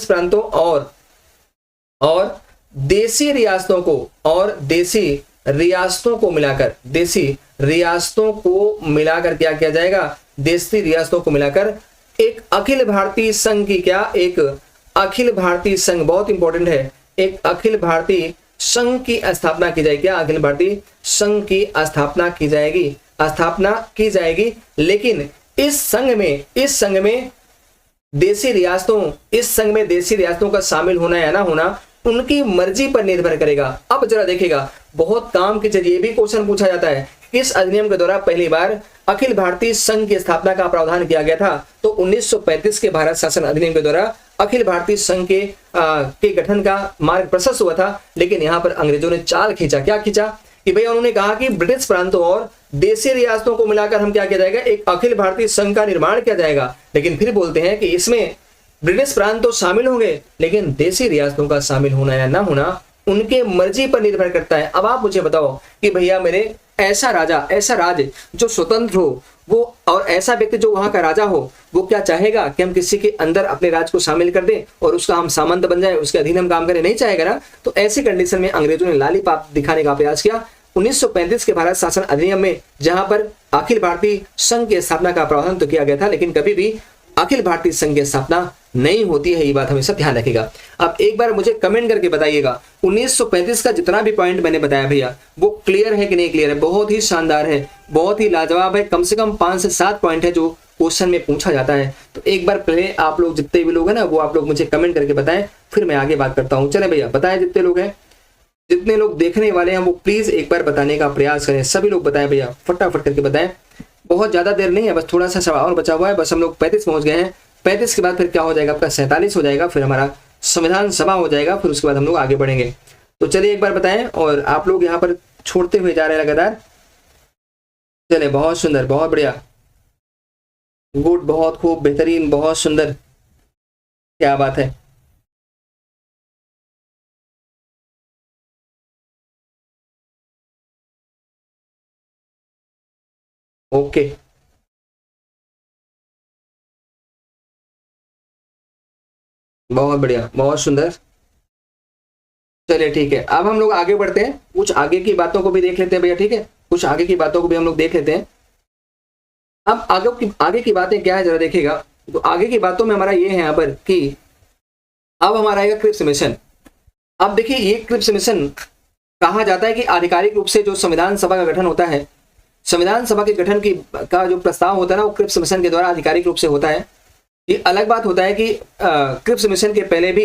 प्रांतों और देसी रियासतों को, और देसी रियासतों को मिलाकर, देसी रियासतों को मिलाकर क्या किया जाएगा, देसी रियासतों को मिलाकर एक अखिल भारतीय संघ की, क्या, एक अखिल भारतीय संघ, बहुत इंपॉर्टेंट है, एक अखिल भारतीय संघ की स्थापना की जाएगी। क्या, अखिल भारतीय संघ की स्थापना की जाएगी, स्थापना की जाएगी। लेकिन इस संघ में देसी रियासतों, इस संघ में देसी रियासतों का शामिल होना या ना होना उनकी मर्जी पर निर्भर करेगा। अब जरा देखिएगा, बहुत काम की चीज, ये भी क्वेश्चन पूछा जाता है, किस अधिनियम के द्वारा पहली बार अखिल भारतीय संघ की स्थापना का प्रावधान किया गया था? तो 1935 के भारत शासन अधिनियम के द्वारा अखिल भारतीय संघ के गठन का मार्ग प्रशस्त हुआ था। लेकिन यहाँ पर अंग्रेजों ने चाल खींचा। क्या खींचा कि भैया, उन्होंने कहा कि ब्रिटिश प्रांतों और देसी रियासतों को मिलाकर हम क्या किया जाएगा, एक अखिल भारतीय संघ का निर्माण किया जाएगा। लेकिन फिर बोलते हैं कि इसमें ब्रिटिश प्रांत तो शामिल होंगे, लेकिन देसी रियासतों का शामिल होना या ना होना उनके मर्जी पर निर्भर करता है। अब आप मुझे बताओ कि भैया मेरे ऐसा राजा, ऐसा राज्य जो स्वतंत्र हो, वो और ऐसा व्यक्ति जो वहां का राजा हो, वो क्या चाहेगा कि हम किसी के अंदर अपने राज्य को शामिल कर दें और उसका हम सामंत बन जाए, उसके अधीन हम काम करें? नहीं चाहेगा ना। तो ऐसी कंडीशन में अंग्रेजों ने लालीपाप दिखाने का प्रयास किया 1935 के भारत शासन अधिनियम में, जहां पर अखिल भारतीय संघ की स्थापना का प्रावधान तो किया गया था, लेकिन कभी भी अखिल भारतीय संघ की स्थापना नहीं होती है। ये बात हमेशा ध्यान रखेगा। अब एक बार मुझे कमेंट करके बताइएगा, 1935 का जितना भी पॉइंट मैंने बताया भैया, वो क्लियर है कि नहीं क्लियर है? बहुत ही शानदार है, बहुत ही लाजवाब है। कम से कम 5 से 7 पॉइंट है जो क्वेश्चन में पूछा जाता है। तो एक बार पहले आप लोग जितने भी लोग हैं ना, वो आप लोग मुझे कमेंट करके बताएं, फिर मैं आगे बात करता हूँ। चले भैया, बताएं जितने लोग हैं, जितने लोग देखने वाले हैं, वो प्लीज एक बार बताने का प्रयास करें। सभी लोग बताएं भैया, फटाफट करके बताएं। बहुत ज्यादा देर नहीं है, बस थोड़ा सा सवाल और बचा हुआ है। बस हम लोग 35 पहुंच गए हैं। 35 के बाद फिर क्या हो जाएगा, आपका 47 हो जाएगा, फिर हमारा संविधान सभा हो जाएगा, फिर उसके बाद हम लोग आगे बढ़ेंगे। तो चलिए एक बार बताएं। और आप लोग यहाँ पर छोड़ते हुए जा रहे हैं लगातार। चले, बहुत सुंदर, बहुत बढ़िया, गुड, बहुत खूब, बेहतरीन, बहुत सुंदर, क्या बात है। ओके, बहुत बढ़िया, बहुत सुंदर। चलिए ठीक है, अब हम लोग आगे बढ़ते हैं, कुछ आगे की बातों को भी देख लेते हैं भैया, ठीक है? कुछ आगे की बातों को भी हम लोग देख लेते हैं। अब आगे की बातें क्या है जरा देखिएगा। तो आगे की बातों में हमारा ये है यहाँ पर कि अब हमारा आएगा क्रिप्स मिशन। अब देखिए, ये क्रिप्स मिशन कहा जाता है कि आधिकारिक रूप से जो संविधान सभा का गठन होता है, संविधान सभा के गठन का जो प्रस्ताव होता है ना, वो क्रिप्स मिशन के द्वारा आधिकारिक रूप से होता है। ये अलग बात होता है कि क्रिप्स मिशन के पहले भी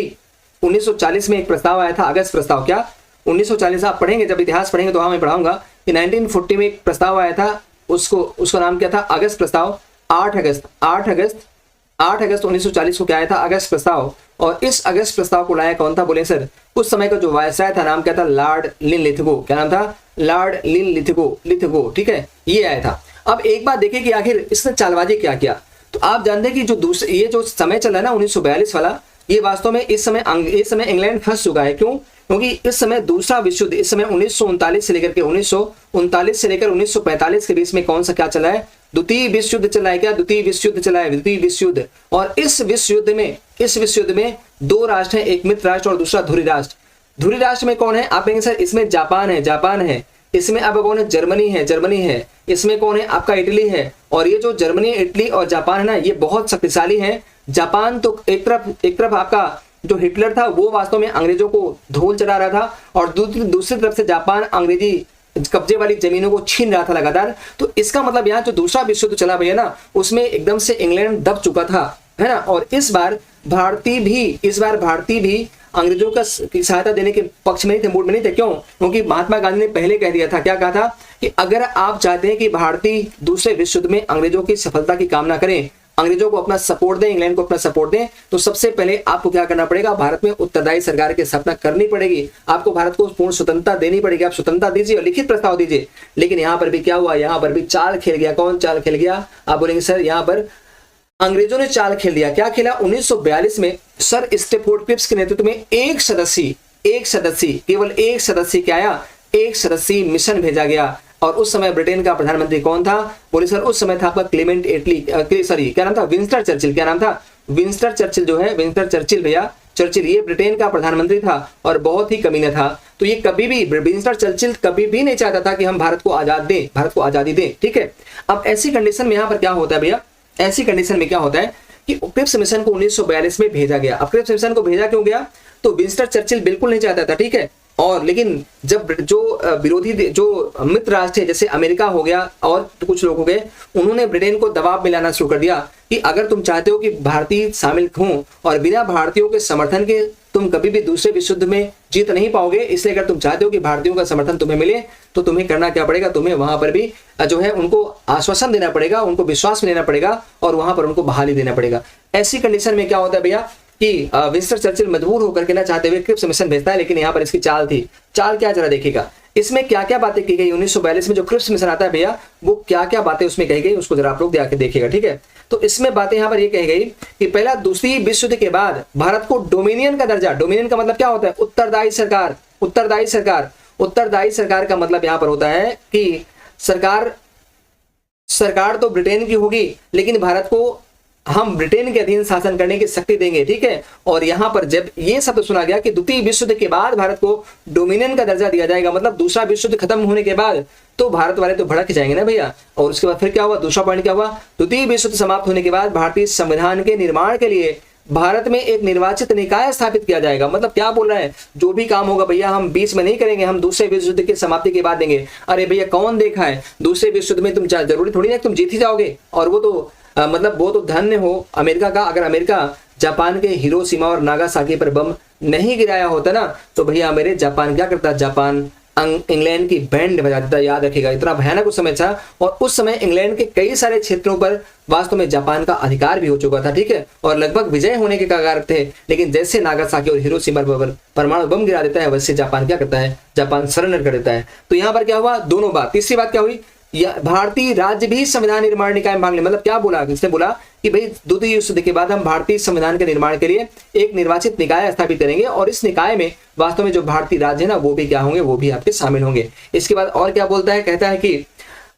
1940 में एक प्रस्ताव आया था, अगस्त प्रस्ताव। क्या 1940? आप पढ़ेंगे, जब इतिहास पढ़ेंगे तो हाँ मैं पढ़ाऊंगा कि 1940 में एक प्रस्ताव आया था, उसका नाम क्या था, अगस्त प्रस्ताव। 8 अगस्त 1940 को क्या आया था, अगस्त प्रस्ताव। और इस अगस्त प्रस्ताव को लाया कौन था, बोले सर? उस समय का जो वायसराय था, नाम क्या था, लॉर्ड लिनलिथगो। क्या नाम था, लॉर्ड लिनलिथगो, ठीक है, ये आया था। अब एक बात देखिए कि आखिर इसने चालबाजी क्या किया। तो आप जानते हैं कि जो ये जो समय चल रहा है ना 1942 वाला, ये वास्तव में इस समय इंग्लैंड फंस चुका है। क्यों? क्योंकि इस समय दूसरा विश्व युद्ध, इस समय 1939 से लेकर 1945 के बीच में कौन सा क्या चला है, द्वितीय विश्व युद्ध चला है। क्या द्वितीय विश्व युद्ध चला है, द्वितीय विश्व युद्ध। और इस विश्व युद्ध में 2 राष्ट्र हैं, एक मित्र राष्ट्र और दूसरा धुरी राष्ट्र। धुरी राष्ट्र में कौन है? आप कहेंगे सर इसमें जापान है, इसमें अब कौन है, जर्मनी है, इसमें कौन है, आपका इटली है। और ये जो जर्मनी, इटली और जापान है ना, ये बहुत शक्तिशाली है। जापान तो एक तरफ आपका जो हिटलर था वो वास्तव में अंग्रेजों को धूल चढ़ा रहा था, और दूसरी तरफ से जापान अंग्रेजी कब्जे वाली जमीनों को छीन रहा था लगातार। तो इसका मतलब यहाँ जो दूसरा विश्व युद्ध चला भैया ना, उसमें एकदम से इंग्लैंड दब चुका था, है ना। और इस बार भारतीय भी अंग्रेजों की सहायता देने के पक्ष में नहीं थे, मूड में नहीं थे। क्यों? क्योंकि महात्मा गांधी ने पहले कह दिया था, क्या कहा था, कि अगर आप चाहते हैं कि भारतीय दूसरे विश्व युद्ध में अंग्रेजों की सफलता की कामना करें, अंग्रेजों को अपना सपोर्ट दें, इंग्लैंड को अपना सपोर्ट दें, तो सबसे पहले आपको क्या करना पड़ेगा, भारत में उत्तरदायी सरकार की स्थापना करनी पड़ेगी। आपको भारत को पूर्ण स्वतंत्रता देनी पड़ेगी। आप स्वतंत्रता दीजिए और लिखित प्रस्ताव दीजिए। लेकिन यहाँ पर भी क्या हुआ, यहाँ पर भी चाल खेल गया। कौन चाल खेल गया? आप बोलेंगे सर यहाँ पर अंग्रेजों ने चाल खेल दिया। क्या खेला? 1942 में सर स्टेफोर्ड क्रिप्स के नेतृत्व में एक सदस्यीय केवल एक सदस्य क्या आया, एक सदस्यीय मिशन भेजा गया। और उस समय ब्रिटेन का प्रधानमंत्री कौन था? बोले सर उस समय था आपका क्लेमेंट एटली, सॉरी क्या नाम था, विंस्टन चर्चिल। क्या नाम था? विंस्टन चर्चिल जो है, विंस्टन चर्चिल भैया, चर्चिल, ये ब्रिटेन का प्रधानमंत्री था और बहुत ही कमीना था। तो ये कभी भी, विंस्टन चर्चिल कभी भी नहीं चाहता था कि हम भारत को आजाद दें, भारत को आजादी दें, ठीक है। अब ऐसी कंडीशन में यहाँ पर क्या होता है भैया, ऐसी कंडीशन में क्या होता है कि क्रिप्स मिशन को 1942 में भेजा गया। अब क्रिप्स मिशन को भेजा क्यों गया, तो विंस्टन चर्चिल बिल्कुल नहीं चाहता था, ठीक है। और लेकिन जब जो विरोधी, जो मित्र राष्ट्र थे, जैसे अमेरिका हो गया और कुछ लोग हो गए, उन्होंने ब्रिटेन को दबाव में लाना शुरू कर दिया कि अगर तुम चाहते हो कि भारतीय शामिल हों और बिना भारतीयों के समर्थन के तुम कभी भी दूसरे विश्व युद्ध में जीत नहीं पाओगे, इसलिए अगर तुम चाहते हो कि भारतीयों का समर्थन तुम्हें मिले तो तुम्हें करना क्या पड़ेगा, तुम्हें वहां पर भी जो है उनको आश्वासन देना पड़ेगा, उनको विश्वास में लेना पड़ेगा और वहां पर उनको बहाली देना पड़ेगा। ऐसी कंडीशन में क्या होता है भैया कि विंस्टन चर्चिल मजबूर होकर के ना चाहते हुए क्रिप्स मिशन भेजता है, लेकिन यहाँ पर इसकी चाल थी। चाल क्या, जरा देखिएगा इसमें क्या क्या बातें की गई। 1942 में जो क्रिप्स मिशन आता है भैया, वो क्या क्या बातें उसमें कही गई, उसको जरा आप लोग जाके देखिएगा, ठीक है। तो इसमें बातें यहाँ पर ये कही गई कि पहला दूसरी विश्व युद्ध के बाद भारत को डोमिनियन का दर्जा, डोमिनियन का मतलब क्या होता है, उत्तरदायी सरकार, उत्तरदायी सरकार, उत्तरदायी सरकार का मतलब यहाँ पर होता है कि सरकार तो ब्रिटेन की होगी, लेकिन भारत को हम ब्रिटेन के अधीन शासन करने की शक्ति देंगे, ठीक है। और यहां पर जब ये शब्द सुना गया कि द्वितीय विश्व युद्ध के बाद भारत को डोमिनियन का दर्जा दिया जाएगा, मतलब दूसरा विश्व युद्ध खत्म होने के बाद तो भारत वाले तो भड़क जाएंगे ना भैया। और उसके बाद फिर क्या हुआ, दूसरा पॉइंट क्या हुआ, द्वितीय विश्व युद्ध समाप्त होने के बाद भारतीय संविधान के निर्माण के लिए भारत में एक निर्वाचित निकाय स्थापित किया जाएगा। मतलब क्या बोल रहा है, जो भी काम होगा भैया हम बीच में नहीं करेंगे, हम दूसरे विश्व युद्ध की समाप्ति के बाद देंगे। अरे भैया कौन देखा है, दूसरे विश्व युद्ध में तुम जरूरी थोड़ी ना तुम जीत ही जाओगे। और वो तो मतलब वो तो धन्य हो अमेरिका का, अगर अमेरिका जापान के हिरोशिमा और नागासाकी पर बम नहीं गिराया होता ना, तो भैया मेरे जापान क्या करता, जापान इंग्लैंड की बैंड बजा देता। याद रखिएगा, इतना भयानक उस समय था और उस समय इंग्लैंड के कई सारे क्षेत्रों पर वास्तव में जापान का अधिकार भी हो चुका था, ठीक है, और लगभग विजय होने के कगार थे। लेकिन जैसे नागासाकी और हिरोशिमा पर परमाणु बम गिरा देता है, वैसे जापान क्या करता है, जापान सरेंडर कर देता है। तो यहाँ पर क्या हुआ, दोनों बात। तीसरी बात क्या हुई, भारतीय राज्य भी संविधान निर्माण निकाय में भाग ले। मतलब क्या बोला, इसने बोला कि भाई द्वितीय विश्व युद्ध के बाद हम भारतीय संविधान के निर्माण के लिए एक निर्वाचित निकाय स्थापित करेंगे और इस निकाय में वास्तव में जो भारतीय राज्य है ना वो भी क्या होंगे, वो भी आपके शामिल होंगे। इसके बाद और क्या बोलता है, कहता है कि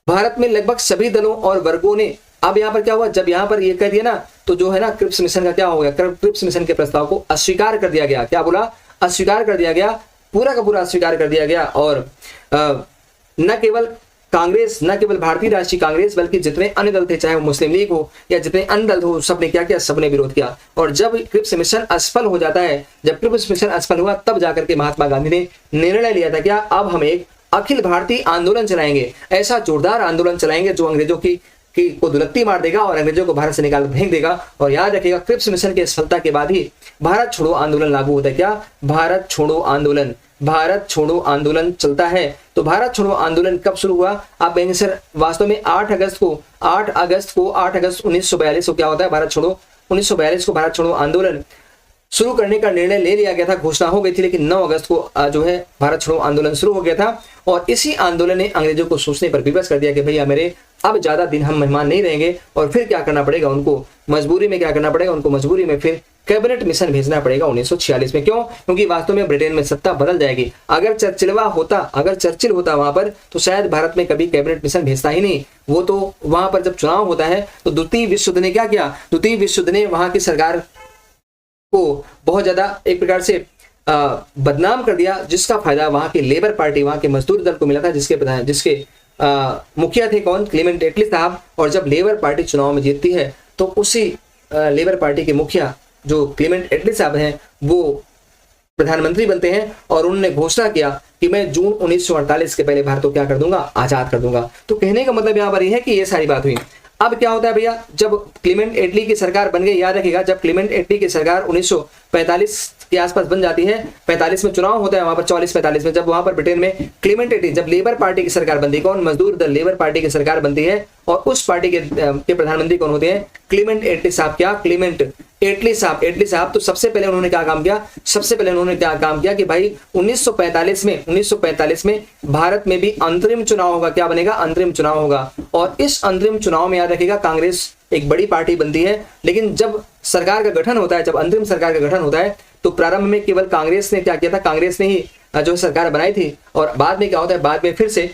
भारत में लगभग सभी दलों और वर्गों ने, अब यहाँ पर क्या हुआ, जब यहाँ पर ये कह दिया ना तो जो है ना क्रिप्स मिशन का क्या हो गया, क्रिप्स मिशन के प्रस्ताव को अस्वीकार कर दिया गया। क्या बोला, अस्वीकार कर दिया गया, पूरा का पूरा अस्वीकार कर दिया गया। और न केवल कांग्रेस, न केवल भारतीय राष्ट्रीय कांग्रेस, बल्कि जितने अन्य दल थे, चाहे वो मुस्लिम लीग हो या जितने अन्य दल हो, सबने क्या किया, सबने विरोध किया। और जब क्रिप्स मिशन असफल हो जाता है, जब क्रिप्स मिशन असफल हुआ, तब जाकर के महात्मा गांधी ने निर्णय लिया था क्या, अब हम एक अखिल भारतीय आंदोलन चलाएंगे, ऐसा जोरदार आंदोलन चलाएंगे जो अंग्रेजों की को दुलत्ती मार देगा और अंग्रेजों को भारत से निकाल फेंक देगा। और याद रखिएगा, क्रिप्स मिशन की सफलता के बाद ही भारत छोड़ो आंदोलन लागू होता है। क्या, भारत छोड़ो आंदोलन, भारत छोड़ो आंदोलन चलता है। तो भारत छोड़ो आंदोलन कब शुरू हुआ, आप कहेंगे सर वास्तव में 8 अगस्त 1942 को क्या होता है, भारत छोड़ो 1942 को भारत छोड़ो आंदोलन शुरू करने का निर्णय ले लिया गया था, घोषणा हो गई थी, लेकिन 9 अगस्त को जो है भारत छोड़ो आंदोलन शुरू हो गया था। और इसी आंदोलन ने अंग्रेजों को सोचने पर विवश कर दिया कि भैया मेरे अब ज्यादा दिन हम मेहमान नहीं रहेंगे। और फिर क्या करना पड़ेगा उनको, मजबूरी में क्या करना पड़ेगा उनको, मजबूरी में फिर कैबिनेट मिशन भेजना पड़ेगा 1946 में। क्यों, क्योंकि वास्तव में ब्रिटेन में सत्ता बदल जाएगी। अगर चर्चिल होता वहां पर तो शायद भारत में कभी कैबिनेट मिशन भेजता ही नहीं। वो तो वहां पर जब चुनाव होता है तो द्वितीय विश्व युद्ध ने क्या किया, द्वितीय विश्व युद्ध ने वहां की सरकार को बहुत ज्यादा एक प्रकार से बदनाम कर दिया, जिसका फायदा वहां की लेबर पार्टी, वहां के मजदूर दल को मिला था, जिसके मुखिया थे कौन, क्लेमेंट एटली साहब। और जब लेबर पार्टी चुनाव में जीतती है तो उसी लेबर पार्टी के मुखिया जो क्लेमेंट एटली साहब हैं वो प्रधानमंत्री बनते हैं और उन्होंने घोषणा किया कि मैं जून 1948 के पहले भारत को क्या कर दूंगा, आजाद कर दूंगा। तो कहने का मतलब यहाँ पर यह है कि ये सारी बात हुई। अब क्या होता है भैया, जब क्लेमेंट एटली की सरकार बन गई, याद रखिएगा जब क्लेमेंट एटली की सरकार 1945 के आसपास बन जाती है, 45 में चुनाव होता है वहां पर, 44-45 में, जब वहां पर ब्रिटेन में क्लेमेंट एटली, जब लेबर पार्टी की सरकार बनती है, कौन, मजदूर दल लेबर पार्टी की सरकार बनती है और उस पार्टी के प्रधानमंत्री कौन होते हैं, क्लेमेंट एटली साहब। क्या, क्लेमेंट एटली साहब। तो सबसे पहले उन्होंने क्या काम किया, सबसे पहले उन्होंने क्या काम किया कि भाई 1945 में भारत में भी अंतरिम चुनाव होगा। क्या बनेगा, अंतरिम चुनाव होगा। और इस अंतरिम चुनाव में याद रखिएगा कांग्रेस एक बड़ी पार्टी बनती है, लेकिन जब सरकार का गठन होता है, जब अंतरिम सरकार का गठन होता है तो प्रारंभ में केवल कांग्रेस ने क्या किया था, कांग्रेस ने ही जो सरकार बनाई थी। और बाद में क्या होता है, बाद में फिर से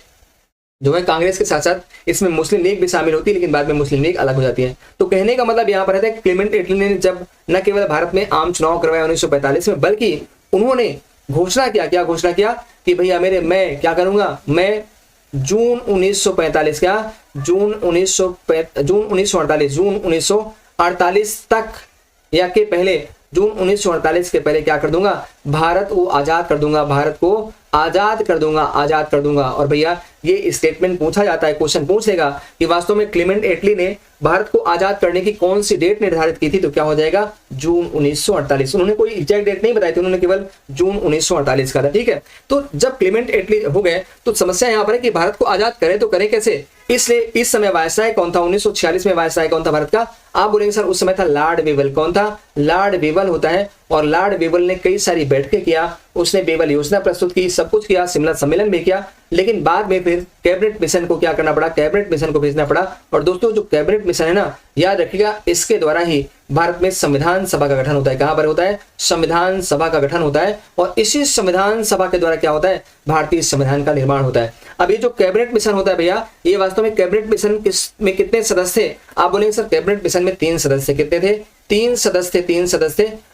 जो है कांग्रेस के साथ साथ इसमें मुस्लिम लीग भी शामिल होती है, लेकिन बाद में मुस्लिम लीग अलग हो जाती है। तो कहने का मतलब यहाँ पर है कि क्लेमेंट एटली ने जब न केवल भारत में आम चुनाव करवाया 1945 में, बल्कि उन्होंने घोषणा किया, क्या घोषणा किया कि भैया मैं क्या करूंगा, मैं जून 1948 क्या जून 1948 तक या के पहले, जून 1948 के पहले क्या कर दूंगा, भारत को आजाद कर दूंगा, भारत को आजाद कर दूंगा। और भैया ये स्टेटमेंट पूछा जाता है, क्वेश्चन पूछेगा कि वास्तव में क्लेमेंट एटली ने भारत को आजाद करने की कौन सी डेट निर्धारित की थी, तो क्या हो जाएगा जून 1948। उन्होंने कोई एग्जैक्ट डेट नहीं बताई थी, उन्होंने केवल जून 1948 का था, ठीक है। तो जब क्लेमेंट एटली हो गए तो समस्या यहाँ पर है कि भारत को आजाद करें तो करें कैसे, इसलिए इस समय वायसराय कौन था, 1946 में वायसराय कौन था भारत का, आप बोलेंगे सर उस समय था लॉर्ड वेवल। कौन था, लॉर्ड वेवल होता है। और लॉर्ड वेवल ने कई सारी बैठकें किया, उसने वेवल योजना प्रस्तुत की, सब कुछ किया, शिमला सम्मेलन भी किया, लेकिन बाद में फिर कैबिनेट मिशन को क्या करना पड़ा, कैबिनेट मिशन को भेजना पड़ा। और दोस्तों जो कैबिनेट मिशन है ना, याद रखिएगा इसके द्वारा ही भारत में संविधान सभा का गठन होता है। कहां पर होता है, संविधान सभा का गठन होता है, और इसी संविधान सभा के द्वारा क्या होता है, भारतीय संविधान का निर्माण होता है। अब ये जो कैबिनेट मिशन होता है भैया, ये वास्तव में कैबिनेट मिशन में कितने सदस्य थे, आप बोलेंगे सर कैबिनेट मिशन में 3 सदस्य, कितने थे, 3 सदस्य।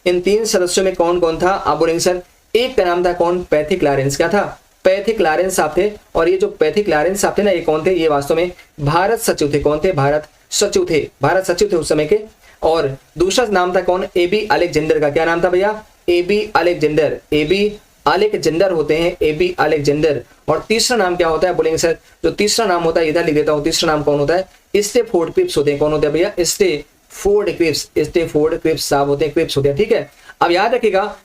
इन 3 सदस्यों में कौन कौन था, आप बोलेंगे सर एक का नाम था कौन, पैथिक लॉरेंस। क्या था, पैथिक लॉरेंस साहब थे। और ये जो पैथिक लॉरेंस साहब थे ना, ये कौन थे, ये वास्तव में भारत सचिव थे। कौन थे, भारत सचिव थे उस समय के। और दूसरा नाम था कौन, एबी अलेक्जेंडर का। क्या नाम था भैया, एबी अलेक्जेंडर होते हैं, एबी अलेक्जेंडर। और तीसरा नाम क्या होता है, बोलेंगे सर जो तीसरा नाम होता है, इधर लिख देता हूं, तीसरा नाम कौन होता है, स्टेफोर्ड क्रिप्स होते हैं। कौन होते हैं भैया, स्टेफोर्ड क्रिप्स साहब होते हैं, क्रिप्स होते हैं, ठीक है। अब याद रखिएगा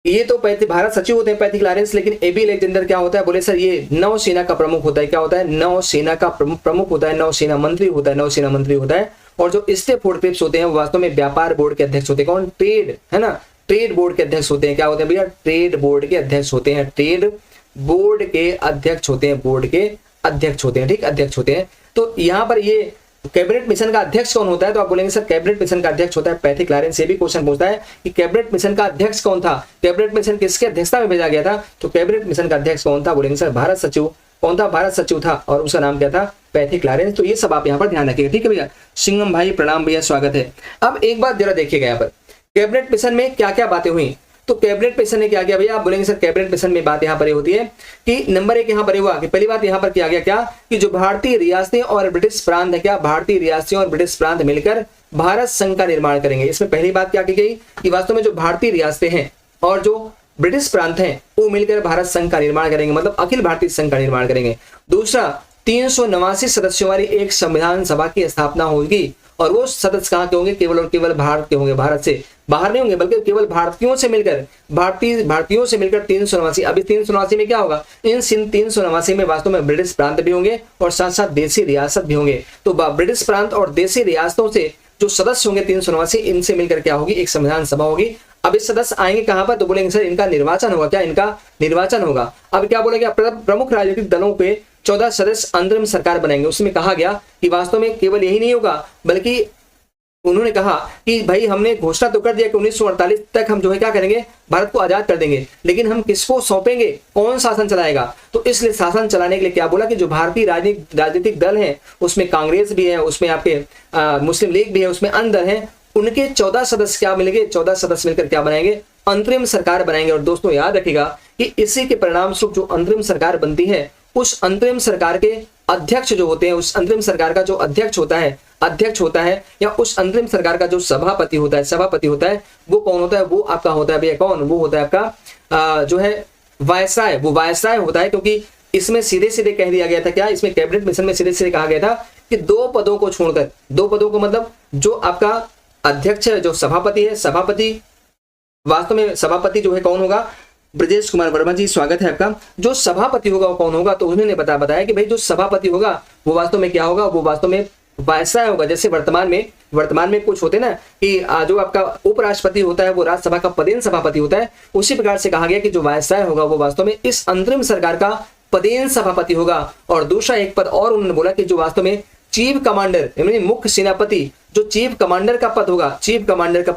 ये तो भारत सचिव होते हैं पैथिक लॉरेंस, लेकिन एबी अलेक्जेंडर क्या होता है, बोले सर ये नौसेना का प्रमुख होता है। क्या होता है, नौसेना का प्रमुख होता है, नौसेना मंत्री होता है। और जो स्टेफोर्ड क्रिप्स होते हैं वो वास्तव में व्यापार बोर्ड के अध्यक्ष होते हैं। कौन, ट्रेड, है ना, ट्रेड बोर्ड के अध्यक्ष होते हैं। क्या होते हैं भैया, ट्रेड बोर्ड के अध्यक्ष होते हैं, ट्रेड बोर्ड के अध्यक्ष होते हैं, बोर्ड के अध्यक्ष होते हैं, ठीक, अध्यक्ष होते हैं। तो यहाँ पर ये कैबिनेट मिशन का अध्यक्ष कौन होता है, तो आप बोलेंगे सर कैबिनेट मिशन का अध्यक्ष होता है पैथिक लॉरेंस। से भी क्वेश्चन पूछता है कि कैबिनेट मिशन का अध्यक्ष कौन था, कैबिनेट मिशन किसके अध्यक्षता में भेजा गया था, तो कैबिनेट मिशन का अध्यक्ष कौन था, बोलेंगे सर भारत सचिव। कौन था, भारत सचिव था, और उसका नाम क्या था, पैथिक लॉरेंस। तो ये सब आप यहाँ पर ध्यान रखिएगा, ठीक है भैया। सिंगम भाई प्रणाम भैया, स्वागत है। अब एक बात जरा देखिएगा यहाँ पर कैबिनेट मिशन में क्या क्या बातें हुई। तो कैबिनेट मिशन ने क्या किया भैया, आप बोलेंगे सर कैबिनेट मिशन में बात यहाँ पर होती है कि नंबर 1 यहाँ पर हुआ कि पहली बात यहाँ पर किया गया क्या कि जो भारतीय रियासतें और ब्रिटिश प्रांत है, क्या भारतीय रियासतें और ब्रिटिश प्रांत मिलकर भारत संघ का निर्माण करेंगे। इसमें पहली बात क्या की गई कि वास्तव में जो भारतीय रियासतें हैं और जो ब्रिटिश प्रांत हैं वो मिलकर भारत संघ का निर्माण करेंगे, मतलब अखिल भारतीय संघ का निर्माण करेंगे। दूसरा, 389 सदस्यों वाली एक संविधान सभा की स्थापना होगी, और वो सदस्य कहाँ के होंगे, केवल और केवल भारत के होंगे, भारत से बाहर नहीं होंगे, बल्कि केवल भारतीयों से मिलकर 389। अभी 389 में क्या होगा, इन 389 में वास्तव में ब्रिटिश प्रांत भी होंगे और साथ साथ देसी रियासत भी होंगे। तो ब्रिटिश प्रांत और देसी रियासतों से जो सदस्य होंगे 389, इनसे मिलकर क्या होगी, एक संविधान सभा होगी। अब इस सदस्य आएंगे कहां पर, तो बोलेंगे सर इनका निर्वाचन होगा। क्या, इनका निर्वाचन होगा। अब क्या बोलेंगे, प्रमुख राजनीतिक दलों पे 14 सदस्य अंतरिम सरकार बनाएंगे। उसमें कहा गया कि वास्तव में केवल यही नहीं होगा, बल्कि उन्होंने कहा कि भाई हमने घोषणा तो कर दिया कि 1948 तक हम जो है क्या करेंगे, भारत को आजाद कर देंगे, लेकिन हम किसको सौंपेंगे, कौन शासन चलाएगा। तो इसलिए शासन चलाने के लिए क्या बोला कि जो भारतीय राजनीतिक दल हैं उसमें कांग्रेस भी है, उसमें आपके मुस्लिम लीग भी है, उसमें अन्य दल हैं, उनके 14 सदस्य क्या मिलेंगे, 14 सदस्य मिलकर क्या बनाएंगे, अंतरिम सरकार बनाएंगे। और दोस्तों याद रखिएगा कि इसी के परिणाम स्वरूप जो अंतरिम सरकार बनती है, उस अंतरिम सरकार के अध्यक्ष जो होते हैं, उस अंतरिम सरकार का जो अध्यक्ष होता है या उस अंतरिम सरकार का जो सभापति होता है वो कौन होता है, वो आपका होता है भैया कौन, वो होता है आपका जो है वायसराय। वो वायसराय होता है, क्योंकि इसमें सीधे सीधे कह दिया गया था क्या, इसमें कैबिनेट मिशन में सीधे सीधे कहा गया था कि 2 पदों को छोड़कर, 2 पदों को मतलब जो आपका अध्यक्ष है, जो सभापति है, सभापति वास्तव में सभापति जो है कौन होगा, ब्रजेश कुमार वर्मा जी स्वागत है आपका। जो सभापति होगा वो कौन होगा, तो उन्होंने बताया कि भाई जो सभापति होगा वो वास्तव में क्या होगा, वो वास्तव में वायसराय होगा। जैसे वर्तमान में कुछ होते हैं ना कि जो आपका उपराष्ट्रपति होता है वो राज्यसभा का पदेन सभापति होता है, उसी प्रकार से कहा गया कि जो वायसराय होगा वो वास्तव में इस अंतरिम सरकार का पदेन सभापति होगा। और दूसरा एक पद और उन्होंने बोला कि जो वास्तव में चीफ कमांडर यानी मुख्य सेनापति, जो चीफ कमांडर का पद होगा, चीफ कमांडर का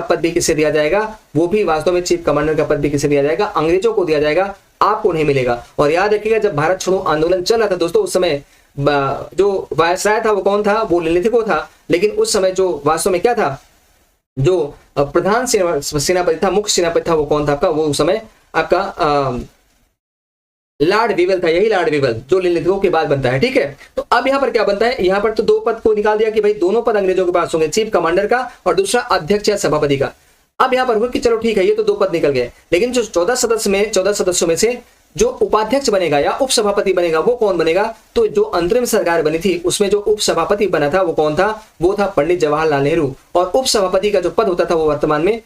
पद भी किसे दिया जाएगा, वो भी वास्तव में चीफ कमांडर का पद भी किसे दिया जाएगा, अंग्रेजों को दिया जाएगा। आपको नहीं मिलेगा। और याद रखिएगा जब भारत छोड़ो आंदोलन चल रहा था दोस्तों, उस समय जो वायसराय था वो कौन था, वो लिलिथिको था। लेकिन उस समय जो वास्तव में क्या था, जो प्रधान सेनापति था, मुख्य सेनापति था, वो कौन था आपका, वो उस समय आपका लॉर्ड वीवेल था। यही लॉर्ड वीवेल जो लिलिथिको के बाद बनता है, ठीक है। तो अब यहाँ पर क्या बनता है, यहाँ पर तो दो पद को निकाल दिया कि भाई दोनों पद अंग्रेजों के पास होंगे, चीफ कमांडर का और दूसरा अध्यक्ष या सभापति का। अब यहाँ पर हुआ कि चलो ठीक है, ये तो दो पद निकल गए, लेकिन जो 14 सदस्यों में से जो उपाध्यक्ष बनेगा या उपसभापति बनेगा वो कौन बनेगा, तो जो अंतरिम सरकार बनी थी उसमें जो उपसभापति बना था वो कौन था, वो था पंडित जवाहरलाल नेहरू। और उपसभापति का जो पद होता था वो वर्तमान में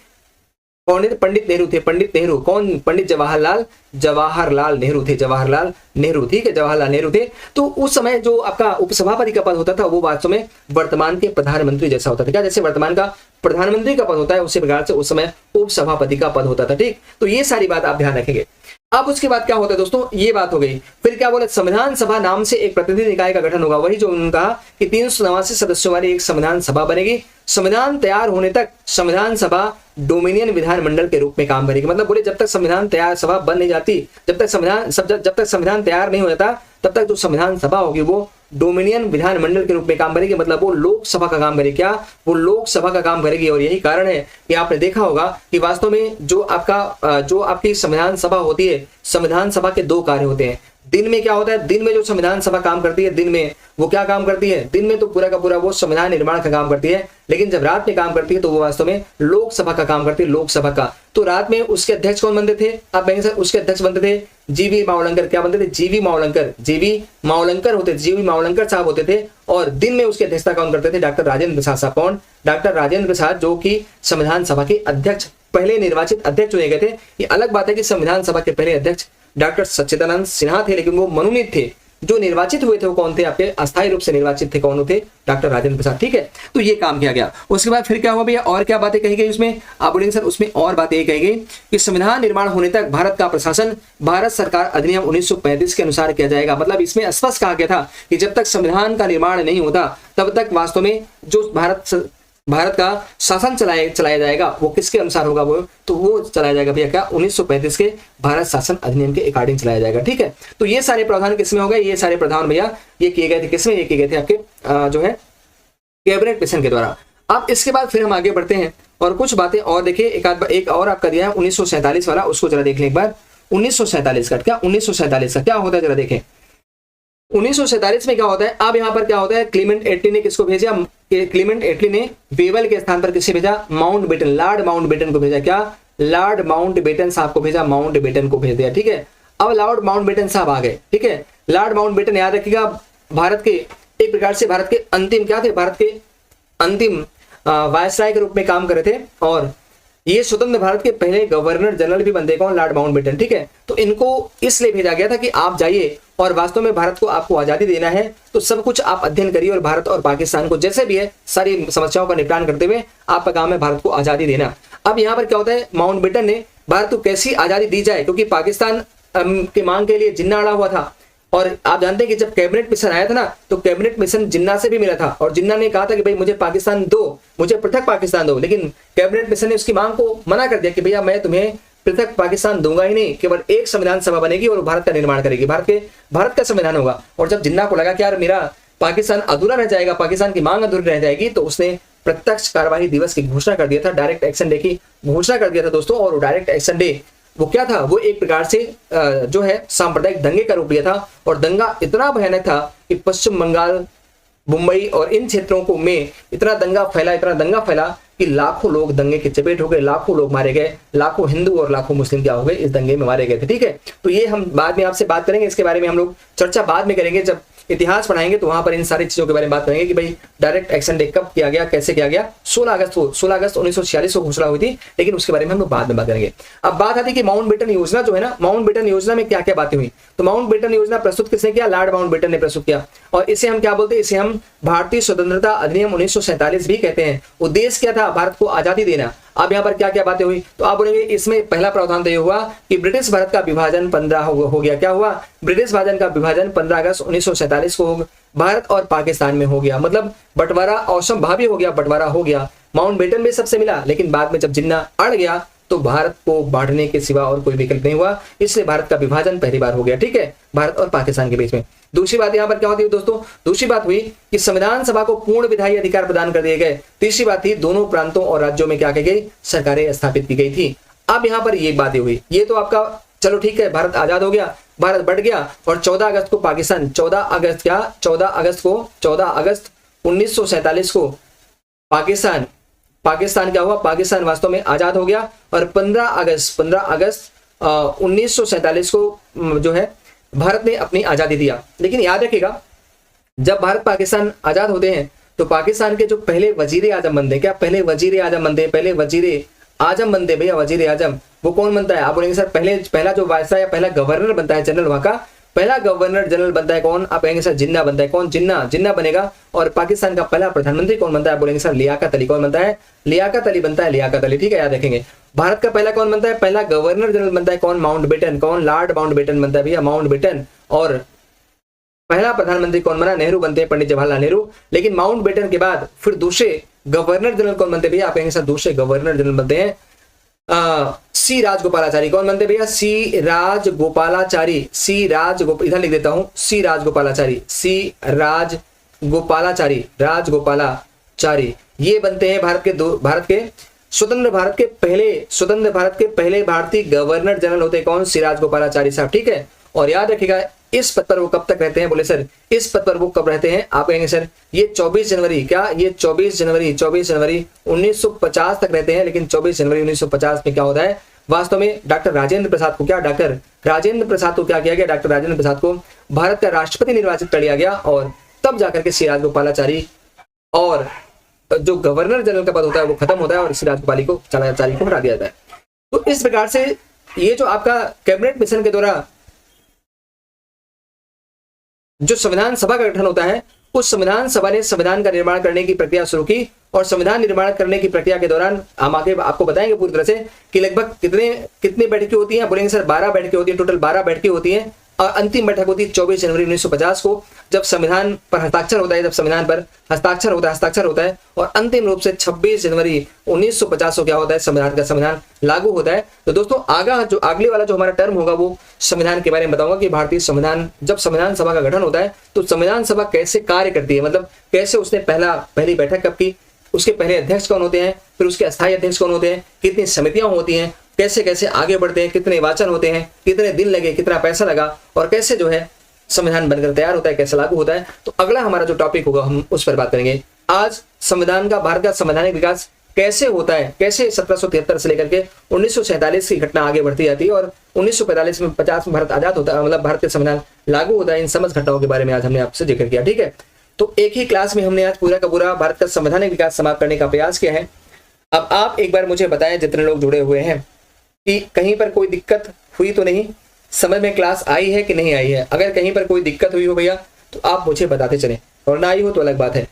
पंडित नेहरू थे। पंडित नेहरू कौन, पंडित जवाहरलाल नेहरू थे, जवाहरलाल नेहरू, ठीक है, जवाहरलाल नेहरू थे। तो उस समय जो आपका उपसभापति का पद होता था वो वास्तव में वर्तमान के प्रधानमंत्री जैसा होता था। क्या, जैसे वर्तमान का प्रधानमंत्री का पद होता है उसी प्रकार से उस समय उपसभापति का पद होता था, ठीक। तो ये सारी बात आप ध्यान रखेंगे। अब उसके बाद क्या होता है दोस्तों, ये बात हो गई। फिर क्या बोले, संविधान सभा नाम से एक प्रतिनिधि निकाय का गठन होगा। वही जो उन्होंने कहा कि 389 सदस्यों वाली एक संविधान सभा बनेगी। संविधान तैयार होने तक संविधान सभा डोमिनियन विधानमंडल के रूप में काम करेगी। मतलब बोले जब तक संविधान तैयार सभा बन नहीं जाती, जब तक संविधान तैयार नहीं हो जाता, तब तक जो संविधान सभा होगी वो डोमिनियन विधानमंडल के रूप में काम करेगी। मतलब वो लोकसभा का काम करेगी। क्या, वो लोकसभा का काम करेगी। और यही कारण है कि आपने देखा होगा कि वास्तव में जो आपकी संविधान सभा होती है, संविधान सभा के दो कार्य होते हैं। दिन में क्या होता है, दिन में जो संविधान सभा काम करती है, दिन में वो क्या काम करती है, दिन में तो पूरा का पूरा वो संविधान निर्माण का काम करती है। लेकिन जब रात में काम करती है तो वो वास्तव में लोकसभा का काम करती है, लोकसभा का। तो रात में उसके अध्यक्ष कौन बनते थे, आप कहेंगे सर उसके अध्यक्ष बनते थे जीवी मावलंकर। क्या बनते थे, जीवी मावलंकर होते थे, जीवी मावलंकर साहब होते थे। और दिन में उसकी अध्यक्षता कौन करते थे, डॉक्टर राजेंद्र प्रसाद साहब। कौन, डॉक्टर राजेंद्र प्रसाद, जो कि संविधान सभा के अध्यक्ष, पहले निर्वाचित अध्यक्ष चुने गए थे। ये अलग बात है कि संविधान सभा के पहले अध्यक्ष डॉक्टर सच्चिदानंद सिन्हा थे, लेकिन वो मनोनीत थे। जो निर्वाचित हुए थे वो कौन थे, आपके अस्थायी रूप से निर्वाचित थे, कौन थे, डॉक्टर राजेंद्र प्रसाद, ठीक है। तो ये काम किया गया। उसके बाद फिर क्या हुआ भैया, और क्या बातें कही गई उसमें, आप बोलेंगे सर उसमें और बातें ये कही गई कि संविधान निर्माण होने तक भारत का प्रशासन भारत सरकार अधिनियम 1935 के अनुसार किया जाएगा। मतलब इसमें स्पष्ट कहा गया था कि जब तक संविधान का निर्माण नहीं होता तब तक वास्तव में जो भारत का शासन चलाया जाएगा वो किसके अनुसार होगा, वो चलाया जाएगा भैया क्या, 1935 के भारत शासन अधिनियम के अकॉर्डिंग चलाया जाएगा, ठीक है। तो ये सारे प्रावधान किसमें हो गए, ये सारे प्रावधान भैया ये किए गए थे किसमें, ये किए गए थे आपके जो है कैबिनेट मिशन के द्वारा। अब इसके बाद फिर हम आगे बढ़ते हैं और कुछ बातें और देखिए। एक और आपका दिया है 1947 वाला, उसको जरा देख लें एक बार। 1947 का क्या, 1947 का क्या होता है जरा देखें। 1947 में क्या होता है, अब यहाँ पर क्या होता है, क्लीमेंट एटली ने किसको भेजा, क्लीमेंट एटली ने वेवल के स्थान पर किसे भेजा, माउंटबेटन, लॉर्ड माउंटबेटन को भेजा। क्या, लॉर्ड माउंटबेटन साहब को भेजा, माउंटबेटन को भेज दिया, ठीक है। अब लॉर्ड माउंटबेटन साहब आ गए, ठीक है। लॉर्ड माउंटबेटन याद रखिएगा भारत के एक प्रकार से भारत के अंतिम क्या थे, भारत के अंतिम वायसराय के रूप में काम कर रहे थे। और ये स्वतंत्र भारत के पहले गवर्नर जनरल भी बनते कौन, लॉर्ड माउंटबेटन, ठीक है। तो इनको इसलिए भेजा गया था कि आप जाइए और वास्तव में भारत को आपको आजादी देना है तो सब कुछ आप अध्ययन करिए और भारत और पाकिस्तान को जैसे भी है सारी समस्याओं का निपटान करते हुए आपका काम है भारत को आजादी देना। अब यहाँ पर क्या होता है, माउंटबेटन ने भारत को कैसी आजादी दी जाए, क्योंकि पाकिस्तान की मांग के लिए जिन्ना अड़ा हुआ था। और आप जानते हैं कि जब कैबिनेट मिशन आया था ना, तो कैबिनेट मिशन जिन्ना से भी मिला था और जिन्ना ने कहा था कि भाई मुझे पाकिस्तान दो, मुझे पृथक पाकिस्तान दो। लेकिन कैबिनेट मिशन ने उसकी मांग को मना कर दिया कि भैया मैं तुम्हें पृथक पाकिस्तान दूंगा ही नहीं, केवल एक संविधान सभा बनेगी और भारत का निर्माण करेगी, भारत का संविधान होगा। और जब जिन्ना को लगा कि यार मेरा पाकिस्तान अधूरा रह जाएगा, पाकिस्तान की मांग अधूरी रह जाएगी, तो उसने प्रत्यक्ष कार्यवाही दिवस की घोषणा कर दिया था, डायरेक्ट एक्शन डे की घोषणा कर दिया था दोस्तों। और डायरेक्ट एक्शन डे वो क्या था, वो एक प्रकार से जो है सांप्रदायिक दंगे का रूप लिया था। और दंगा इतना भयानक था कि पश्चिम बंगाल, मुंबई और इन क्षेत्रों को में इतना दंगा फैला कि लाखों लोग दंगे की चपेट हो गए, लाखों लोग मारे गए, लाखों हिंदू और लाखों मुस्लिम क्या हो गए, इस दंगे में मारे गए थे, ठीक है। तो ये हम बाद में आपसे बात करेंगे, इसके बारे में हम लोग चर्चा बाद में करेंगे, जब इतिहास पढ़ाएंगे तो वहां पर इन सारी चीजों के बारे में बात करेंगे कि भाई डायरेक्ट एक्शन डे कब किया गया, कैसे किया गया। 16 अगस्त 1946 को घोषणा हुई थी, लेकिन उसके बारे में हम लोग बाद में बात करेंगे। अब बात आती है कि माउंटबेटन योजना जो है ना, माउंटबेटन योजना में क्या क्या बातें हुई। तो माउंटबेटन योजना प्रस्तुत किसने किया, लॉर्ड माउंटबेटन ने प्रस्तुत किया। और इसे हम क्या बोलते हैं, इसे हम भारतीय स्वतंत्रता अधिनियम 1947 भी कहते हैं। उद्देश्य क्या था, भारत को आजादी देना। अब यहाँ पर क्या क्या बातें हुई, तो आप बोलेंगे इसमें पहला प्रावधान तो ये हुआ कि ब्रिटिश भारत का विभाजन 15 हो गया। क्या हुआ, ब्रिटिश भारत का विभाजन 15 अगस्त 1947 को भारत और पाकिस्तान में हो गया। मतलब बंटवारा असंभावी हो गया, बंटवारा हो गया। माउंटबेटन में सबसे मिला, लेकिन बाद में जब जिन्ना अड़ गया तो भारत को बांटने के सिवा और कोई विकल्प नहीं हुआ, इसलिए भारत का विभाजन पहली बार हो गया। ठीक है, भारत और पाकिस्तान के बीच में। दूसरी बात यहाँ पर क्या होती है दोस्तों, दूसरी बात हुई कि संविधान सभा को पूर्ण विधायी अधिकार प्रदान कर दिए गए। तीसरी बात थी दोनों प्रांतों और राज्यों में क्या की गई, सरकारें स्थापित की गई थी। अब यहाँ पर ये बातें हुई, ये तो आपका चलो ठीक है, भारत आजाद हो गया, भारत बढ़ गया, और 14 अगस्त को पाकिस्तान, 14 अगस्त 1947 को पाकिस्तान क्या हुआ, पाकिस्तान वास्तव में आजाद हो गया। और 15 अगस्त 1947 को जो है भारत ने अपनी आजादी दिया। लेकिन याद रखिएगा, जब भारत पाकिस्तान आजाद होते हैं तो पाकिस्तान के जो पहले वजीर आजम बनते, क्या पहले वजीर आजम बनते, पहले वजीर आजम बनते भैया, वजीर आजम, वो कौन बनता है, आप बोलेंगे सर पहला जो वायसराय या पहला गवर्नर बनता है जनरल, वहां का पहला गवर्नर जनरल बनता है कौन, आप कहेंगे सर जिन्ना बनता है, कौन, जिन्ना बनेगा। और पाकिस्तान का पहला प्रधानमंत्री कौन बनता है, आप बोलेंगे सर लियाकत अली, कौन बनता है, लियाकत अली बनता है, लियाकत अली। ठीक है, याद रखेंगे। भारत का पहला कौन बनता है, पहला गवर्नर जनरल बनता है कौन, माउंटबेटन, कौन, लॉर्ड माउंटबेटन बनता है भैया, माउंटबेटन। और पहला प्रधानमंत्री कौन बना, नेहरू बनते हैं, पंडित जवाहरलाल नेहरू। लेकिन माउंटबेटन के बाद फिर दूसरे गवर्नर जनरल कौन बनते हैं भैया, आप कहेंगे सर दूसरे गवर्नर जनरल बनते हैं सी राजगोपालाचारी। कौन बनते भैया, सी राजगोपालाचारी, इधर लिख देता हूं, सी राजगोपालाचारी, ये बनते हैं स्वतंत्र भारत के पहले भारतीय गवर्नर जनरल होते हैं कौन, सी राजगोपालाचारी साहब। ठीक है, और याद रखिएगा इस पद पर वो कब तक रहते हैं, बोले सर इस पद पर वो कब रहते हैं, आप कहेंगे सर ये 24 जनवरी 1950 तक रहते हैं। लेकिन 24 जनवरी 1950 में क्या होता है, वास्तव में डॉक्टर राजेंद्र प्रसाद को क्या किया गया, डॉक्टर राजेंद्र प्रसाद को भारत का राष्ट्रपति निर्वाचित कर लिया गया। और तब जाकर के सी राजगोपालाचारी और जो गवर्नर जनरल का पद होता है वो खत्म होता है और सी राजगोपालाचारी को हटा दिया जाता है। तो इस प्रकार से ये जो आपका कैबिनेट मिशन के द्वारा जो संविधान सभा का गठन होता है, उस संविधान सभा ने संविधान का निर्माण करने की प्रक्रिया शुरू की। और संविधान निर्माण करने की प्रक्रिया के दौरान हम आगे आपको बताएंगे पूरी तरह से कि लगभग कितने बैठकें होती हैं, बोलेंगे सर 12 बैठकें होती हैं, टोटल 12 बैठकें होती हैं। और अंतिम बैठक होती है 24 जनवरी 1950 को, जब संविधान पर हस्ताक्षर होता है, और अंतिम रूप से 26 जनवरी 1950 को क्या होता है, संविधान लागू होता है। तो दोस्तों अगले वाला जो हमारा टर्म होगा वो संविधान के बारे में बताऊंगा कि भारतीय संविधान, जब संविधान सभा का गठन होता है तो संविधान सभा कैसे कार्य करती है, मतलब कैसे उसने पहली बैठक कब की, उसके पहले अध्यक्ष कौन होते हैं, फिर उसके अस्थायी अध्यक्ष कौन होते हैं, कितनी समितियां होती हैं, कैसे कैसे आगे बढ़ते हैं, कितने वाचन होते हैं, कितने दिन लगे, कितना पैसा लगा, और कैसे जो है संविधान बनकर तैयार होता है, कैसे लागू होता है। तो अगला हमारा जो टॉपिक होगा हम उस पर बात करेंगे। आज भारत का संवैधानिक विकास कैसे होता है, कैसे 1773 से लेकर के 1947 की घटना आगे बढ़ती जाती है और 1945 में 50 में भारत आजाद होता है, मतलब भारतीय संविधान लागू होता है। इन समस्त घटनाओं के बारे में आज हमने आपसे जिक्र किया। ठीक है, तो एक ही क्लास में हमने आज पूरा का पूरा भारत का संवैधानिक विकास समाप्त करने का प्रयास किया है। अब आप एक बार मुझे बताएं, जितने लोग जुड़े हुए हैं, कि कहीं पर कोई दिक्कत हुई तो नहीं, समझ में क्लास आई है कि नहीं आई है। अगर कहीं पर कोई दिक्कत हुई हो भैया तो आप मुझे बताते चलें, और ना आई हो तो अलग बात है।